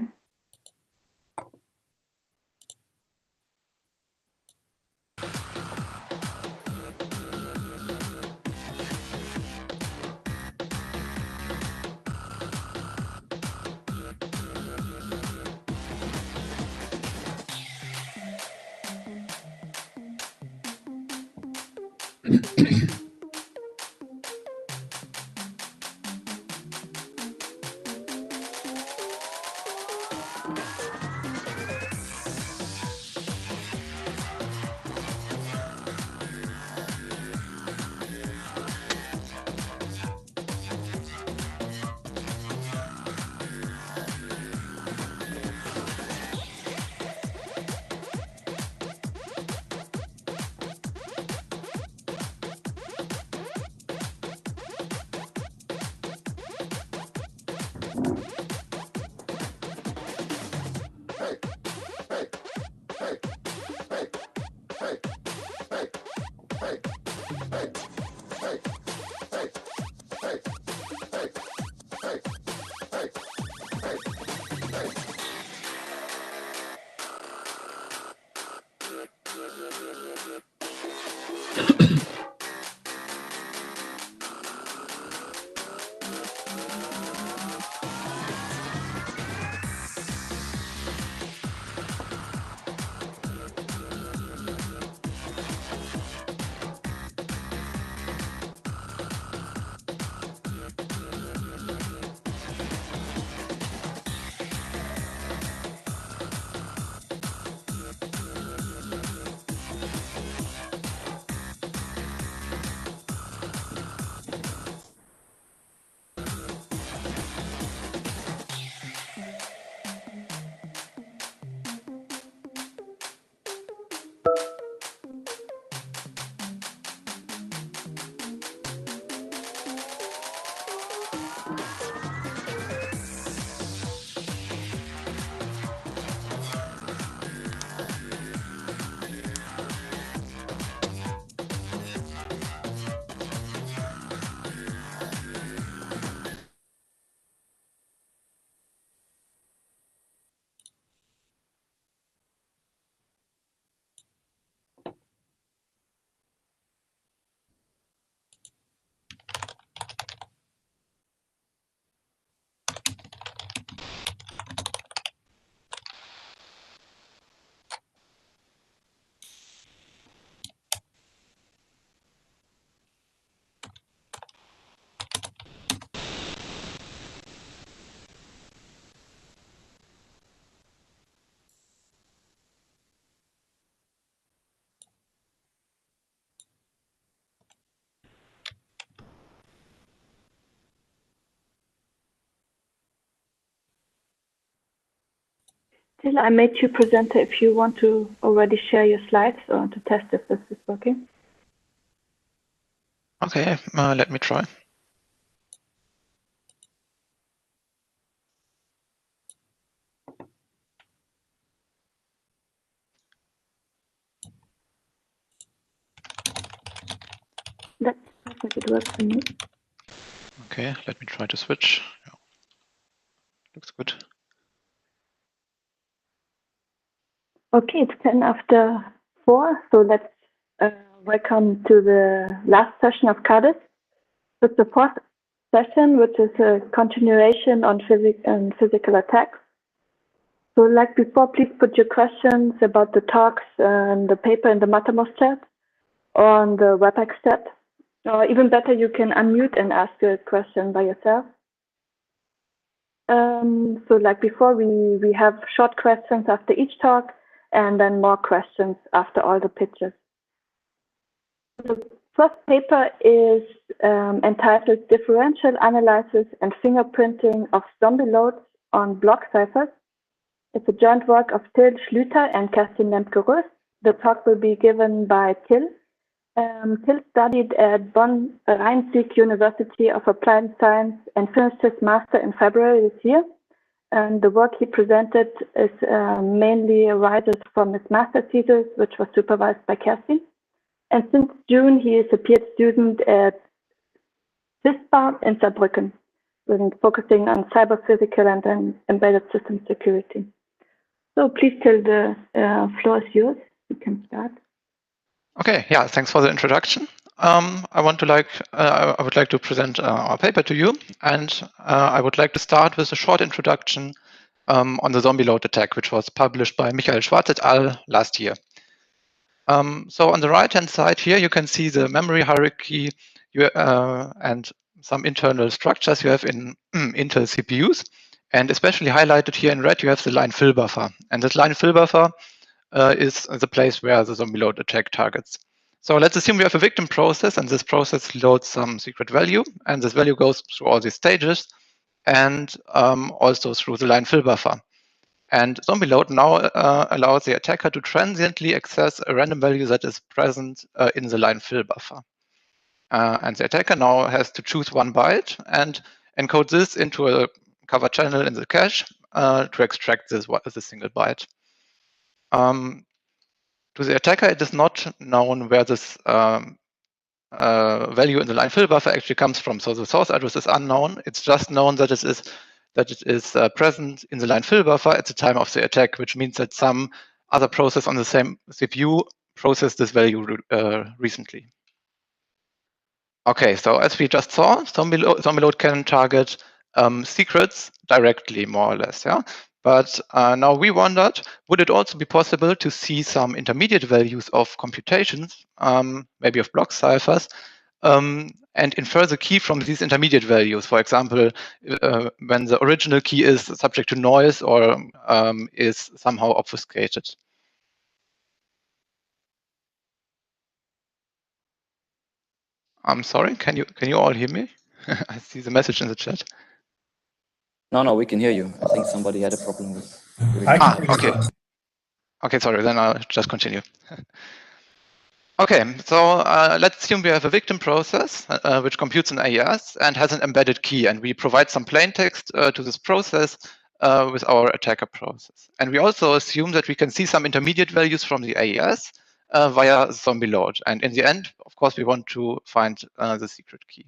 Still, I made you presenter if you want to already share your slides or to test if this is working. Okay, let me try. That's perfect, it works for me. Okay, let me try to switch. Yeah. Looks good. Okay, it's 10 after 4, so let's welcome to the last session of CARDIS. It's the fourth session, which is a continuation on physics and physical attacks. So like before, please put your questions about the talks and the paper in the Mattermost chat or on the WebEx chat. Or even better, you can unmute and ask a question by yourself. So like before, we have short questions after each talk and then more questions after all the pitches. The first paper is entitled Differential Analysis and Fingerprinting of Zombie Loads on Block Ciphers. It's a joint work of Till Schlüter and Kerstin Lemke-Röst. The talk will be given by Till. Till studied at Bonn Rhein-Sieg University of Applied Science and finished his master in February this year. and the work he presented is mainly arises from his master thesis, which was supervised by Kerstin. And since June, he is a peer student at CISPA in Saarbrücken, focusing on cyber-physical and embedded system security. So please, Till, the floor is yours. You can start. Okay, yeah, thanks for the introduction. I would like to present our paper to you, and I would like to start with a short introduction on the zombie load attack, which was published by Michael Schwarz et al. Last year. So on the right-hand side here, you can see the memory hierarchy and some internal structures you have in Intel CPUs, and especially highlighted here in red, you have the line fill buffer, and this line fill buffer is the place where the zombie load attack targets. So let's assume we have a victim process, and this process loads some secret value, and this value goes through all these stages, and also through the line fill buffer. And zombie load now allows the attacker to transiently access a random value that is present in the line fill buffer. And the attacker now has to choose 1 byte and encode this into a cover channel in the cache to extract this single byte. To the attacker, it is not known where this value in the line fill buffer actually comes from. So the source address is unknown. It's just known that it is present in the line fill buffer at the time of the attack, which means that some other process on the same CPU processed this value recently. Okay, so as we just saw, zombie load can target secrets directly, more or less. Yeah. But now we wondered, would it also be possible to see some intermediate values of computations, maybe of block ciphers, and infer the key from these intermediate values? For example, when the original key is subject to noise or is somehow obfuscated. I'm sorry, can you all hear me? I see the message in the chat. No, we can hear you. I think somebody had a problem with. Okay. Okay, sorry, then I'll just continue. Okay, so let's assume we have a victim process which computes an AES and has an embedded key, and we provide some plain text to this process with our attacker process. And we also assume that we can see some intermediate values from the AES via zombie load. And in the end, of course, we want to find the secret key.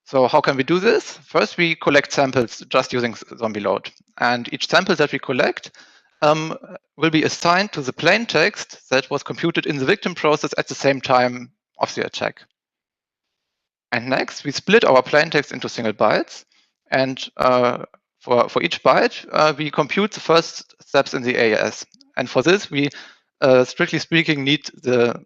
So how can we do this? First, we collect samples just using zombie load. And each sample that we collect will be assigned to the plain text that was computed in the victim process at the same time of the attack. And next, we split our plain text into single bytes. And for each byte, we compute the first steps in the AES. And for this, we, strictly speaking, need the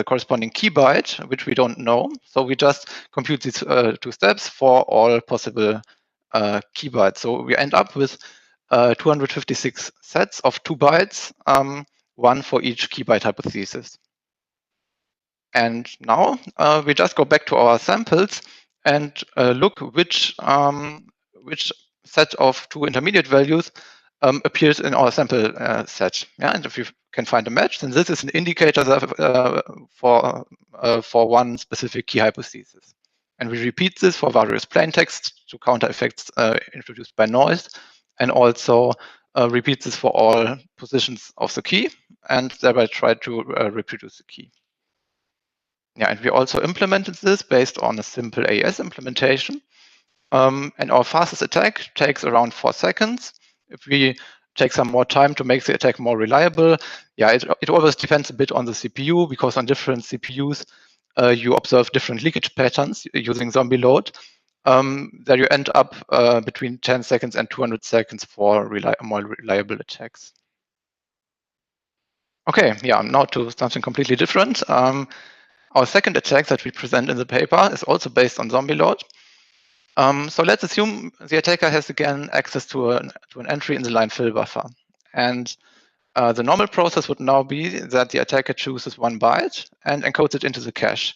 corresponding key byte, which we don't know. So we just compute these 2 steps for all possible key bytes. So we end up with 256 sets of 2 bytes, 1 for each key byte hypothesis. And now we just go back to our samples and look which set of 2 intermediate values appears in our sample set. Yeah, and if you can find a match, then this is an indicator for one specific key hypothesis. And we repeat this for various plain text to counter effects introduced by noise, and also repeat this for all positions of the key, and thereby try to reproduce the key. Yeah, and we also implemented this based on a simple AES implementation. And our fastest attack takes around 4 seconds. If we take some more time to make the attack more reliable, yeah, it always depends a bit on the CPU, because on different CPUs, you observe different leakage patterns using zombie load. There you end up between 10 seconds and 200 seconds for more reliable attacks. Okay, yeah, now to something completely different. Our second attack that we present in the paper is also based on zombie load. So let's assume the attacker has again access to an entry in the line fill buffer. And the normal process would now be that the attacker chooses 1 byte and encodes it into the cache.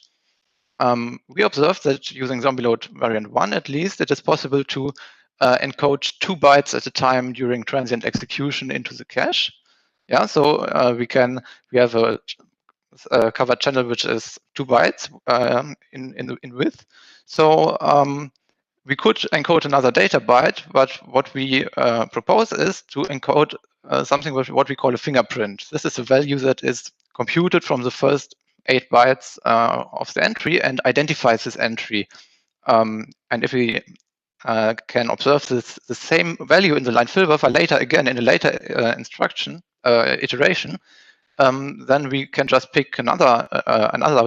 We observed that using zombie load variant 1, at least, it is possible to encode 2 bytes at a time during transient execution into the cache. Yeah, so we have a covered channel which is 2 bytes in width. So We could encode another data byte, but what we propose is to encode something with what we call a fingerprint. This is a value that is computed from the first 8 bytes of the entry and identifies this entry. And if we can observe the same value in the line fill buffer later again in a later instruction iteration, then we can just pick another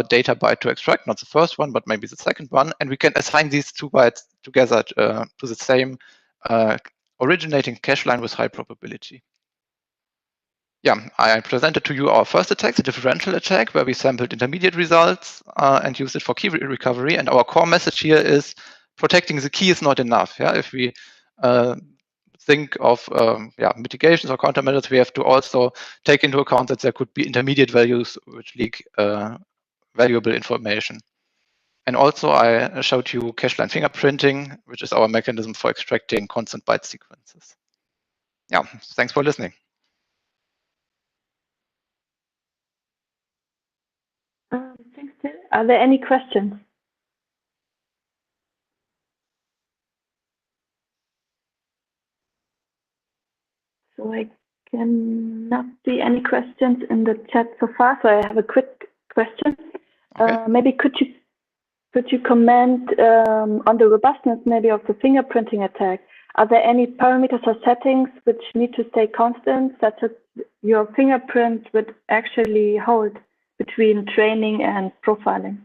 data byte to extract, not the first one, but maybe the second one, and we can assign these 2 bytes together to the same originating cache line with high probability. Yeah, I presented to you our first attack, the differential attack, where we sampled intermediate results and used it for key recovery. And our core message here is protecting the key is not enough. Yeah, if we think of mitigations or countermeasures, we have to also take into account that there could be intermediate values which leak valuable information. And also I showed you cache line fingerprinting, which is our mechanism for extracting constant byte sequences. Yeah, thanks for listening. Thanks, Till. Are there any questions? So I cannot see any questions in the chat so far. So I have a quick question. Okay. Maybe could you comment on the robustness maybe of the fingerprinting attack? Are there any parameters or settings which need to stay constant, such as your fingerprint would actually hold between training and profiling?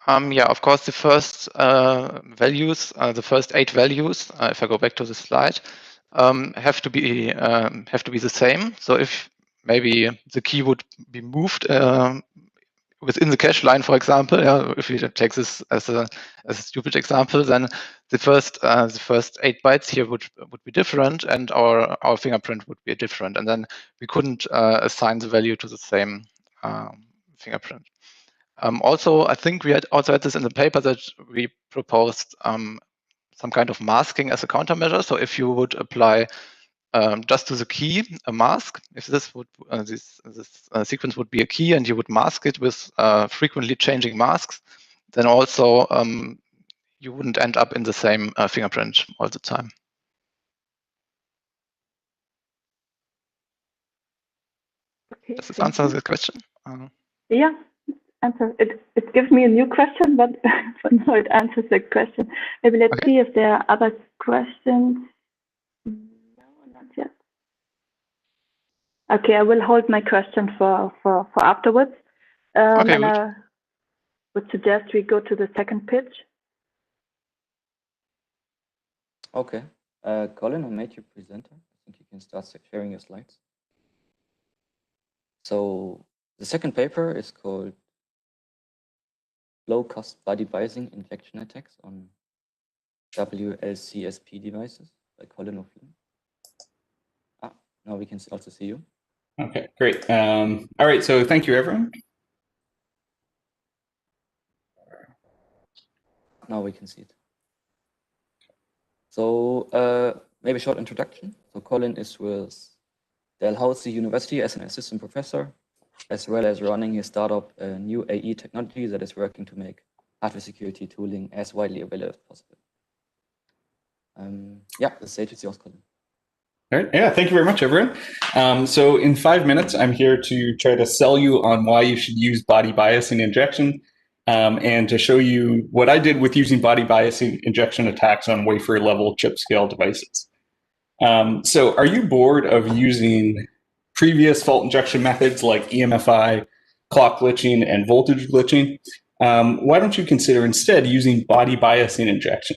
Yeah, of course, the first values, the first 8 values, if I go back to the slide, have to be the same. So if maybe the key would be moved within the cache line, for example, if we take this as a stupid example, then the first 8 bytes here would be different, and our fingerprint would be different, and then we couldn't assign the value to the same fingerprint. Also, I think we had this in the paper that we proposed some kind of masking as a countermeasure. So if you would apply just to the key a mask, if this would this sequence would be a key and you would mask it with frequently changing masks, then also you wouldn't end up in the same fingerprint all the time. Okay, does this answer the question? Yeah. Answer. It gives me a new question, but for now it answers the question. Maybe let's see if there are other questions. No, not yet. Okay, I will hold my question for afterwards. Okay, and I would suggest we go to the second pitch. Okay. Colin, I made you presenter. I think you can start sharing your slides. So the second paper is called Low-Cost Body Biasing Injection Attacks on WLCSP devices by Colin O'Flynn. Now we can also see you. Okay, great. All right, so thank you, everyone. Now we can see it. So maybe a short introduction. So Colin is with Dalhousie University as an assistant professor, as well as running his startup, New AE Technology, that is working to make hardware security tooling as widely available as possible. Yeah, the stage is yours, Colin. All right. Yeah, thank you very much, everyone. So in 5 minutes, I'm here to try to sell you on why you should use body biasing injection, and to show you what I did with using body biasing injection attacks on wafer level chip scale devices. So are you bored of using previous fault injection methods like EMFI, clock glitching, and voltage glitching? Why don't you consider instead using body biasing injection?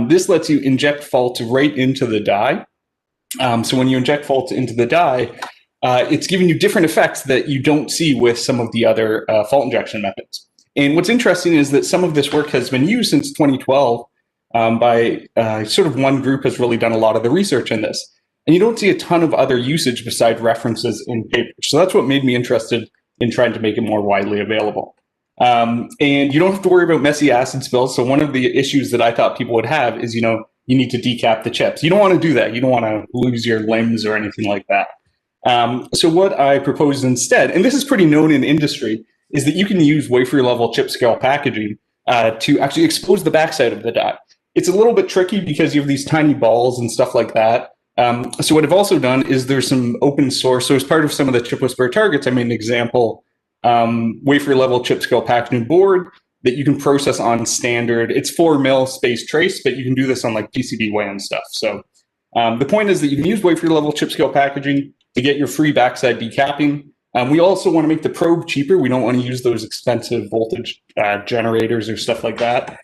This lets you inject faults right into the die. So when you inject faults into the die, it's giving you different effects that you don't see with some of the other fault injection methods. And what's interesting is that some of this work has been used since 2012 by sort of one group has really done a lot of the research in this. And you don't see a ton of other usage besides references in papers. So that's what made me interested in trying to make it more widely available. And you don't have to worry about messy acid spills. So one of the issues that I thought people would have is, you need to decap the chips. You don't want to do that. You don't want to lose your limbs or anything like that. So what I proposed instead, and this is pretty known in industry, is that you can use wafer level chip scale packaging to actually expose the backside of the die. It's a little bit tricky because you have these tiny balls and stuff like that. So what I've also done is there's some open source. So as part of some of the Chip Whisperer targets, I made an example wafer level chip scale packaging board that you can process on standard. It's 4 mil space trace, but you can do this on like PCB WAN stuff. So the point is that you can use wafer level chip scale packaging to get your free backside decapping. We also want to make the probe cheaper. We don't want to use those expensive voltage generators or stuff like that.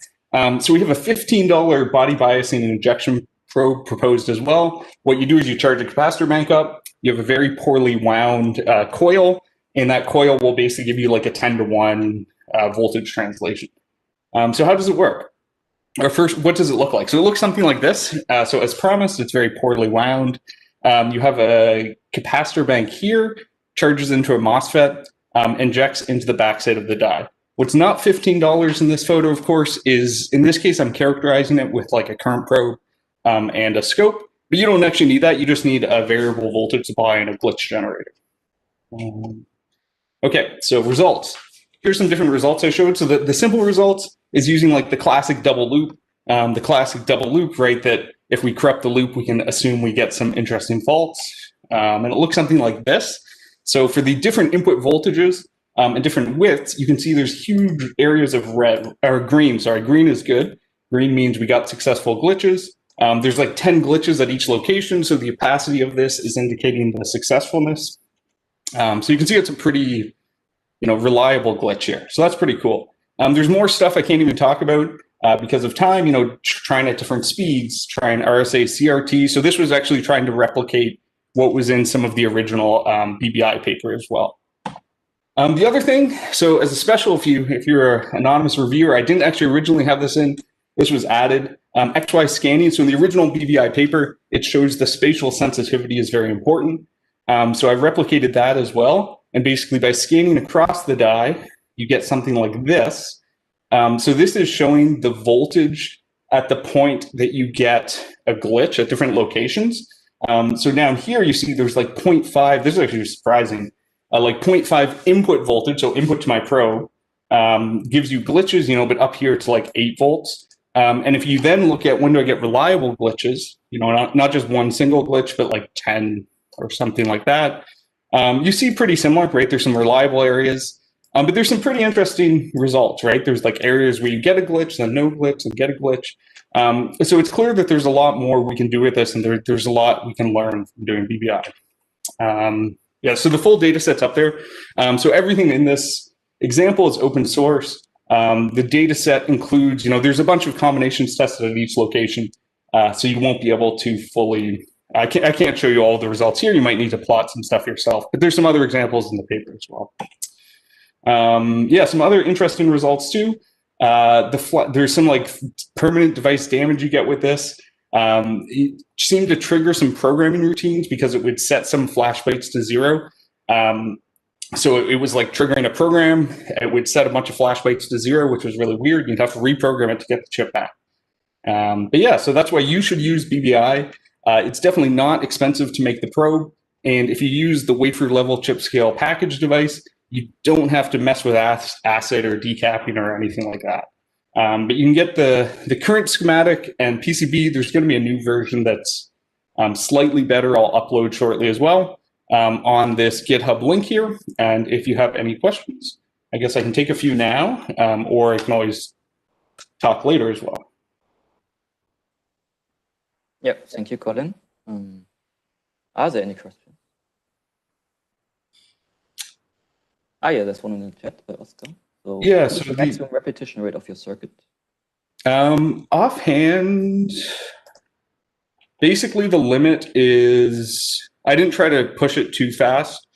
So we have a $15 body biasing and injection probe proposed as well. What you do is you charge a capacitor bank up. You have a very poorly wound coil, and that coil will basically give you like a 10-to-1 voltage translation. So how does it work? Or first, what does it look like? So it looks something like this. So as promised, it's very poorly wound. You have a capacitor bank here, charges into a MOSFET, injects into the backside of the die. What's not $15 in this photo, of course, is, in this case, I'm characterizing it with like a current probe and a scope, but you don't actually need that. You just need a variable voltage supply and a glitch generator. Okay, so results. Here's some different results I showed. So the simple results is using like the classic double loop. The classic double loop, right, that if we corrupt the loop, we can assume we get some interesting faults. And it looks something like this. So for the different input voltages and different widths, you can see there's huge areas of red, or green, sorry, green is good. Green means we got successful glitches. There's like 10 glitches at each location, so the opacity of this is indicating the successfulness. So you can see it's a pretty, reliable glitch here. So that's pretty cool. There's more stuff I can't even talk about because of time, trying at different speeds, trying RSA CRT. So this was actually trying to replicate what was in some of the original BBI paper as well. The other thing, so as a special, if you're an anonymous reviewer, I didn't actually originally have this in. This was added. XY scanning. So in the original BBI paper, it shows the spatial sensitivity is very important. So I've replicated that as well. And basically by scanning across the die, you get something like this. So this is showing the voltage at the point that you get a glitch at different locations. So down here, you see there's like 0.5, this is actually surprising, like 0.5 input voltage, so input to my probe, gives you glitches, but up here it's like 8 volts. And if you then look at when do I get reliable glitches, not just one single glitch, but like 10 or something like that, you see pretty similar, right? There's some reliable areas, but there's some pretty interesting results, right? There's like areas where you get a glitch, then no glitch, and get a glitch. So it's clear that there's a lot more we can do with this, and there's a lot we can learn from doing BBI. Yeah, so the full data set's up there. So everything in this example is open source. The data set includes, there's a bunch of combinations tested at each location, so you won't be able to fully, I can't show you all the results here. You might need to plot some stuff yourself, but there's some other examples in the paper as well. Yeah, some other interesting results too. There's some like permanent device damage you get with this. It seemed to trigger some programming routines because it would set some flash bytes to 0. So it was like triggering a program. It would set a bunch of flash bytes to 0, which was really weird. You'd have to reprogram it to get the chip back. But yeah, so that's why you should use BBI. It's definitely not expensive to make the probe. And if you use the wafer level chip scale package device, you don't have to mess with acid or decapping or anything like that. But you can get the current schematic and PCB. There's going to be a new version that's slightly better. I'll upload shortly as well on this GitHub link here. And if you have any questions, I guess I can take a few now, or I can always talk later as well. Yep, thank you, Colin. Are there any questions? Yeah, there's one in the chat, Oscar. So yeah, what's the maximum repetition rate of your circuit? Offhand, basically the limit is, I didn't try to push it too fast.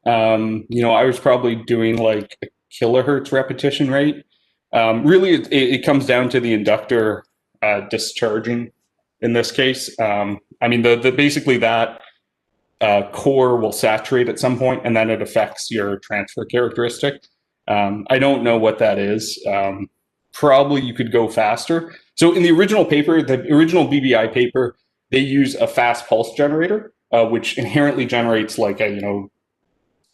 I was probably doing like a kilohertz repetition rate. Really, it comes down to the inductor discharging in this case. I mean, basically that core will saturate at some point, and then it affects your transfer characteristic. I don't know what that is. Probably you could go faster. So in the original paper, the original BBI paper, they use a fast pulse generator, which inherently generates like a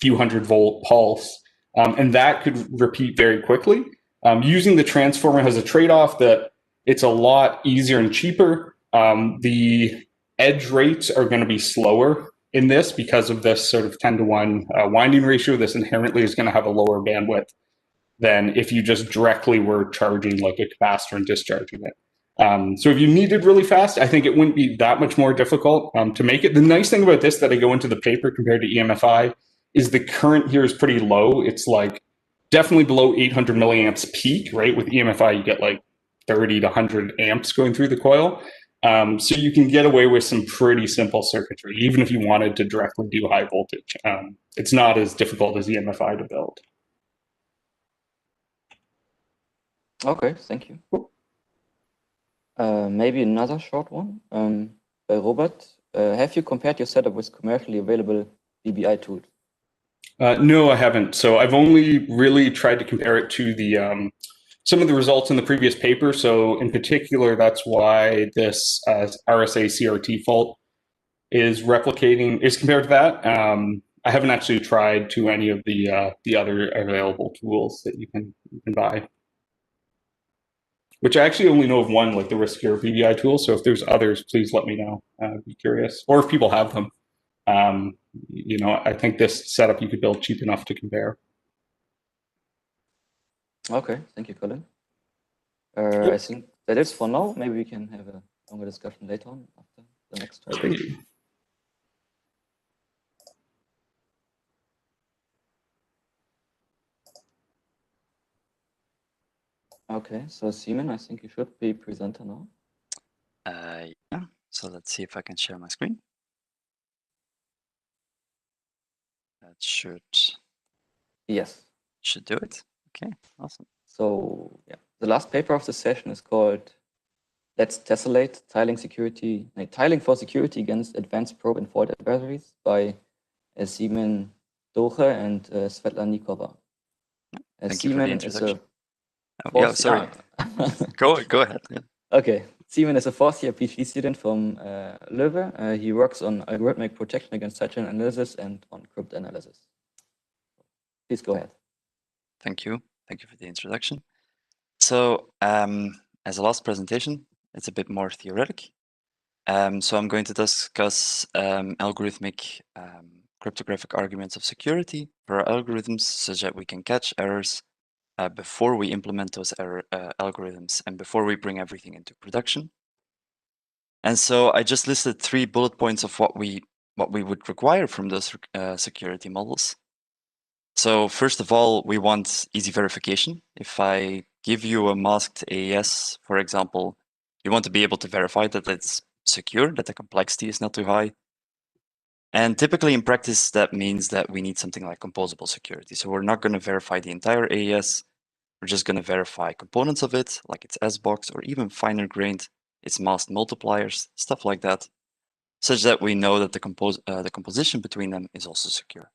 few 100-volt pulse, and that could repeat very quickly. Using the transformer has a trade-off that it's a lot easier and cheaper. The edge rates are going to be slower in this because of this sort of 10-to-1 winding ratio. This inherently is going to have a lower bandwidth than if you just directly were charging like a capacitor and discharging it. So if you needed really fast, I think it wouldn't be that much more difficult to make it. The nice thing about this that I go into the paper compared to EMFI is the current here is pretty low. It's like definitely below 800 milliamps peak, right? With EMFI, you get like 30 to 100 amps going through the coil. So you can get away with some pretty simple circuitry, even if you wanted to directly do high voltage. It's not as difficult as EMFI to build. Okay, thank you. Maybe another short one. Robert, have you compared your setup with commercially available VBI tools? No, I haven't. So I've only really tried to compare it to the some of the results in the previous paper. So in particular, that's why this RSA CRT fault is compared to that. I haven't actually tried to any of the other available tools that you can buy. Which I actually only know of one, like the Riskier VBI tool. So if there's others, please let me know. I'd be curious. Or if people have them. You know, I think this setup you could build cheap enough to compare. Okay, thank you, Colin. I think that is for now. Maybe we can have a longer discussion later on after the next talk. Thank you. Okay, so Simon, I think you should be presenter now. Yeah, so let's see if I can share my screen. That should do it. Okay, awesome. So yeah, the last paper of the session is called "Let's Tessellate Tiling for Security Against Advanced Probe and Fault Adversaries" by Simon Doche and Svetlanikova. Thank you for the introduction. Sorry. Go ahead. Yeah. Okay, Simon is a fourth-year PhD student from Leuven. He works on algorithmic protection against sidechain analysis and on cryptanalysis. Please go ahead. Thank you. Thank you for the introduction. So, as a last presentation, it's a bit more theoretic. So I'm going to discuss algorithmic cryptographic arguments of security for our algorithms, such that we can catch errors before we implement those algorithms and before we bring everything into production. And so I just listed 3 bullet points of what we would require from those security models. So first of all, we want easy verification. If I give you a masked AES, for example, you want to be able to verify that it's secure, that the complexity is not too high. And typically in practice, that means that we need something like composable security. So we're not going to verify the entire AES. We're just going to verify components of it, like its S-box, or even finer grained, its masked multipliers, stuff like that, such that we know that the composition between them is also secure.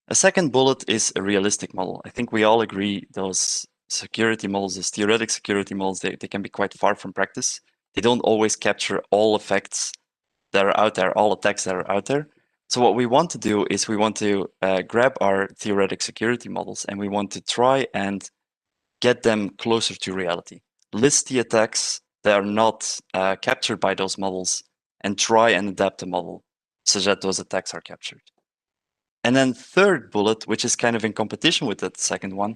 A second bullet is a realistic model. I think we all agree those security models, those theoretic security models, they can be quite far from practice. They don't always capture all effects that are out there, all attacks that are out there. So what we want to do is we want to grab our theoretic security models and we want to try and get them closer to reality. List the attacks that are not captured by those models and try and adapt the model such that those attacks are captured. And then third bullet, which is kind of in competition with that second one,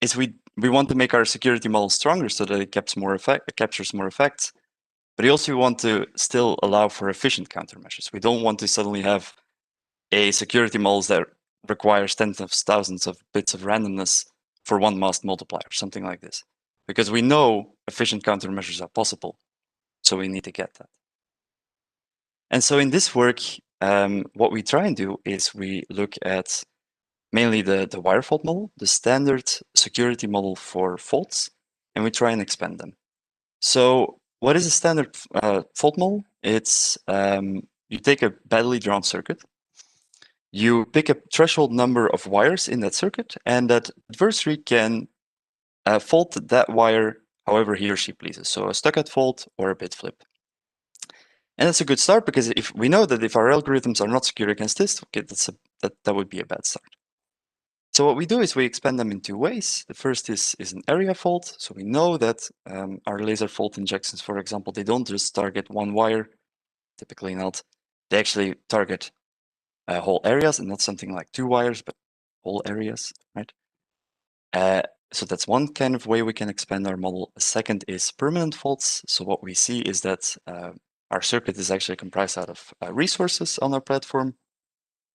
is we want to make our security model stronger so that it captures more effects. But we also want to still allow for efficient countermeasures. We don't want to suddenly have a security model that requires tens of thousands of bits of randomness for one masked multiplier, something like this. Because we know efficient countermeasures are possible, so we need to get that. And so in this work, what we try and do is we look at mainly the wire fault model, the standard security model for faults, and we try and expand them. So what is a standard fault model? It's you take a badly drawn circuit, you pick a threshold number of wires in that circuit, and that adversary can fault that wire however he or she pleases. So a stuck-out fault or a bit flip. And that's a good start because if we know that if our algorithms are not secure against this, okay, that would be a bad start. So what we do is we expand them in two ways. The first is an area fault. So we know that our laser fault injections, for example, they don't just target one wire, typically not. They actually target whole areas, and not something like two wires, but whole areas, right? So that's one kind of way we can expand our model. A second is permanent faults. So what we see is that our circuit is actually comprised out of resources on our platform.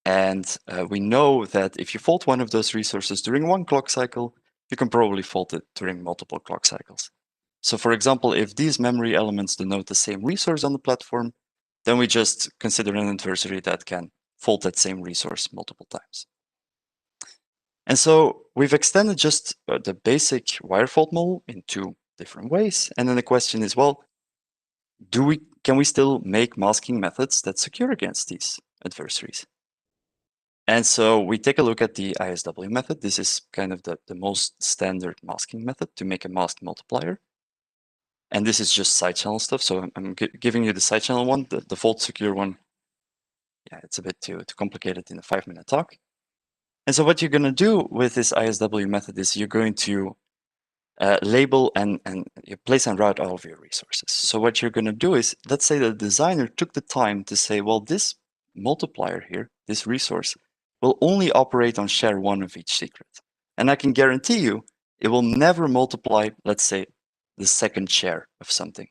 And we know that if you fault one of those resources during one clock cycle, you can probably fault it during multiple clock cycles. So for example, if these memory elements denote the same resource on the platform, then we just consider an adversary that can fault that same resource multiple times. And so we've extended just the basic wire fault model in two different ways. And then the question is, well, can we still make masking methods that secure against these adversaries? And so we take a look at the ISW method. This is kind of the most standard masking method to make a masked multiplier. And this is just side channel stuff. So I'm giving you the side channel one, the fault secure one. Yeah, it's a bit too complicated in a 5-minute talk. And so what you're going to do with this ISW method is you're going to label and you place and route all of your resources. So what you're going to do is, let's say the designer took the time to say, well, this multiplier here, this resource, will only operate on share one of each secret. And I can guarantee you, it will never multiply, let's say, the second share of something.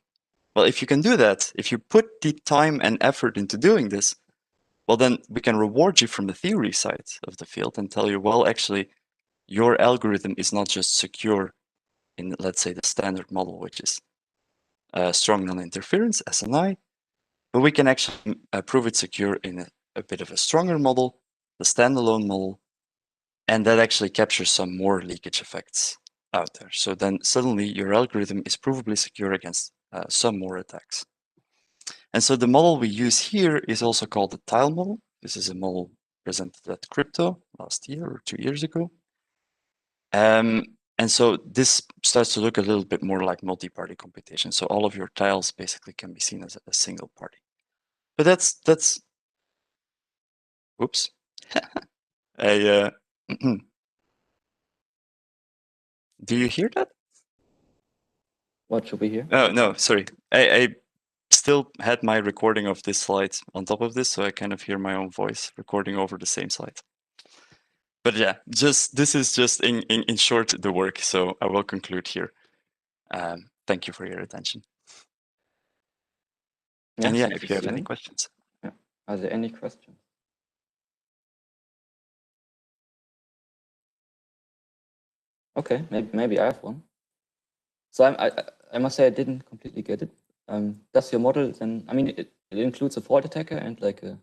Well, if you can do that, if you put the time and effort into doing this, well, then we can reward you from the theory side of the field and tell you, well, actually, your algorithm is not just secure in, let's say, the standard model, which is strong non-interference, SNI, but we can actually prove it secure in a bit of a stronger model, the standalone model, and that actually captures some more leakage effects out there. So then suddenly your algorithm is provably secure against some more attacks. And so the model we use here is also called the tile model. This is a model presented at Crypto last year or 2 years ago. And so this starts to look a little bit more like multi-party computation. So all of your tiles basically can be seen as a single party. But that's whoops. Do you hear that? What should we hear? Oh, no, sorry. I still had my recording of this slide on top of this, so I kind of hear my own voice recording over the same slide. But yeah, this is just in short the work, so I will conclude here. Thank you for your attention. Yeah, and yeah, thank if you, you have any Steven. questions. Yeah. Are there any questions? Okay, maybe I have one. So I must say I didn't completely get it. Does your model then? I mean, it includes a fault attacker and like a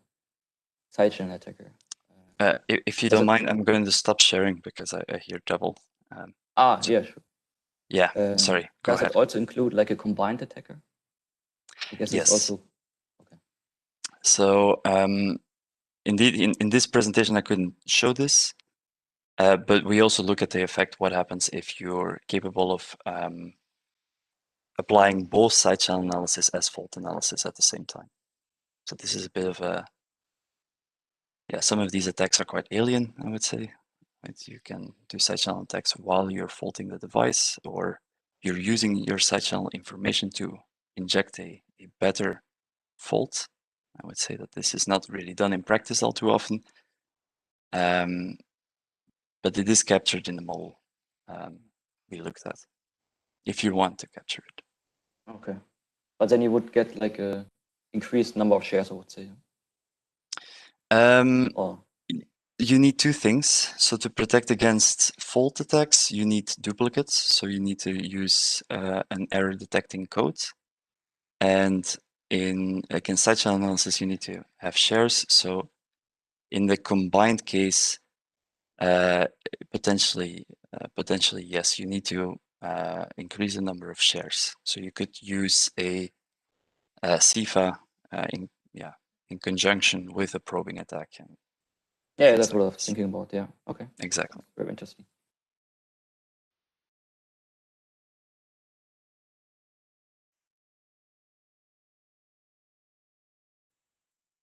side channel attacker. If you Does don't it- mind, I'm going to stop sharing because I hear double. Yeah, sure. Yeah, sorry. Go Does ahead. it also include like a combined attacker? I guess Yes. it's also So indeed, in this presentation, I couldn't show this, but we also look at the effect, what happens if you're capable of applying both side channel analysis as fault analysis at the same time. So this is a bit of a, yeah, some of these attacks are quite alien, I would say. Right? You can do side channel attacks while you're faulting the device, or you're using your side channel information to inject a better fault. I would say that this is not really done in practice all too often, but it is captured in the model we looked at, if you want to capture it. okay. But then you would get like a increased number of shares, I would say. Or You need two things. So to protect against fault attacks, you need duplicates. So you need to use an error detecting code. And against side channel analysis, you need to have shares. So in the combined case, potentially, yes, you need to increase the number of shares. So you could use a CIFA in conjunction with a probing attack. And yeah, that's what I was thinking about. Yeah. Okay. Exactly. Very interesting.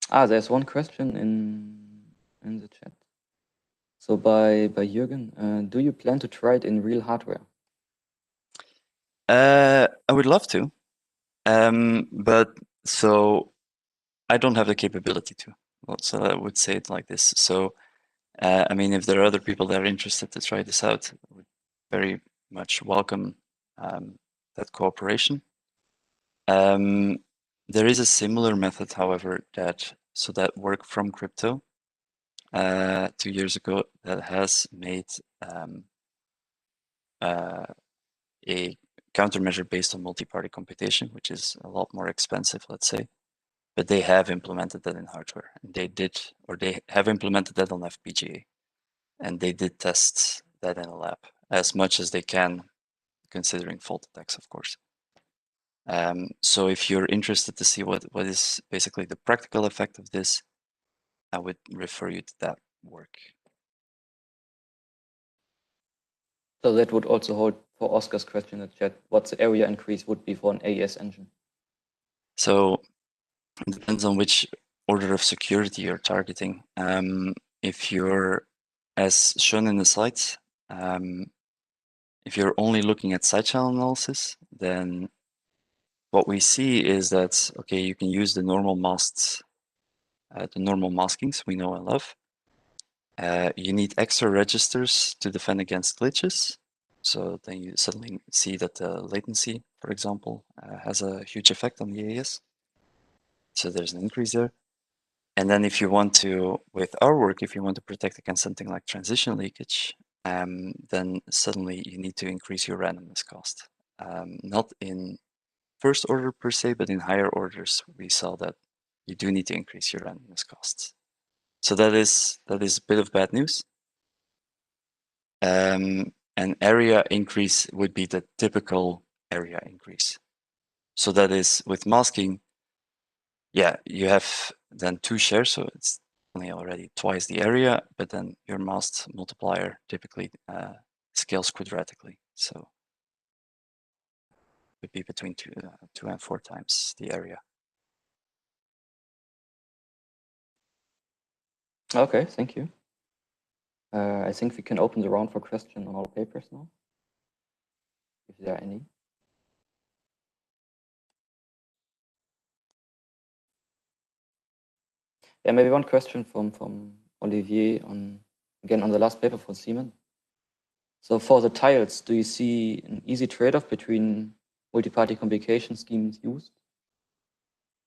There's one question in the chat. So by Jürgen, do you plan to try it in real hardware? I would love to, but so I don't have the capability to. Well, so I would say it like this. So, I mean, if there are other people that are interested to try this out, I would very much welcome that cooperation. There is a similar method, however, that work from crypto 2 years ago that has made a countermeasure based on multi-party computation, which is a lot more expensive, let's say. But they have implemented that in hardware. And they have implemented that on FPGA. And they did test that in a lab as much as they can, considering fault attacks, of course. So if you're interested to see what is basically the practical effect of this, I would refer you to that work. So that would also hold for Oscar's question in the chat, what the area increase would be for an AES engine. So it depends on which order of security you're targeting. If you're, as shown in the slides, if you're only looking at side channel analysis, then what we see is that, okay, you can use the normal masks, the normal maskings we know and love. You need extra registers to defend against glitches. So then you suddenly see that the latency, for example, has a huge effect on the AES. So there's an increase there. And then if you want to, with our work, if you want to protect against something like transition leakage, then suddenly you need to increase your randomness cost. Not in first order per se, but in higher orders, we saw that you do need to increase your randomness costs. So that is a bit of bad news. An area increase would be the typical area increase. So that is with masking, yeah, you have then 2 shares, so it's only already twice the area, but then your masked multiplier typically scales quadratically. So it would be between 2 and 4 times the area. Okay, thank you. I think we can open the round for questions on our papers now, if there are any. Yeah, maybe one question from Olivier again on the last paper for Siemens. So for the tiles, do you see an easy trade-off between multi-party complication schemes used?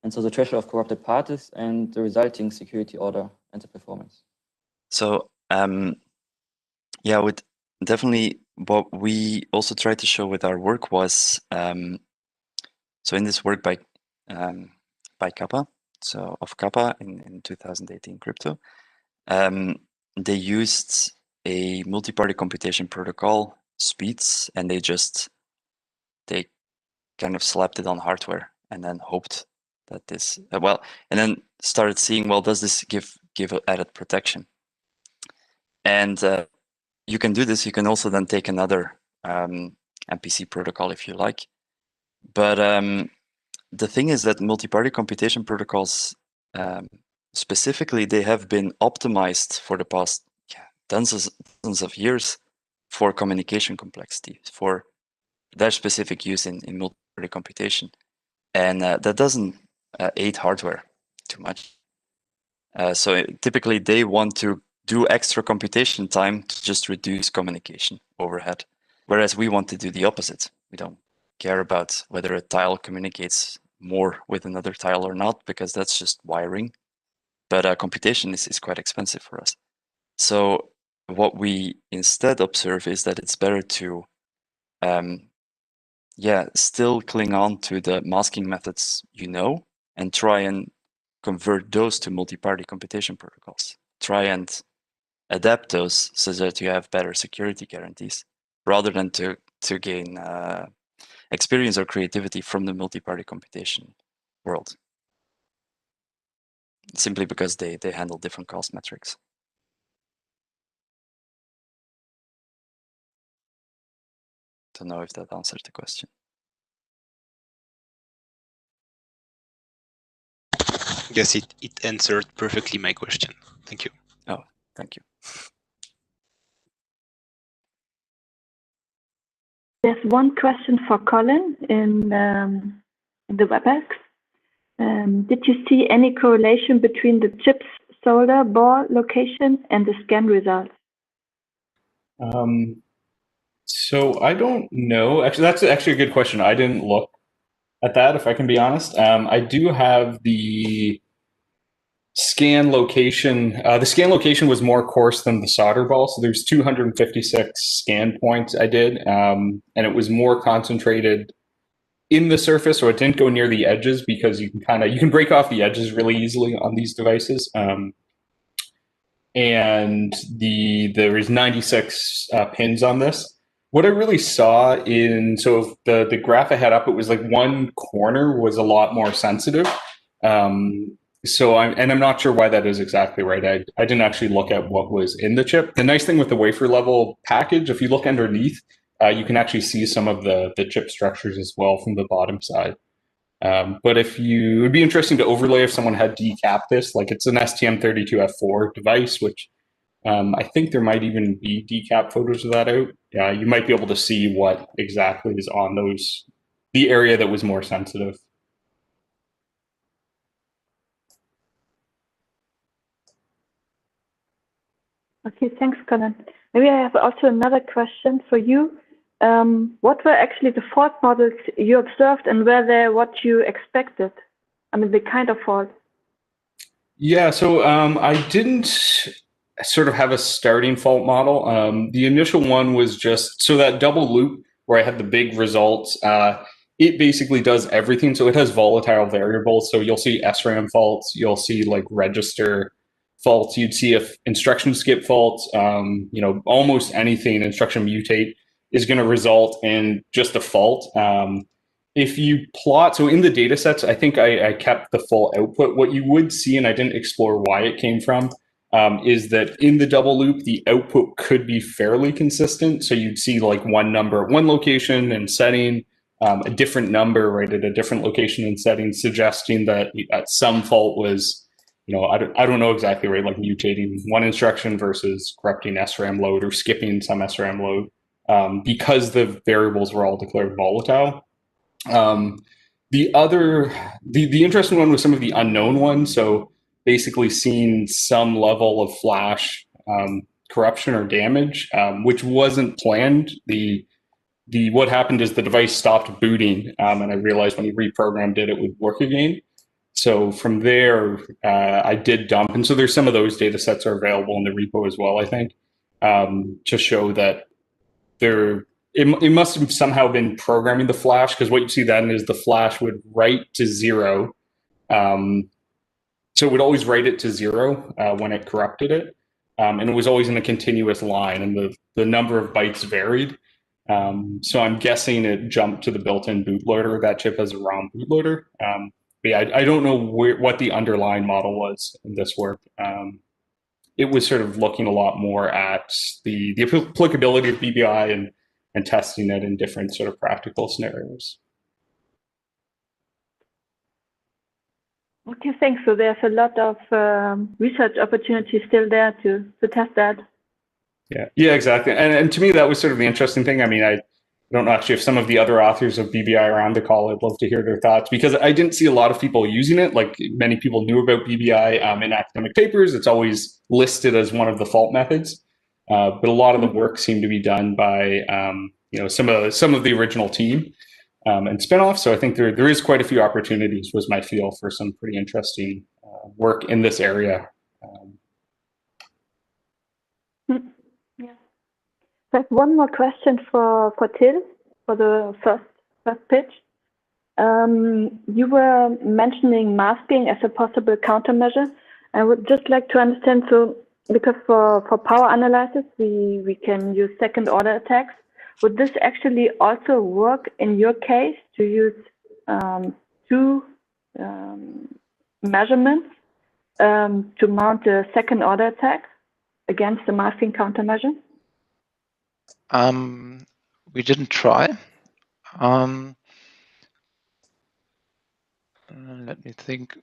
And so the threshold of corrupted parties and the resulting security order and the performance. So yeah, with definitely what we also tried to show with our work was so in this work by Kappa, so of Kappa in 2018 crypto, they used a multi-party computation protocol, speeds, and they kind of slapped it on hardware and then hoped that this and then started seeing, well, does this give added protection? And you can do this. You can also then take another MPC protocol if you like. But the thing is that multi-party computation protocols, specifically, they have been optimized for the past dozens of years for communication complexity, for their specific use in multi-party computation. And that doesn't aid hardware too much. So typically, they want to do extra computation time to just reduce communication overhead, whereas we want to do the opposite. We don't care about whether a tile communicates more with another tile or not, because that's just wiring. But computation is quite expensive for us. So what we instead observe is that it's better to still cling on to the masking methods and try and convert those to multi-party computation protocols. Try and adapt those so that you have better security guarantees, rather than to gain experience or creativity from the multi-party computation world, simply because they handle different cost metrics. Don't know if that answers the question. Yes, it answered perfectly my question. Thank you. Oh, thank you. There's one question for Colin in the WebEx. Did you see any correlation between the chip's solder bore location and the scan results? So I don't know. Actually, that's actually a good question. I didn't look at that, if I can be honest. I do have the scan location. The scan location was more coarse than the solder ball. So there's 256 scan points I did, and it was more concentrated in the surface, so it didn't go near the edges because you can break off the edges really easily on these devices. And there is 96 pins on this. What I really saw so the graph I had up, it was like one corner was a lot more sensitive. So I'm not sure why that is exactly right. I didn't actually look at what was in the chip. The nice thing with the wafer level package, if you look underneath, you can actually see some of the chip structures as well from the bottom side. But it would be interesting to overlay if someone had decapped this, like it's an STM32F4 device, which I think there might even be decap photos of that out. You might be able to see what exactly is on the area that was more sensitive. Okay, thanks, Colin. Maybe I have also another question for you. What were actually the fault models you observed, and were they what you expected? I mean, the kind of fault. Yeah, so I didn't sort of have a starting fault model. The initial one was just, so that double loop where I had the big results, it basically does everything. So it has volatile variables. So you'll see SRAM faults, you'll see like register faults, you'd see if instruction skip faults, almost anything instruction mutate is going to result in just a fault. If you plot, so in the data sets, I think I kept the full output. What you would see, and I didn't explore why it came from, is that in the double loop, the output could be fairly consistent. So you'd see like one number at one location and setting, a different number right at a different location and setting, suggesting that some fault was, I don't know exactly, right, like mutating one instruction versus corrupting SRAM load or skipping some SRAM load, because the variables were all declared volatile. The interesting one was some of the unknown ones. So basically seeing some level of flash corruption or damage, which wasn't planned. What happened is the device stopped booting, and I realized when you reprogrammed it, it would work again. So from there, I did dump, and so there's some of those data sets are available in the repo as well, I think, to show that it must have somehow been programming the flash, because what you see then is the flash would write to 0. So it would always write it to 0 when it corrupted it. And it was always in a continuous line, and the number of bytes varied. So I'm guessing it jumped to the built-in bootloader. That chip has a ROM bootloader. But yeah, I don't know what the underlying model was in this work. It was sort of looking a lot more at the applicability of BBI and testing it in different sort of practical scenarios. Okay, thanks. So there's a lot of research opportunities still there to test that. Yeah, exactly. And to me, that was sort of the interesting thing. I mean, I don't know actually if some of the other authors of BBI are on the call. I'd love to hear their thoughts, because I didn't see a lot of people using it. Like many people knew about BBI in academic papers. It's always listed as one of the fault methods. But a lot of the work seemed to be done by some of the original team and spinoffs. So I think there is quite a few opportunities, was my feel, for some pretty interesting work in this area. Yeah. I have one more question for Till, for the first pitch. You were mentioning masking as a possible countermeasure. I would just like to understand, so because for power analysis, we can use second order attacks. Would this actually also work in your case to use two measurements to mount a second order attack against the masking countermeasure? We didn't try. Let me think.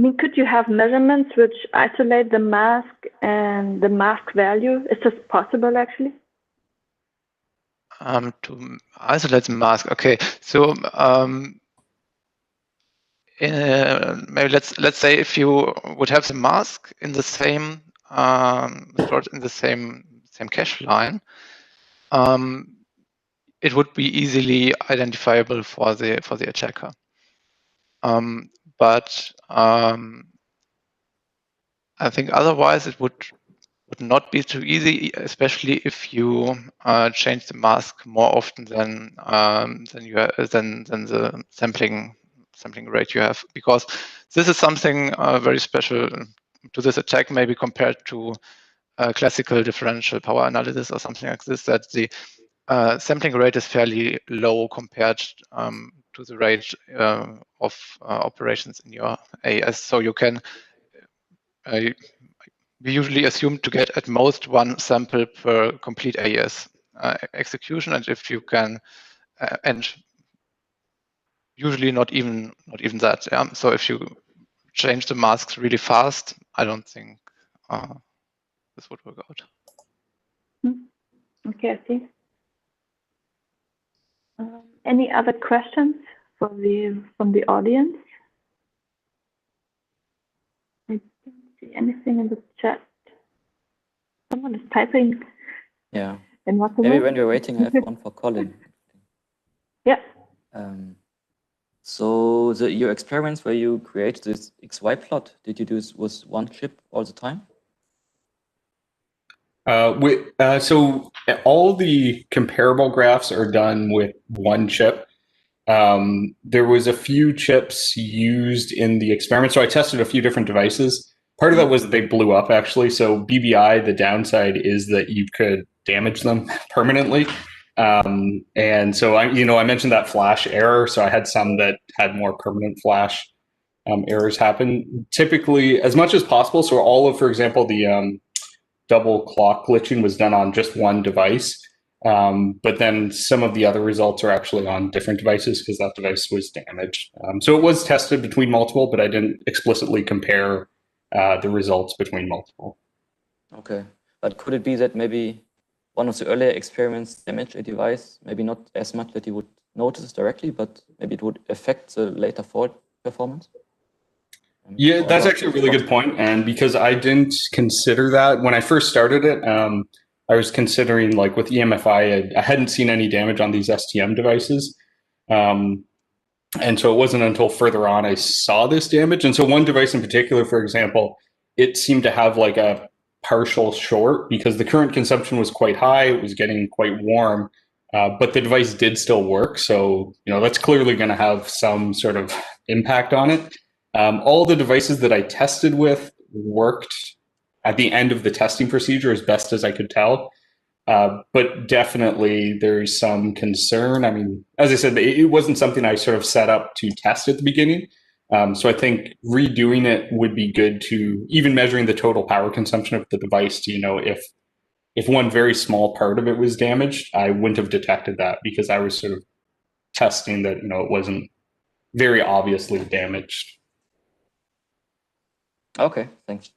I mean, could you have measurements which isolate the mask and the mask value? Is this possible actually? To isolate the mask. Okay, so maybe let's say if you would have the mask in the same stored in the same cache line, it would be easily identifiable for the attacker. But I think otherwise it would not be too easy, especially if you change the mask more often than the sampling rate you have, because this is something very special to this attack, maybe compared to classical differential power analysis or something like this, that the sampling rate is fairly low compared to the rate of operations in your AES. So you can we usually assume to get at most one sample per complete AES execution, and if you can, and usually not even that. Yeah? So if you change the masks really fast, I don't think this would work out. Okay, I see. Any other questions from the audience? I don't see anything in the chat. Someone is typing. Yeah. In what Maybe when you're waiting, I have one for Colin. Yeah. So your experiments where you create this XY plot, did you do this with one chip all the time? So all the comparable graphs are done with one chip. There was a few chips used in the experiment. So I tested a few different devices. Part of that was that they blew up, actually. So BBI, the downside is that you could damage them permanently. And so I mentioned that flash error. So I had some that had more permanent flash errors happen. Typically, as much as possible. So all of, for example, the double clock glitching was done on just one device. But then some of the other results are actually on different devices because that device was damaged. So it was tested between multiple, but I didn't explicitly compare the results between multiple. Okay, but could it be that maybe one of the earlier experiments damaged a device, maybe not as much that you would notice directly, but maybe it would affect the later fault performance? Yeah, that's actually a really good point. And because I didn't consider that when I first started it, I was considering, like with EMFI, I hadn't seen any damage on these STM devices. And so it wasn't until further on I saw this damage. And so one device in particular, for example, it seemed to have like a partial short because the current consumption was quite high. It was getting quite warm, but the device did still work. So, that's clearly going to have some sort of impact on it. All the devices that I tested with worked at the end of the testing procedure as best as I could tell. But definitely there's some concern. I mean, as I said, it wasn't something I sort of set up to test at the beginning. So I think redoing it would be good to even measuring the total power consumption of the device to, if one very small part of it was damaged, I wouldn't have detected that because I was sort of testing that, it wasn't very obviously damaged. Okay, thanks.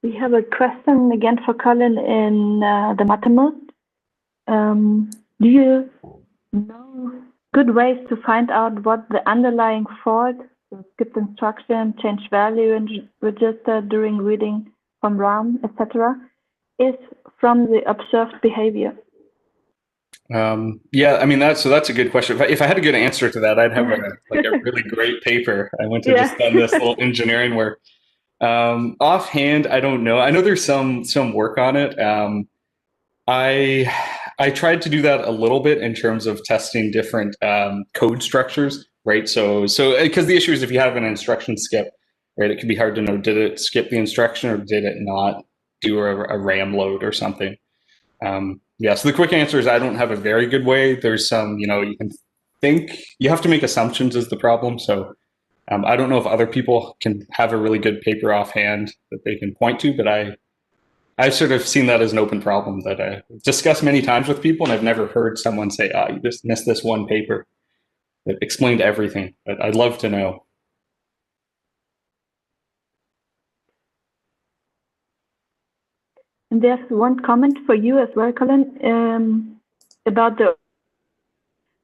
We have a question again for Colin in the Mathemod. Do you know good ways to find out what the underlying fault, so skip instruction, change value in register during reading from RAM, etc., is from the observed behavior? Yeah, I mean, that's a good question. If I had a good answer to that, I'd have a really great paper. I went to just done this little engineering work. Offhand, I don't know. I know there's some work on it. I tried to do that a little bit in terms of testing different code structures, right? So because the issue is if you have an instruction skip, right, it can be hard to know, did it skip the instruction or did it not do a RAM load or something? Yeah, so the quick answer is I don't have a very good way. There's some, you can think, you have to make assumptions is the problem. So I don't know if other people can have a really good paper offhand that they can point to, but I've sort of seen that as an open problem that I discussed many times with people, and I've never heard someone say, "Ah, you just missed this one paper that explained everything." But I'd love to know. And there's one comment for you as well, Colin, about the.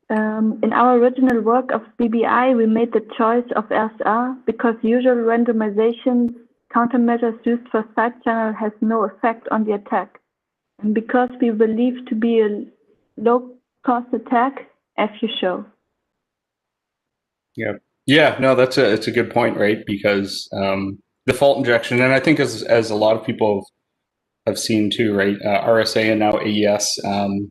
In our original work of BBI, we made the choice of SR because usual randomization countermeasures used for side channel has no effect on the attack, and because we believe to be a low-cost attack, as you show. Yeah, no, it's a good point, right? Because the fault injection, and I think as a lot of people have seen too, right? RSA and now AES,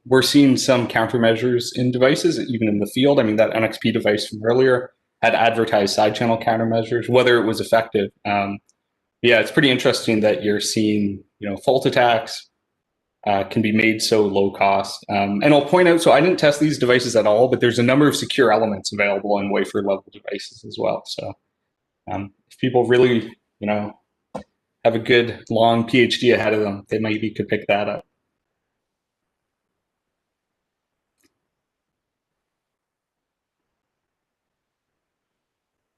we're seeing some countermeasures in devices, even in the field. I mean, that NXP device from earlier had advertised side channel countermeasures, whether it was effective. Yeah, it's pretty interesting that you're seeing, fault attacks can be made so low cost. And I'll point out, so I didn't test these devices at all, but there's a number of secure elements available on wafer level devices as well. So if people really, have a good long PhD ahead of them, they maybe could pick that up.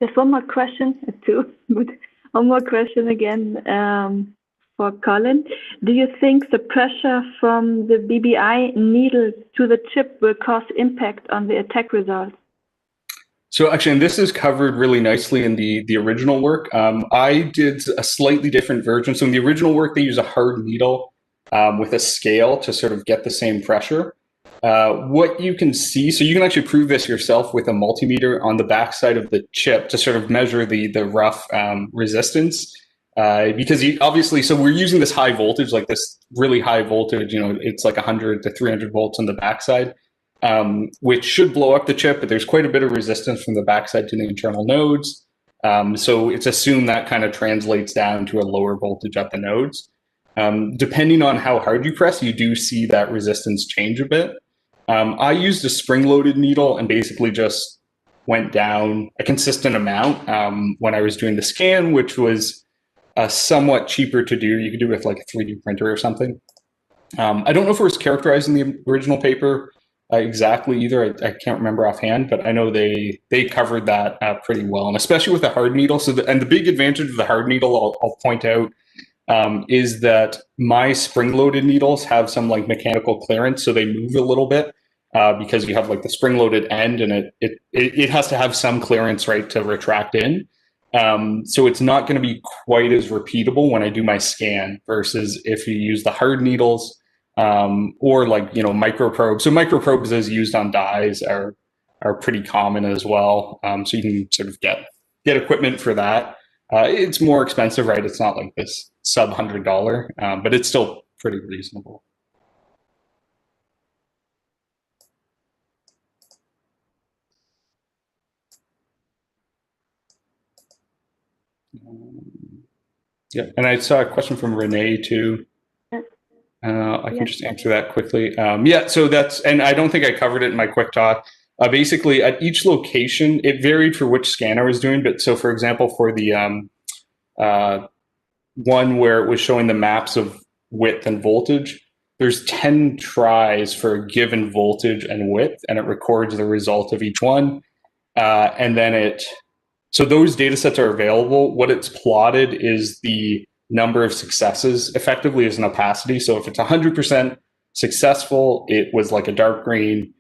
There's one more question, one more question again for Colin. Do you think the pressure from the BBI needle to the chip will cause impact on the attack results? So actually, and this is covered really nicely in the original work. I did a slightly different version. So in the original work, they use a hard needle with a scale to sort of get the same pressure. What you can see, so you can actually prove this yourself with a multimeter on the backside of the chip to sort of measure the rough resistance. Because obviously, so we're using this high voltage, like this really high voltage, it's like 100 to 300 volts on the backside. Which should blow up the chip, but there's quite a bit of resistance from the backside to the internal nodes. So it's assumed that kind of translates down to a lower voltage at the nodes. Depending on how hard you press, you do see that resistance change a bit. I used a spring-loaded needle and basically just went down a consistent amount when I was doing the scan, which was somewhat cheaper to do. You could do it with like a 3D printer or something. I don't know if it was characterized in the original paper exactly either. I can't remember offhand, but I know they covered that pretty well, and especially with the hard needle. So the big advantage of the hard needle, I'll point out, is that my spring-loaded needles have some like mechanical clearance, so they move a little bit because you have like the spring-loaded end, and it has to have some clearance, right, to retract in. So it's not going to be quite as repeatable when I do my scan versus if you use the hard needles. Or like, microprobes. So microprobes as used on dies are pretty common as well. So you can sort of get equipment for that. It's more expensive, right? It's not like this sub $100, but it's still pretty reasonable. Yeah, and I saw a question from Renee too. I can just answer that quickly. Yeah, so and I don't think I covered it in my quick talk. Basically, at each location, it varied for which scan I was doing. But so, for example, for the one where it was showing the maps of width and voltage, there's 10 tries for a given voltage and width, and it records the result of each one. And then so those data sets are available. What it's plotted is the number of successes effectively as an opacity. So if it's 100% successful, it was like a dark green.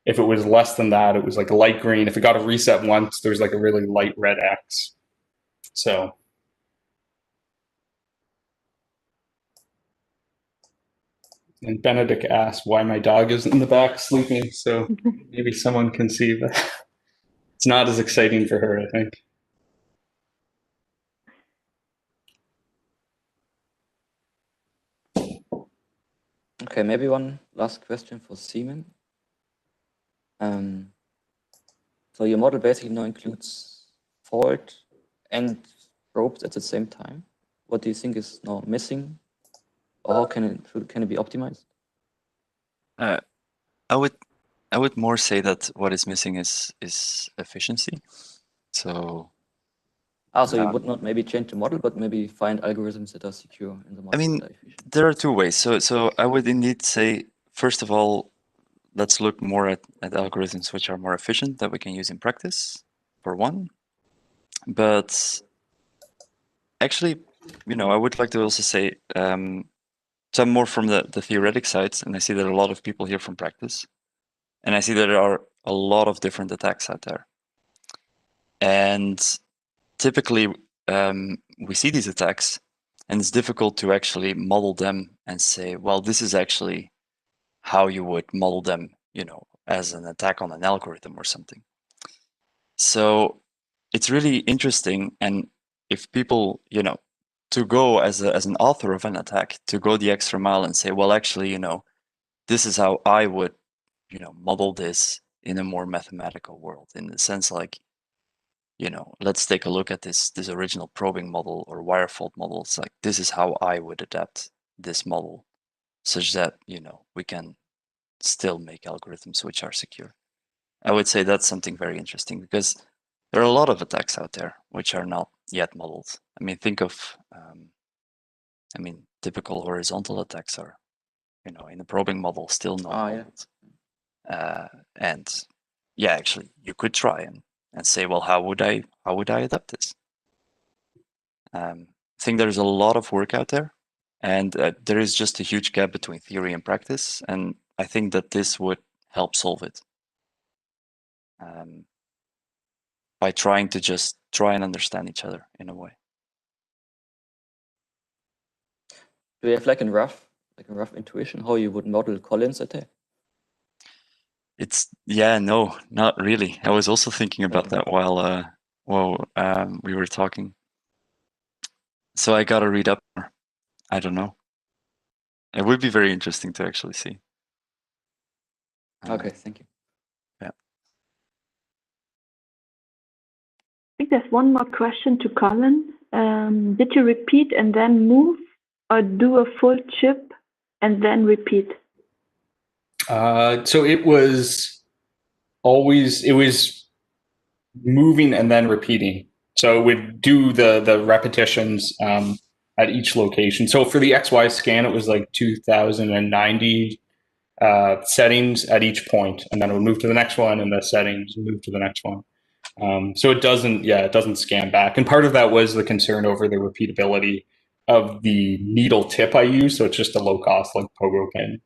If it was less than that, it was like a light green. If it got a reset once, there's like a really light red X. So. And Benedict asked why my dog is in the back sleeping. So maybe someone can see that. It's not as exciting for her, I think. Okay, maybe one last question for Seaman. So your model basically now includes fault and probes at the same time. What do you think is now missing, or how can it be optimized? I would more say that what is missing is efficiency. So So you would not maybe change the model, but maybe find algorithms that are secure in the model. I mean, there are two ways. So I would indeed say, first of all, let's look more at algorithms which are more efficient that we can use in practice, for one. But actually, I would like to also say some more from the theoretic side, and I see that a lot of people here from practice, and I see that there are a lot of different attacks out there. And typically, we see these attacks, and it's difficult to actually model them and say, well, this is actually how you would model them, as an attack on an algorithm or something. So it's really interesting, and if people, to go as an author of an attack, to go the extra mile and say, well, actually, this is how I would, model this in a more mathematical world, in the sense like, let's take a look at this original probing model or wire fault model. It's like, this is how I would adapt this model such that, we can still make algorithms which are secure. I would say that's something very interesting, because there are a lot of attacks out there which are not yet modeled. I mean, think of, typical horizontal attacks are, in the probing model still not modeled. Yeah. And yeah, actually, you could try and say, well, how would I adapt this? I think there's a lot of work out there, and there is just a huge gap between theory and practice, and I think that this would help solve it. By trying to just try and understand each other in a way. Do you have like a rough intuition how you would model Collins' attack? No, not really. I was also thinking about that while we were talking. So I gotta read up more. I don't know. It would be very interesting to actually see. Okay, thank you. Yeah. I think there's one more question to Colin. Did you repeat and then move, or do a full chip and then repeat? So it was moving and then repeating. So it would do the repetitions at each location. So for the XY scan, it was like 2090 settings at each point, and then it would move to the next one, and the settings move to the next one. So it doesn't scan back. And part of that was the concern over the repeatability of the needle tip I use. So it's just a low cost, like pogo pin.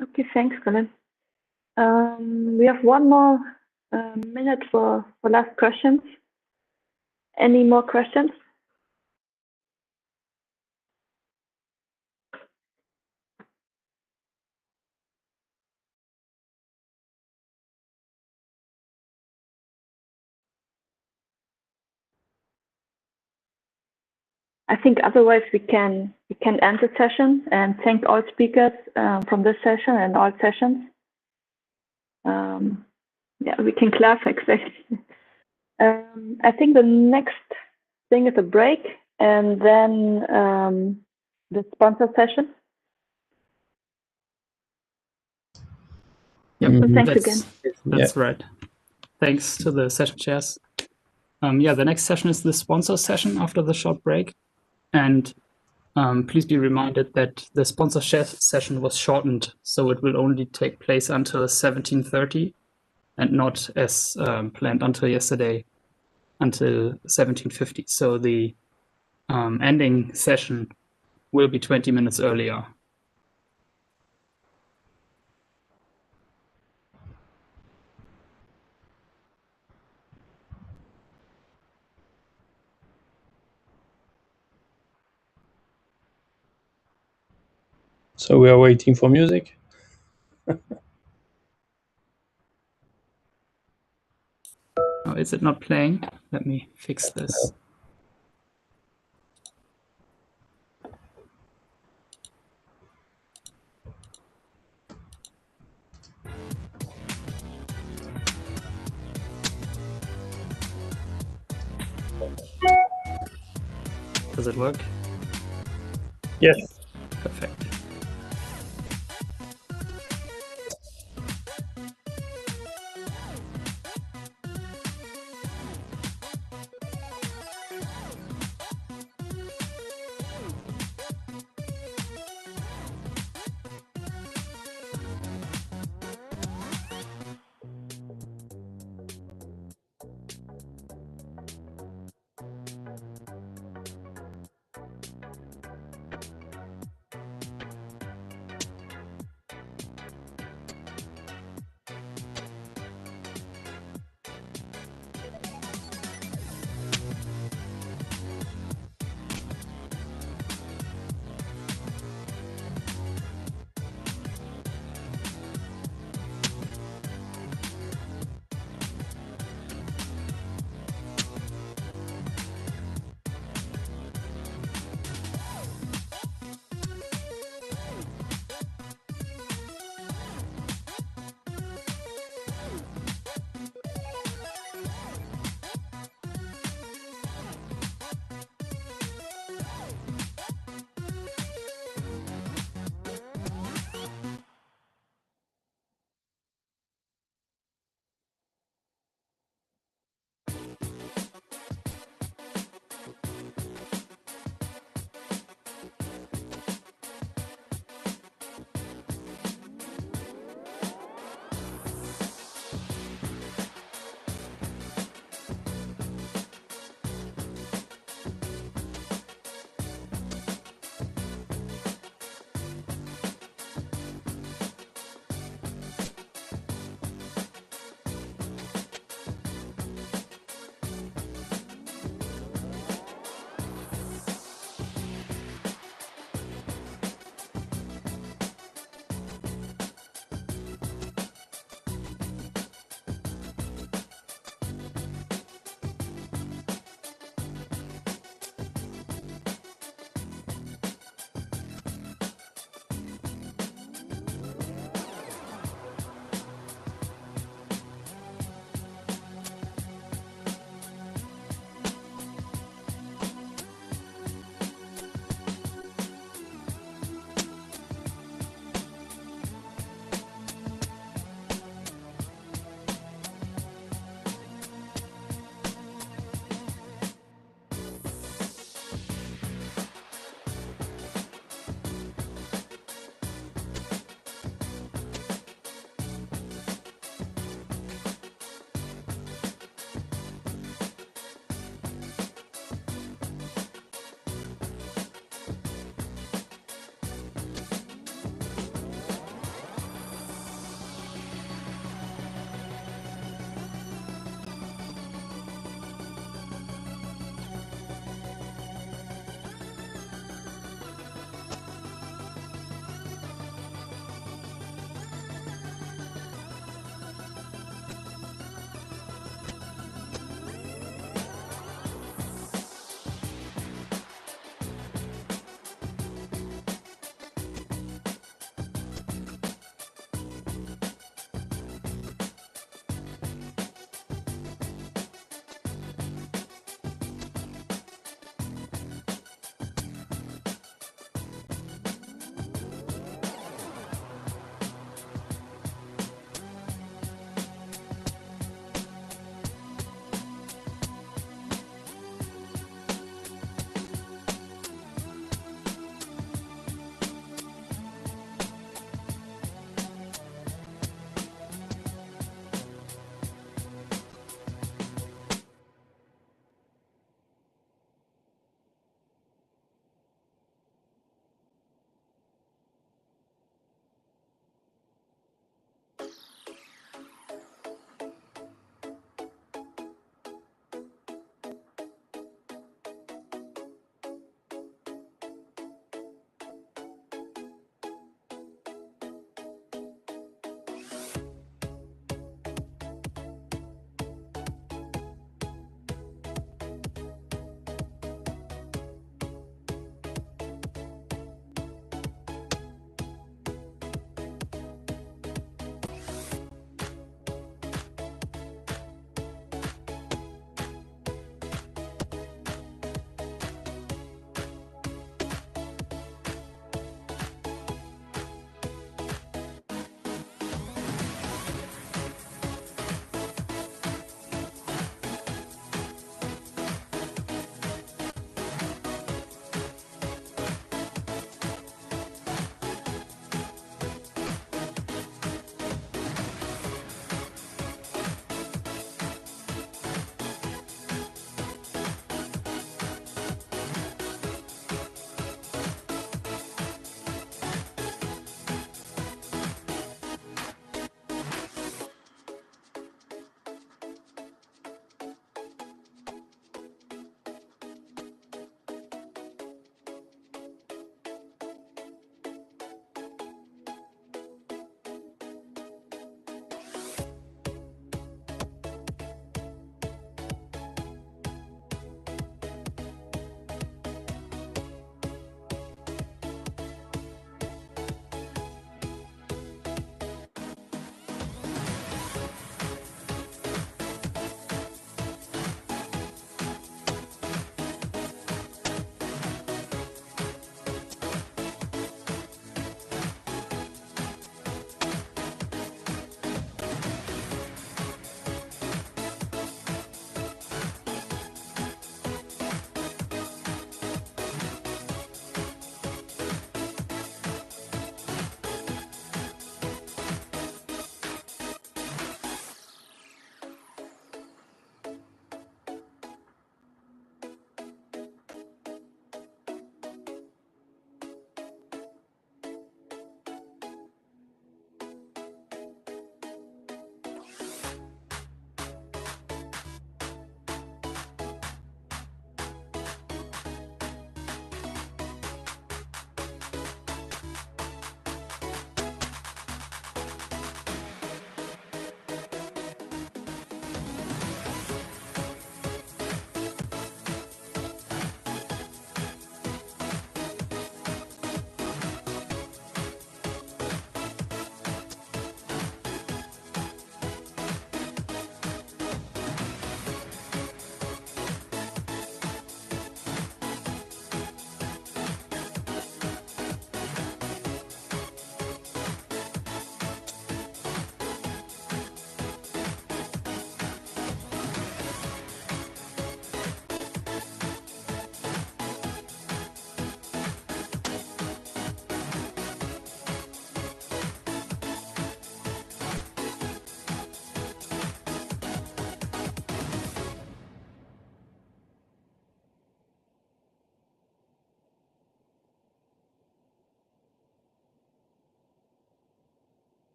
Okay, thanks, Colin. We have one more minute for last questions. Any more questions? I think otherwise we can end the session and thank all speakers from this session and all sessions. Yeah, we can clap exactly. I think the next thing is a break, and then the sponsor session. Yep, thanks again. That's right. Thanks to the session chairs. The next session is the sponsor session after the short break. And please be reminded that the sponsor session was shortened, so it will only take place until 17:30 and not as planned until yesterday, until 17:50. So the ending session will be 20 minutes earlier. So we are waiting for music. Oh, is it not playing? Let me fix this. Does it work? Yes. Perfect.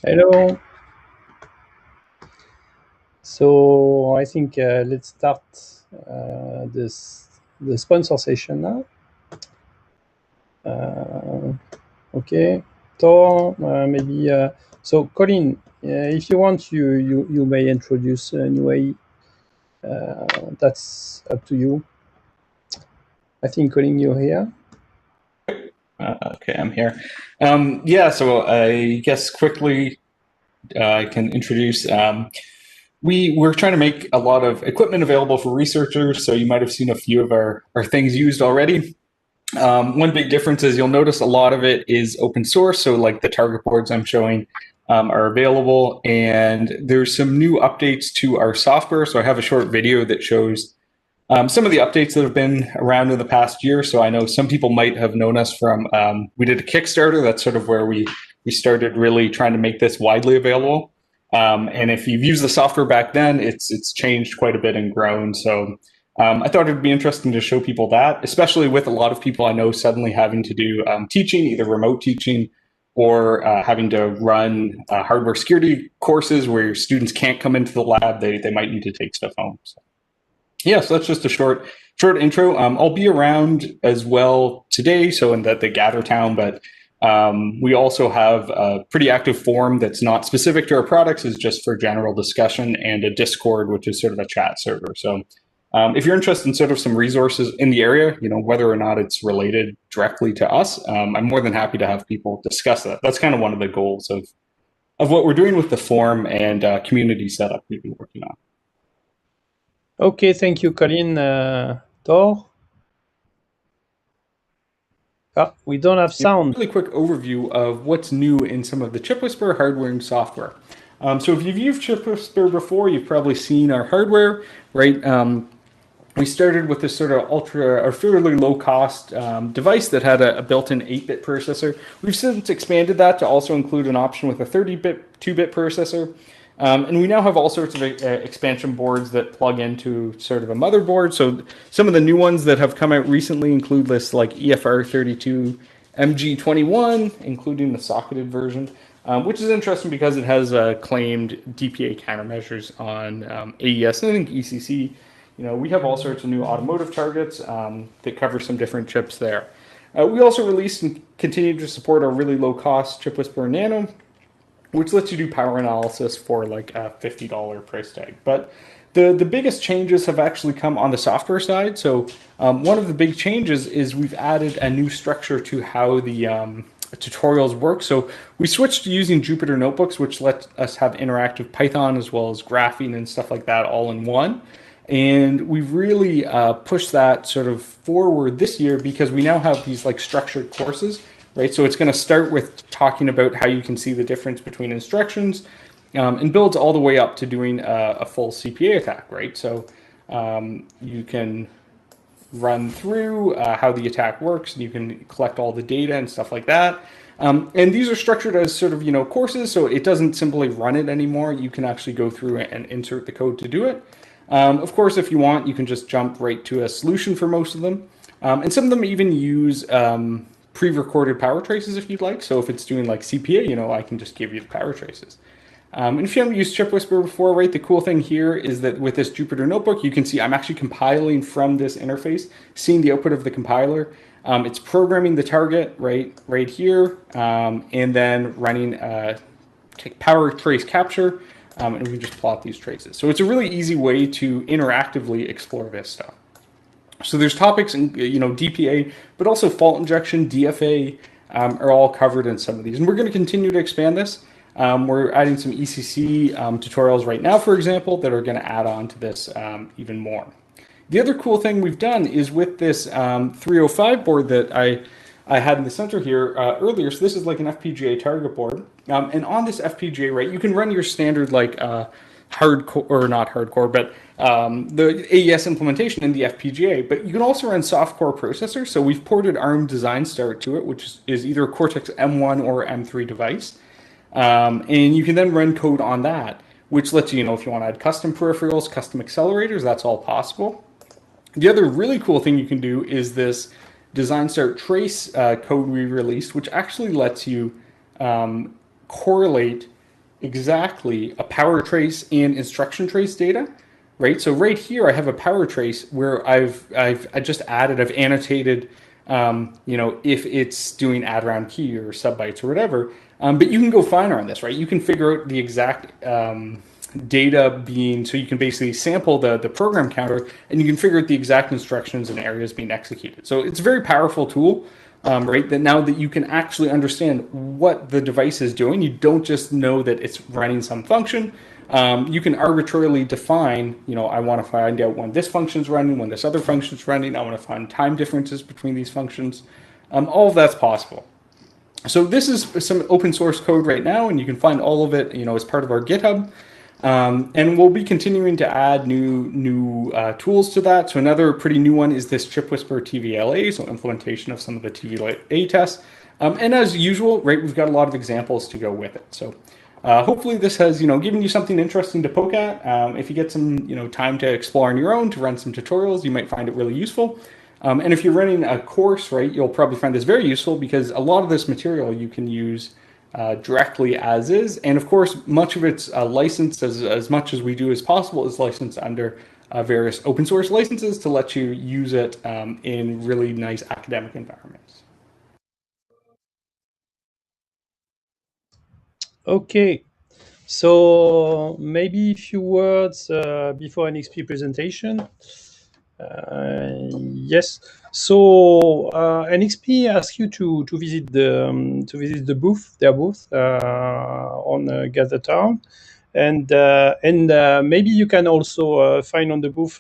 Hello. So I think let's start the sponsor session now. Okay, Thor, maybe. So Colin, if you want, you may introduce New AI. That's up to you. I think Colin, you're here. Okay, I'm here. Yeah, so I guess quickly I can introduce. We're trying to make a lot of equipment available for researchers, so you might have seen a few of our things used already. One big difference is you'll notice a lot of it is open source, so like the target boards I'm showing are available, and there's some new updates to our software. So I have a short video that shows some of the updates that have been around in the past year. So I know some people might have known us from, we did a Kickstarter. That's sort of where we started really trying to make this widely available. And if you've used the software back then, it's changed quite a bit and grown. So I thought it'd be interesting to show people that, especially with a lot of people I know suddenly having to do teaching, either remote teaching or having to run hardware security courses where your students can't come into the lab. They might need to take stuff home. So. Yeah, so that's just a short intro. I'll be around as well today, so in the Gather Town, but we also have a pretty active forum that's not specific to our products, is just for general discussion, and a Discord, which is sort of a chat server. So if you're interested in sort of some resources in the area, whether or not it's related directly to us, I'm more than happy to have people discuss that. That's kind of one of the goals of what we're doing with the forum and community setup we've been working on. Okay, thank you, Colin. Thor? We don't have sound. Really quick overview of what's new in some of the ChipWhisperer hardware and software. So if you've used ChipWhisperer before, you've probably seen our hardware, right? We started with this sort of ultra or fairly low cost device that had a built-in 8-bit processor. We've since expanded that to also include an option with a 30-bit 2-bit processor. And we now have all sorts of expansion boards that plug into sort of a motherboard. So some of the new ones that have come out recently include this like EFR32 MG21, including the socketed version, which is interesting because it has claimed DPA countermeasures on AES and I think ECC. We have all sorts of new automotive targets that cover some different chips there. We also released and continue to support our really low-cost ChipWhisperer Nano, which lets you do power analysis for like a $50 price tag. But the biggest changes have actually come on the software side. So one of the big changes is we've added a new structure to how the tutorials work. So we switched to using Jupyter notebooks, which let us have interactive Python as well as graphing and stuff like that all in one. And we've really pushed that sort of forward this year because we now have these like structured courses, right? So it's going to start with talking about how you can see the difference between instructions and builds all the way up to doing a full CPA attack, right? So you can run through how the attack works, and you can collect all the data and stuff like that. And these are structured as sort of, courses, so it doesn't simply run it anymore. You can actually go through and insert the code to do it. Of course, if you want, you can just jump right to a solution for most of them. And some of them even use pre-recorded power traces if you'd like. So if it's doing like CPA, I can just give you the power traces. And if you haven't used ChipWhisperer before, right, the cool thing here is that with this Jupyter notebook, you can see I'm actually compiling from this interface, seeing the output of the compiler. It's programming the target right here, and then running power trace capture, and we just plot these traces. So it's a really easy way to interactively explore this stuff. So there's topics in DPA, but also fault injection, DFA are all covered in some of these. And we're going to continue to expand this. We're adding some ECC tutorials right now, for example, that are going to add on to this even more. The other cool thing we've done is with this 305 board that I had in the center here earlier. So this is like an FPGA target board. And on this FPGA, right, you can run your standard like hardcore, or not hardcore, but the AES implementation in the FPGA, but you can also run soft-core processors. So we've ported ARM Design Start to it, which is either a Cortex M1 or M3 device. And you can then run code on that, which lets you, if you want to add custom peripherals, custom accelerators, that's all possible. The other really cool thing you can do is this Design Start Trace code we released, which actually lets you correlate exactly a power trace and instruction trace data, right? So right here, I have a power trace where I've just added, I've annotated, if it's doing add round key or sub bytes or whatever. But you can go finer on this, right? You can figure out the exact data being, so you can basically sample the program counter and you can figure out the exact instructions and areas being executed. So it's a very powerful tool, right? That now that you can actually understand what the device is doing, you don't just know that it's running some function. You can arbitrarily define, I want to find out when this function is running, when this other function is running. I want to find time differences between these functions. All of that's possible. So this is some open source code right now, and you can find all of it, as part of our GitHub. And we'll be continuing to add new tools to that. So another pretty new one is this Chip Whisperer TVLA, so implementation of some of the TVLA tests. And as usual, right, we've got a lot of examples to go with it. So hopefully this has, given you something interesting to poke at. If you get some, time to explore on your own, to run some tutorials, you might find it really useful. And if you're running a course, right, you'll probably find this very useful because a lot of this material you can use directly as is. And of course, much of it's licensed, as much as we do as possible is licensed under various open source licenses to let you use it in really nice academic environments. Okay, so maybe a few words before NXP presentation. Yes. So NXP asks you to visit the booth, their booth on Gather Town, and maybe you can also find on the booth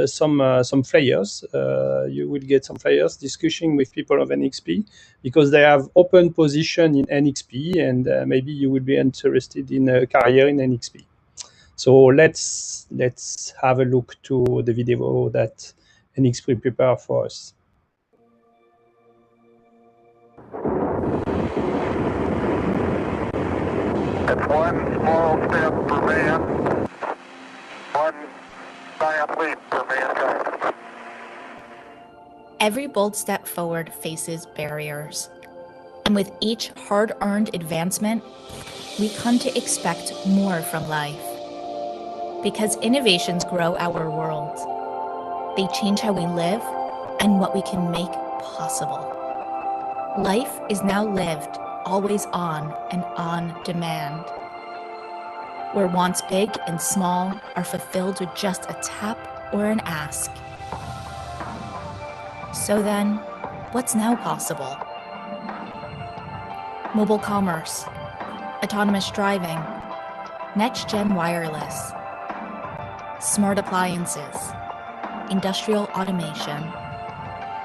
some flyers. You will get some flyers discussing with people of NXP because they have open position in NXP, and maybe you will be interested in a career in NXP. So let's have a look to the video that NXP prepared for us. It's one small step for man, one giant leap for mankind. Every bold step forward faces barriers. And with each hard-earned advancement, we come to expect more from life. Because innovations grow our world. They change how we live and what we can make possible. Life is now lived always on and on demand, where wants big and small are fulfilled with just a tap or an ask. So then, what's now possible? Mobile commerce, autonomous driving, next-gen wireless, smart appliances, industrial automation,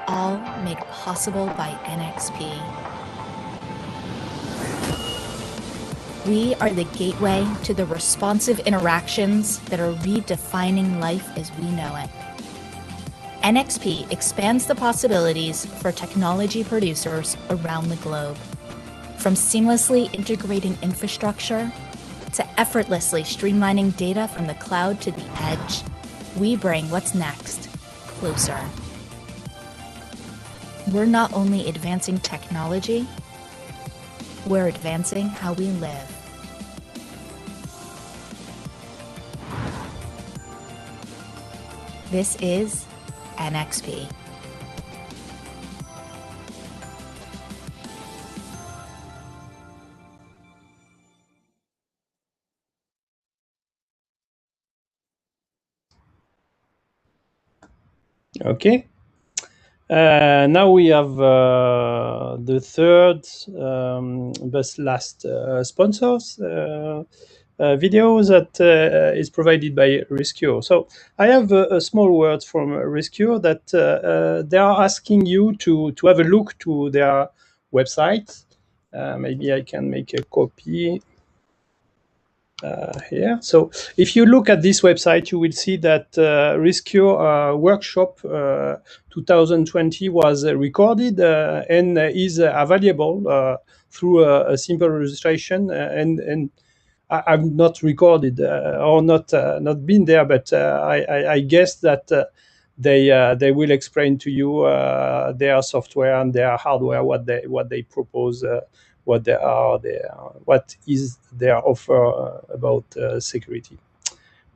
all made possible by NXP. We are the gateway to the responsive interactions that are redefining life as we know it. NXP expands the possibilities for technology producers around the globe. From seamlessly integrating infrastructure to effortlessly streamlining data from the cloud to the edge, we bring what's next closer. We're not only advancing technology, we're advancing how we live. This is NXP. Okay. Now we have the third but last sponsors video that is provided by Rescue. So I have a small word from Rescue that they are asking you to have a look to their website. Maybe I can make a copy here. So if you look at this website, you will see that Rescue Workshop 2020 was recorded and is available through a simple registration. And I've not recorded or not been there, but I guess that they will explain to you their software and their hardware, what they propose what what is their offer about security.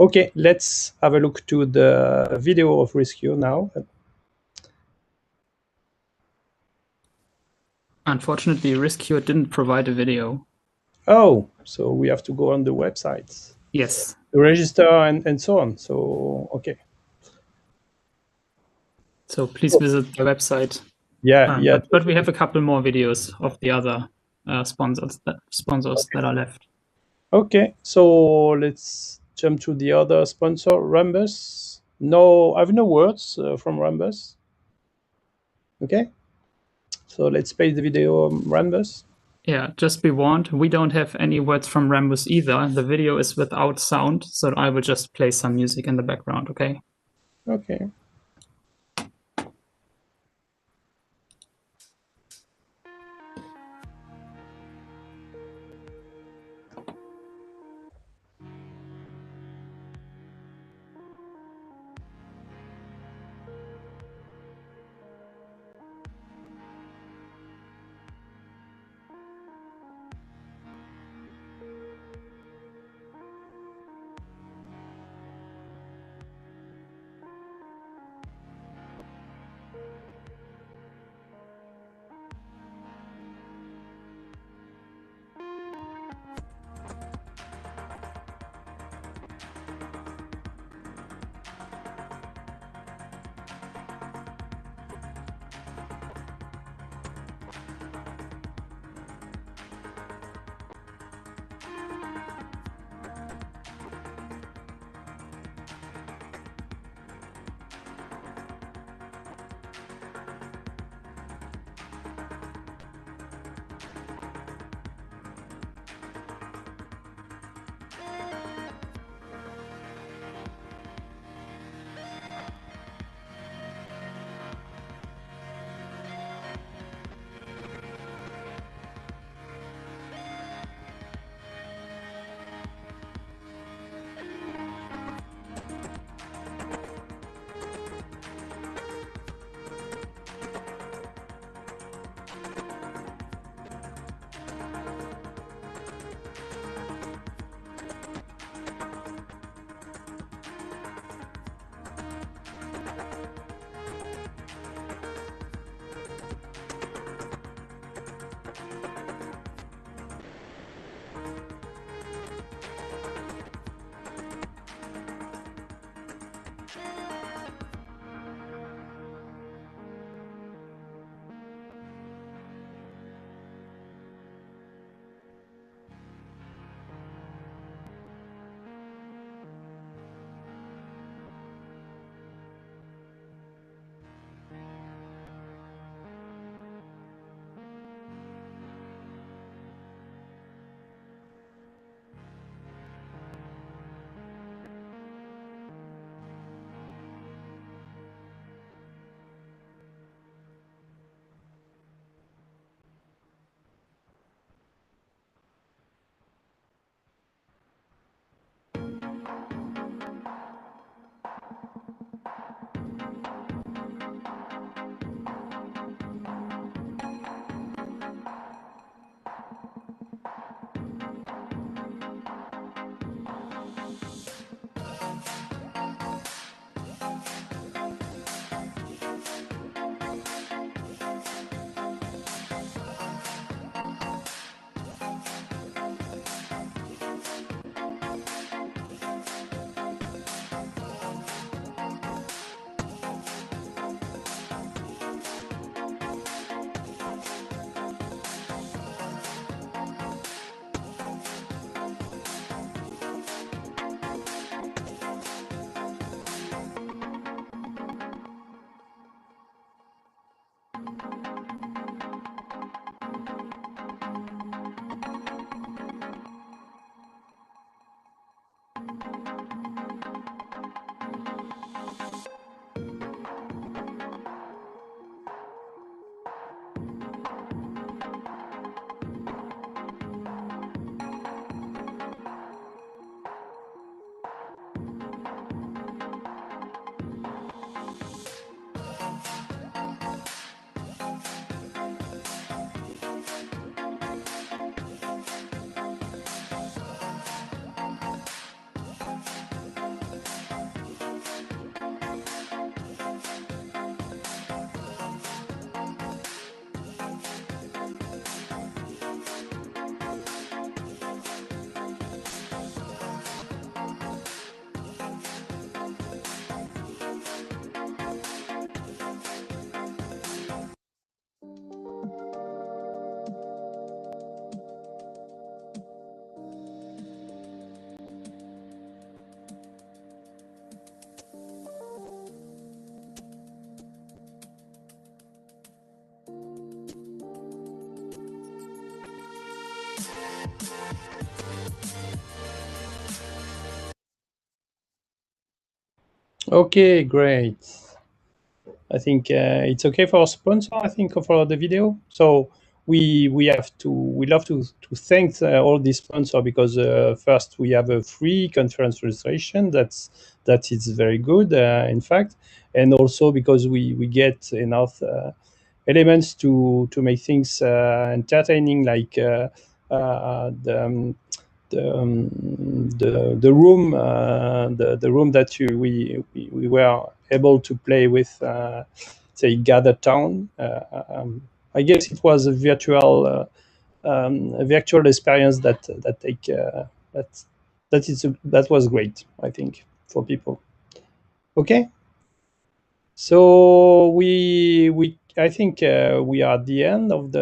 Okay, let's have a look to the video of Rescue now. Unfortunately, Rescue didn't provide a video. Oh, so we have to go on the websites. Yes. To register and so on. So, okay. So please visit the website. Yeah, yeah. But we have a couple more videos of the other sponsors that are left. Okay, so let's jump to the other sponsor, Rambus. No, I have no words from Rambus. Okay, so let's play the video of Rambus. Yeah, just be warned, we don't have any words from Rambus either. The video is without sound, so I will just play some music in the background, okay? Okay. Okay, great. I think it's okay for our sponsor, I think, for the video. So we love to thank all these sponsors because first we have a free conference registration that is very good, in fact, and also because we get enough elements to make things entertaining, like the room, the room that we were able to play with, say, Gather Town. I guess it was a virtual experience that was great, I think, for people. Okay, so I think we are at the end of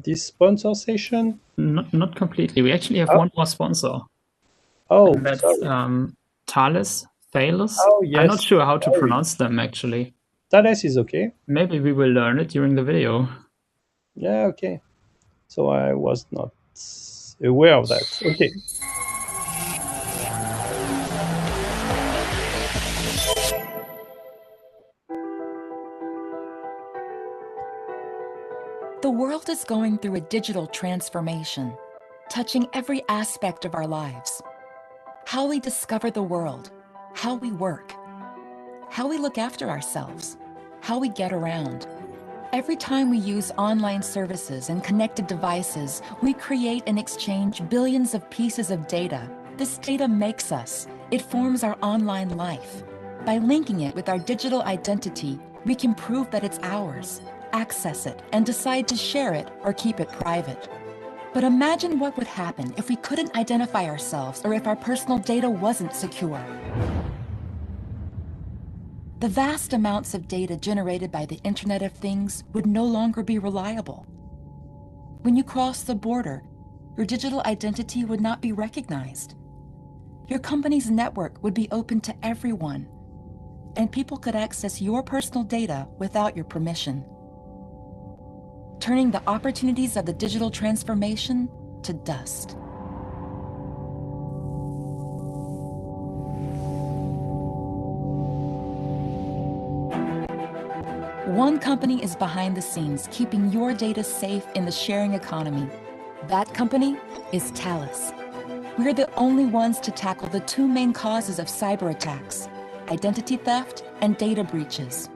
this sponsor session. Not completely. We actually have one more sponsor. Oh, and that's Thales. Oh, yes. I'm not sure how to Sorry. pronounce them actually. Thales is okay. Maybe we will learn it during the video. Yeah, okay. So I was not aware of that. Okay. The world is going through a digital transformation, touching every aspect of our lives. How we discover the world, how we work, how we look after ourselves, how we get around. Every time we use online services and connected devices, we create and exchange billions of pieces of data. This data makes us. It forms our online life. By linking it with our digital identity, we can prove that it's ours, access it, and decide to share it or keep it private. But imagine what would happen if we couldn't identify ourselves or if our personal data wasn't secure. The vast amounts of data generated by the Internet of Things would no longer be reliable. When you cross the border, your digital identity would not be recognized. Your company's network would be open to everyone, and people could access your personal data without your permission, turning the opportunities of the digital transformation to dust. One company is behind the scenes, keeping your data safe in the sharing economy. That company is Thales. We're the only ones to tackle the two main causes of cyber attacks: identity theft and data breaches.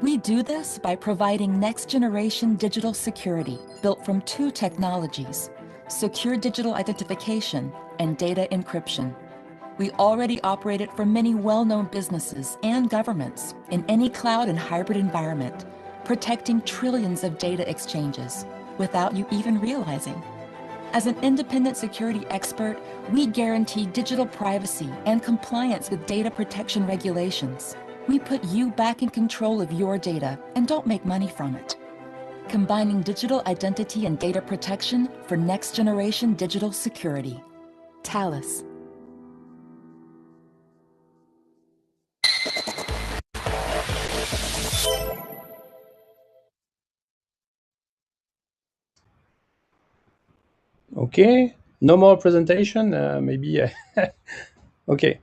We do this by providing next-generation digital security built from two technologies: secure digital identification and data encryption. We already operate it for many well-known businesses and governments in any cloud and hybrid environment, protecting trillions of data exchanges without you even realizing. As an independent security expert, we guarantee digital privacy and compliance with data protection regulations. We put you back in control of your data and don't make money from it. Combining digital identity and data protection for next-generation digital security. Thales. Okay, no more presentation. Maybe. Okay,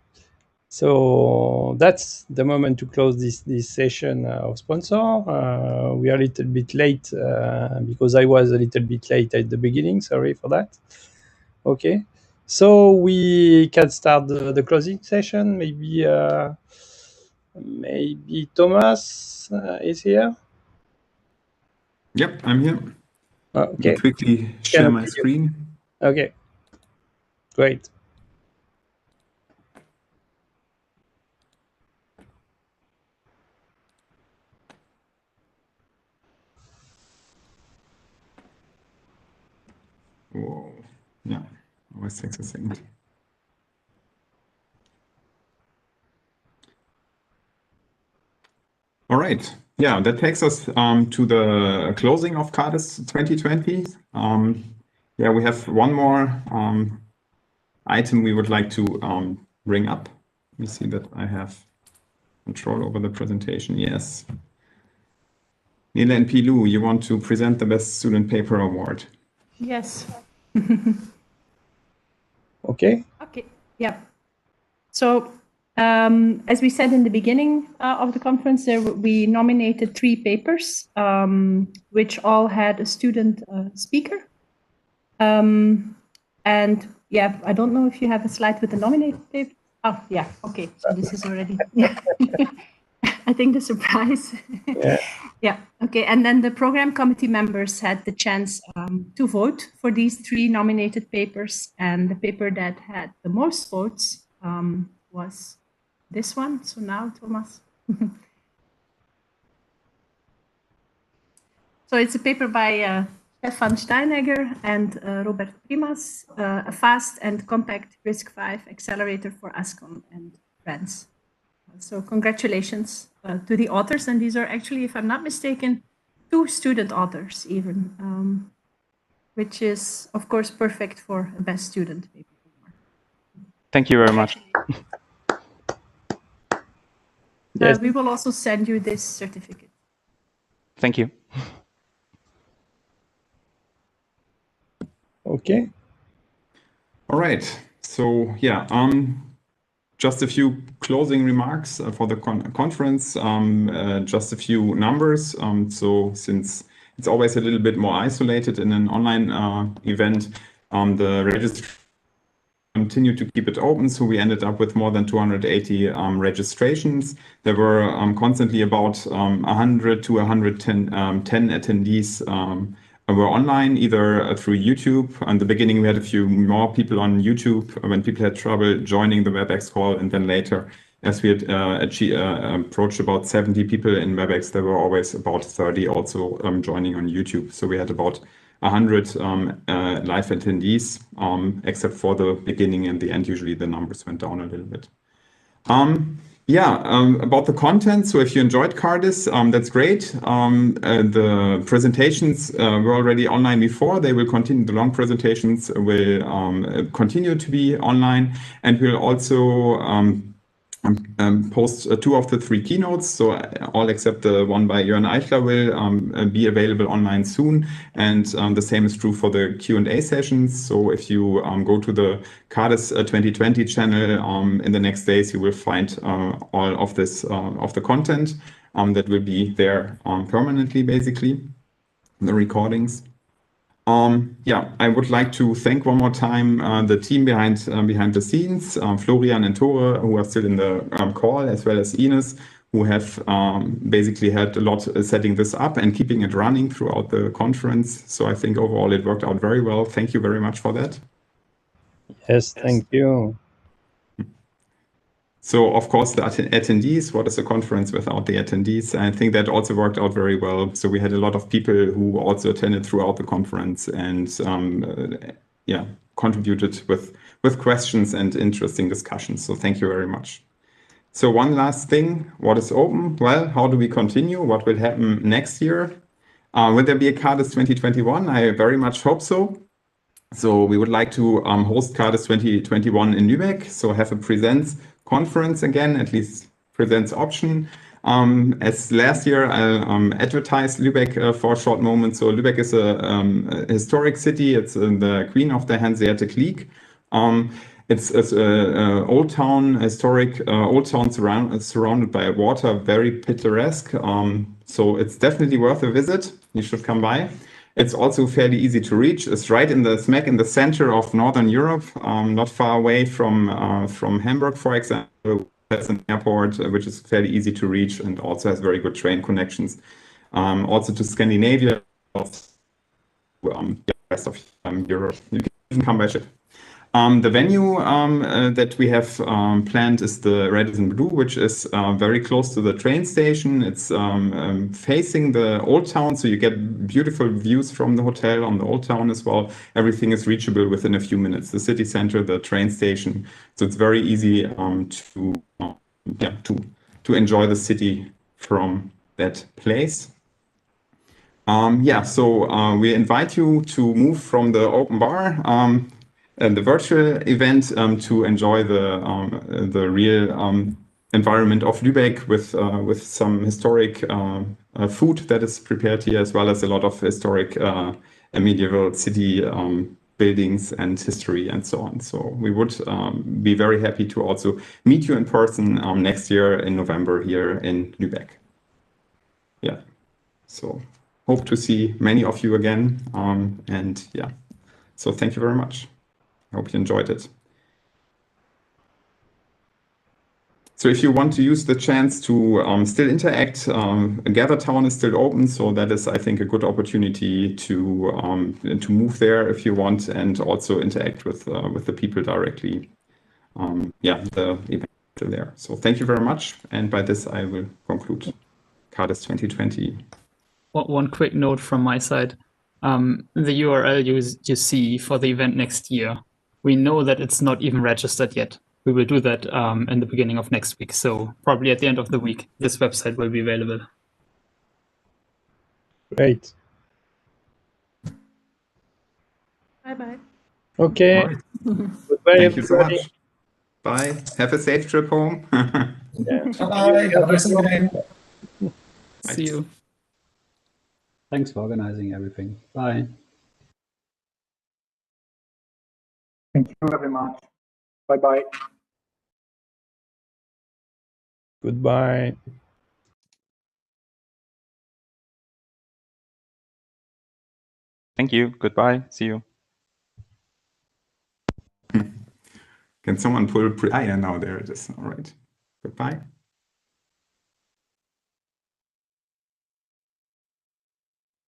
so that's the moment to close this session of sponsor. We are a little bit late because I was a little bit late at the beginning. Sorry for that. Okay, so we can start the closing session. Maybe Thomas is here. Yep, I'm here. Okay. Let me quickly share my screen. Okay, great. Whoa. Yeah, always takes a second. All right. Yeah, that takes us to the closing of CARDIS 2020. Yeah, we have one more item we would like to bring up. Let me see that I have control over the presentation. Yes. Nila and Pilou, you want to present the Best Student Paper Award? Yes. Okay. Okay, yeah. So as we said in the beginning of the conference, we nominated 3 papers, which all had a student speaker. And yeah, I don't know if you have a slide with the nominated paper. Oh, yeah, okay, so this is already, yeah. I think the surprise. Yeah. Yeah, okay, and then the program committee members had the chance to vote for these 3 nominated papers, and the paper that had the most votes was this one. So now, Thomas. So it's a paper by Stefan Steinegger and Robert Primas, a fast and compact RISC-V accelerator for ASCON and friends. So congratulations to the authors. And these are actually, if I'm not mistaken, 2 student authors even, which is, of course, perfect for a best student paper. Thank you very much. Yes. We will also send you this certificate. Thank you. Okay. All right. So yeah, just a few closing remarks for the conference. Just a few numbers. So since it's always a little bit more isolated in an online event, the registration continue to keep it open. So we ended up with more than 280 registrations. There were constantly about 100 to 110 attendees were online, either through YouTube. In the beginning, we had a few more people on YouTube when people had trouble joining the WebEx call. And then later, as we had approached about 70 people in WebEx, there were always about 30 also joining on YouTube. So we had about 100 live attendees, except for the beginning and the end. Usually the numbers went down a little bit. About the content. So if you enjoyed CARDIS, that's great. The presentations were already online before. They will continue. The long presentations will continue to be online, and we'll also post 2 of the 3 keynotes. So all except the one by Jörn Eichler will be available online soon. And the same is true for the Q&A sessions. So if you go to the CARDIS 2020 channel in the next days, you will find all of this of the content that will be there permanently, basically, the recordings. I would like to thank one more time the team behind the scenes, Florian and Tore, who are still in the call, as well as Ines, who have basically had a lot setting this up and keeping it running throughout the conference. So I think overall it worked out very well. Thank you very much for that. Yes, thank you. So, of course, the attendees, what is a conference without the attendees? I think that also worked out very well. So we had a lot of people who also attended throughout the conference and contributed with questions and interesting discussions. So thank you very much. So one last thing, what is open? Well, how do we continue? What will happen next year? Will there be a CARDIS 2021? I very much hope so. So we would like to host CARDIS 2021 in Lübeck. So have a presence conference again, at least presence option. As last year, I advertised Lübeck for a short moment. So Lübeck is a historic city. It's the queen of the Hanseatic League. It's an old town, historic old town surrounded by water, very picturesque. So it's definitely worth a visit. You should come by. It's also fairly easy to reach. It's right in the smack in the center of Northern Europe, not far away from Hamburg, for example. That's an airport which is fairly easy to reach and also has very good train connections. Also to Scandinavia, the rest of Europe. You can even come by ship. The venue that we have planned is the Radisson Blu, which is very close to the train station. It's facing the old town, so you get beautiful views from the hotel on the old town as well. Everything is reachable within a few minutes. The city center, the train station, so it's very easy to enjoy the city from that place. So we invite you to move from the open bar and the virtual event to enjoy the real environment of Lübeck with some historic food that is prepared here, as well as a lot of historic medieval city buildings and history and so on. So we would be very happy to also meet you in person next year in November here in Lübeck. Yeah, so hope to see many of you again. And yeah, so thank you very much. I hope you enjoyed it. So if you want to use the chance to still interact, Gather Town is still open. So that is, I think, a good opportunity to move there if you want, and also interact with the people directly. Yeah, the event is still there. So thank you very much. And by this, I will conclude CARDIS 2020. One quick note from my side. The URL you see for the event next year, we know that it's not even registered yet. We will do that in the beginning of next week. So probably at the end of the week, this website will be available. Great. Bye-bye. Okay. All right. Goodbye, Thank you so everybody. much. Bye. Have a safe trip home. Yeah. Bye. Have a nice evening. See you. Thanks for organizing everything. Bye. Thank you very much. Bye-bye. Goodbye. Thank you. Goodbye. See you. Can someone pull? Ah, yeah, now there it is. All right. Goodbye.